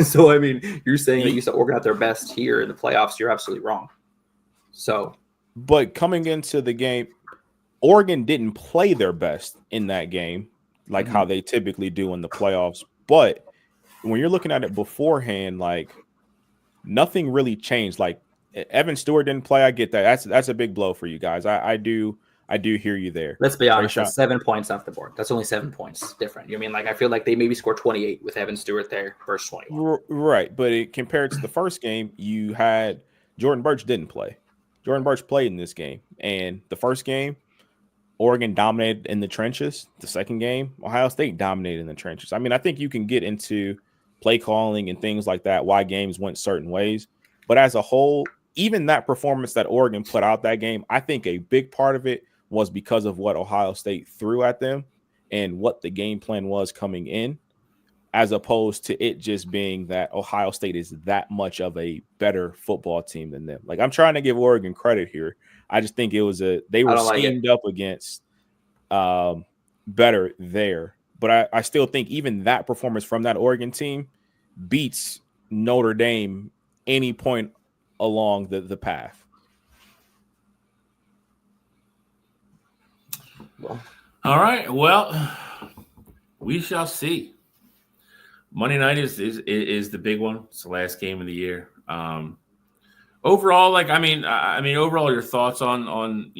So, I mean, you're saying that you saw Oregon at their best here in the playoffs. You're absolutely wrong. So, but coming into the game, Oregon didn't play their best in that game, like how they typically do in the playoffs. But when you're looking at it beforehand, like nothing really changed. Like Evan Stewart didn't play. I get that. That's a big blow for you guys. I do hear you there. Let's be honest. That's 7 points off the board. That's only 7 points different. You know what I mean? Like I feel like they maybe scored 28 with Evan Stewart there versus 21. Right, but compared to the first game, you had Jordan Burch didn't play. Jordan Burch played in this game, and the first game, Oregon dominated in the trenches. The second game, Ohio State dominated in the trenches. I mean, I think you can get into play calling and things like that, why games went certain ways. But as a whole, even that performance that Oregon put out that game, I think a big part of it was because of what Ohio State threw at them and what the game plan was coming in, as opposed to it just being that Ohio State is that much of a better football team than them. Like, I'm trying to give Oregon credit here. I just think it was they were schemed up against better there. But I still think even that performance from that Oregon team beats Notre Dame any point along the path. Well, all right. Well, we shall see. Monday night is the big one. It's the last game of the year. Overall, overall, your thoughts on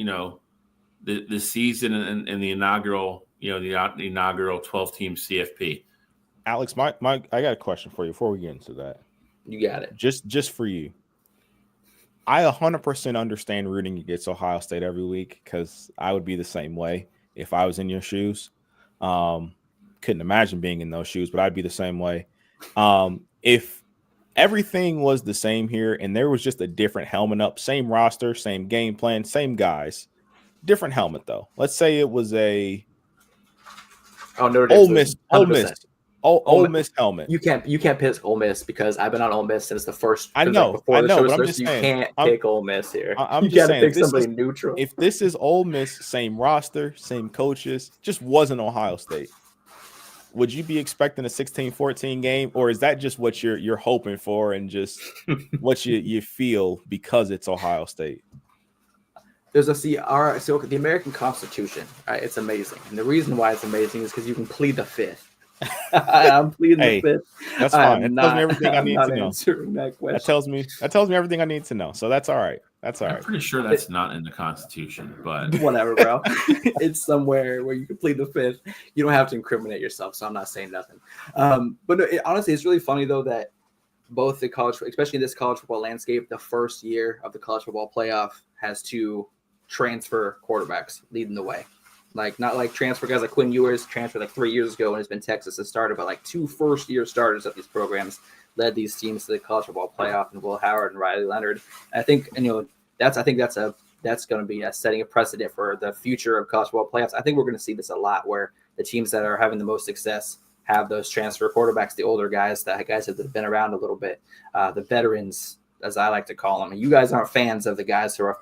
the season and the inaugural the inaugural 12-team CFP. Alex, I got a question for you before we get into that. You got it. Just for you. I 100% understand rooting against Ohio State every week because I would be the same way if I was in your shoes. Couldn't imagine being in those shoes, but I'd be the same way. If everything was the same here and there was just a different helmet up, same roster, same game plan, same guys, different helmet though. Let's say it was a Ole Miss helmet. You can't pick Ole Miss because I've been on Ole Miss since the first. I know, but I'm just saying, you can't pick Ole Miss here. I'm you just gotta saying, pick somebody neutral. If this is Ole Miss, same roster, same coaches, just wasn't Ohio State, would you be expecting a 16-14 game, or is that just what you're hoping for and just what you feel because it's Ohio State? There's the American Constitution. Right? It's amazing, and the reason why it's amazing is because you can plead the fifth. I'm pleading the fifth. That's fine. It tells me everything I need to know. That tells me everything I need to know. So that's all right. I'm pretty sure that's not in the Constitution, but whatever, bro. It's somewhere where you can plead the fifth. You don't have to incriminate yourself, so I'm not saying nothing. But no, honestly, it's really funny though that both the especially in this college football landscape, the first year of the college football playoff has two transfer quarterbacks leading the way. Like not like transfer guys like Quinn Ewers transferred like 3 years ago and has been Texas has started, but like two first-year starters of these programs led these teams to the college football playoff, and Will Howard and Riley Leonard. And I think that's going to be setting a precedent for the future of college football playoffs. I think we're going to see this a lot where the teams that are having the most success have those transfer quarterbacks, the older guys, the guys that have been around a little bit, the veterans, as I like to call them. And you guys aren't fans of the guys who are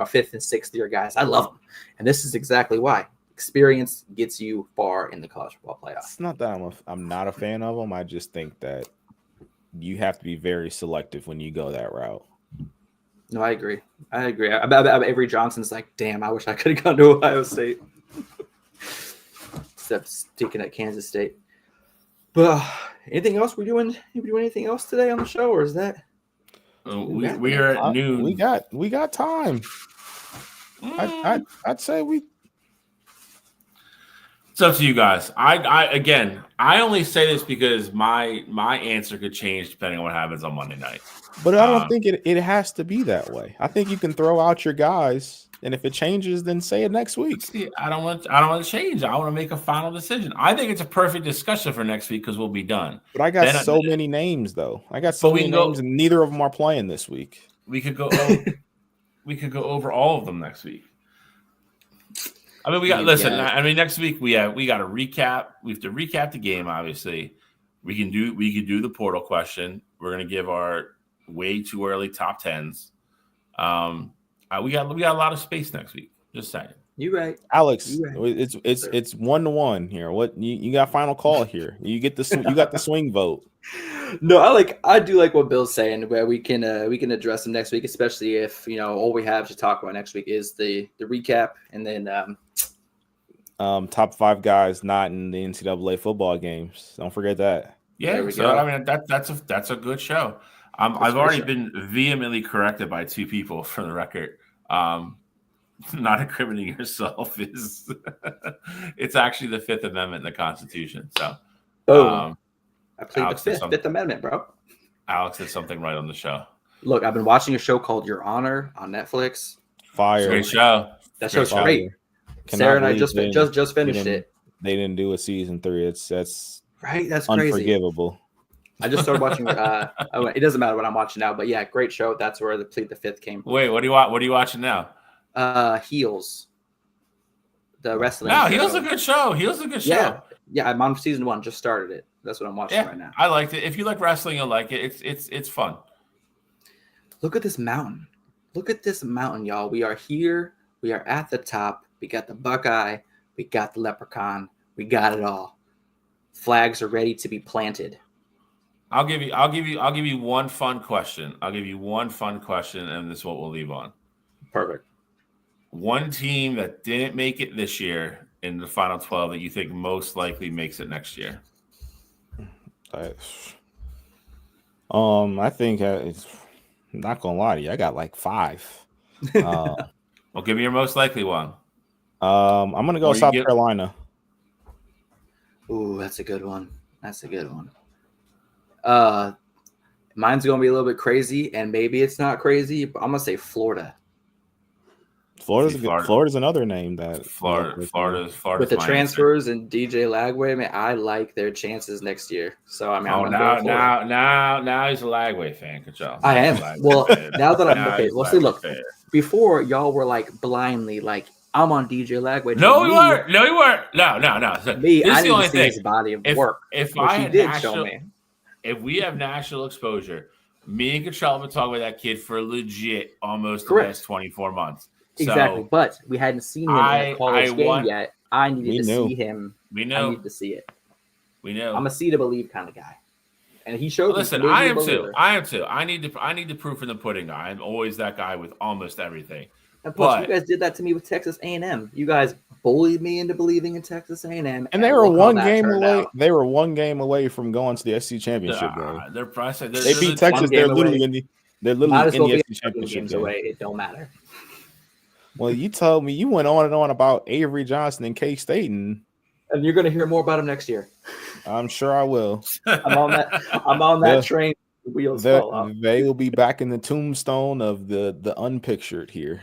fifth and sixth year guys. I love them. And this is exactly why. Experience gets you far in the college football playoff. It's not that I'm not a fan of them. I just think that you have to be very selective when you go that route. No, I agree. Avery Johnson's like, damn, I wish I could have gone to Ohio State. Except sticking at Kansas State. But anything else we're doing? We doing anything else today on the show, or is that? We are at noon. We got time. I'd say we. It's up to you guys. I only say this because my answer could change depending on what happens on Monday night. But I don't think it has to be that way. I think you can throw out your guys, and if it changes, then say it next week. See, I don't want to change. I want to make a final decision. I think it's a perfect discussion for next week because we'll be done. But I got many names though. I got so many names, and neither of them are playing this week. We could go. We could go over all of them next week. I mean, next week we got to recap. We have to recap the game. Obviously, we can do the portal question. We're gonna give our way too early top tens. We got a lot of space next week. Just saying. You right, Alex. You right. It's 1-1 here. What you got? Final call here. You got the swing vote. No, I do like what Bill's saying, where we can address them next week, especially if all we have to talk about next week is the recap, and then top 5 guys not in the NCAA football games. Don't forget that. Yeah, so go. I mean that's a good show. I've already been vehemently corrected by 2 people for the record. Not incriminating yourself is it's actually the 5th Amendment in the Constitution. So, boom. I played the Fifth Amendment, bro. Alex did something right on the show. Look, I've been watching a show called Your Honor on Netflix. Fire. Great show. That show's great. Sarah and I just finished it. They didn't do a season 3. That's right. That's unforgivable. Crazy. I just started watching. It doesn't matter what I'm watching now, but yeah, great show. That's where the Plead the Fifth came from. Wait, what are you watching now? Heels. The wrestling. No, Heels a good show. Yeah, I'm on season 1. Just started it. That's what I'm watching right now. I liked it. If you like wrestling, you'll like it. It's fun. Look at this mountain. Look at this mountain, y'all. We are here. We are at the top. We got the Buckeye. We got the Leprechaun. We got it all. Flags are ready to be planted. I'll give you one fun question. And this is what we'll leave on. Perfect. One team that didn't make it this year in the final 12 that you think most likely makes it next year. I think it's not gonna lie to you. I got like 5. Well, give me your most likely one. I'm gonna go South Carolina. Ooh, that's a good one. Mine's gonna be a little bit crazy, and maybe it's not crazy, but I'm gonna say Florida. Florida's another name that Florida's with the transfers and DJ Lagway. Man, I like their chances next year. So I mean, now he's a Lagway fan, Kachal. I am. Well, now that I'm okay. Well, see, look. Before y'all were like blindly like I'm on DJ Lagway. No, we weren't. No. Me, I need to see his body of work. If we have national exposure, me and Kachal have been talking about that kid for legit almost the last 24 months. Exactly, but we hadn't seen him in a college game yet. I needed to see him. We know. I needed to see it. We know. I'm a see to believe kind of guy, and he showed. Listen, I am too. I need the proof in the pudding guy. I'm always that guy with almost everything. And plus, you guys did that to me with Texas A&M. You guys bullied me into believing in Texas A&M, and they were one game away. They were one game away from going to the SEC championship game. They beat Texas. They're literally in the SEC championship game. It don't matter. Well, you told me you went on and on about Avery Johnson and K-State, and you're going to hear more about him next year. I'm sure I will. I'm on that train. The wheels fall off. They will be back in the tombstone of the unpictured here.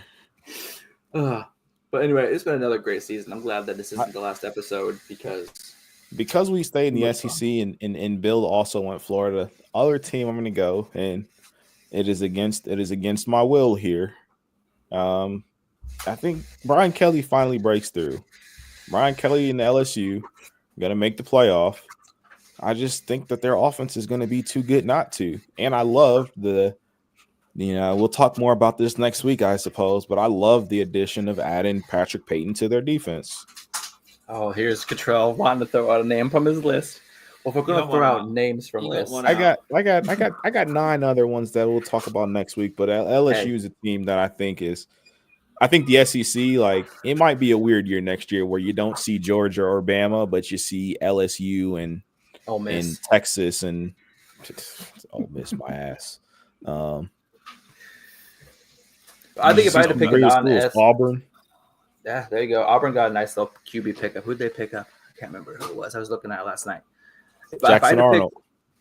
But anyway, it's been another great season. I'm glad that this isn't the last episode because we stayed in the SEC and Bill also went Florida. Other team I'm going to go, and it is against my will here. I think Brian Kelly finally breaks through. Brian Kelly and the LSU going to make the playoff. I just think that their offense is going to be too good not to. And I love we'll talk more about this next week, I suppose, but I love the addition of adding Patrick Payton to their defense. Oh, here's Cottrell wanting to throw out a name from his list. Well, if we're going to throw out names from lists, I got 9 other ones that we'll talk about next week, but LSU is a team that I think the SEC, like, it might be a weird year next year where you don't see Georgia or Bama, but you see LSU and Texas and Ole Miss my ass. I think if I had to pick a Auburn. Yeah, there you go. Auburn got a nice little QB pickup. Who'd they pick up? I can't remember who it was. I was looking at it last night. Jackson Arnold.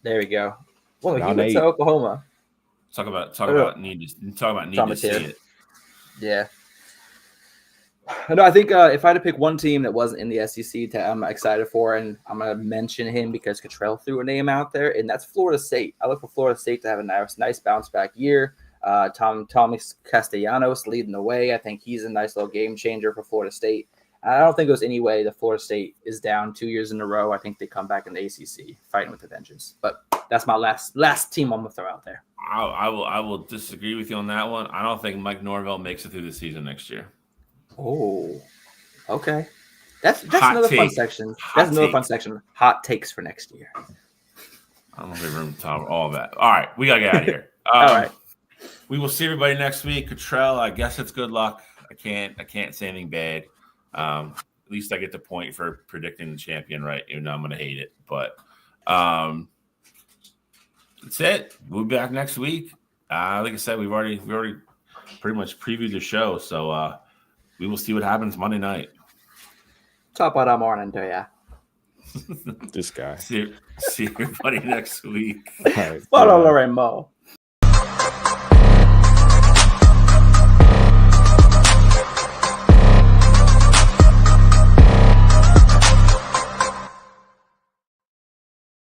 There we go. Well, he went to Oklahoma. Talk about need to see it. Yeah. No, I think if I had to pick one team that wasn't in the SEC that I'm excited for, and I'm going to mention him because Cottrell threw a name out there, and that's Florida State. I look for Florida State to have a nice bounce back year. Tommy Castellanos leading the way. I think he's a nice little game changer for Florida State. I don't think there's any way the Florida State is down 2 years in a row. I think they come back in the ACC fighting with a vengeance. But that's my last team I'm gonna throw out there. I will disagree with you on that one. I don't think Mike Norvell makes it through the season next year. Oh, okay. That's Hot another take. fun section. Hot That's another take. fun section. Hot takes for next year. I don't have room to talk all that. All right, we gotta get out of here. All right. We will see everybody next week. Cottrell, I guess it's good luck. I can't say anything bad. At least I get the point for predicting the champion, right? Even though I'm gonna hate it, but that's it. We'll be back next week. Like I said, we already pretty much previewed the show, so we will see what happens Monday night. Top of the morning to ya. This guy. See everybody next week. All right. Follow Lorraine Mo.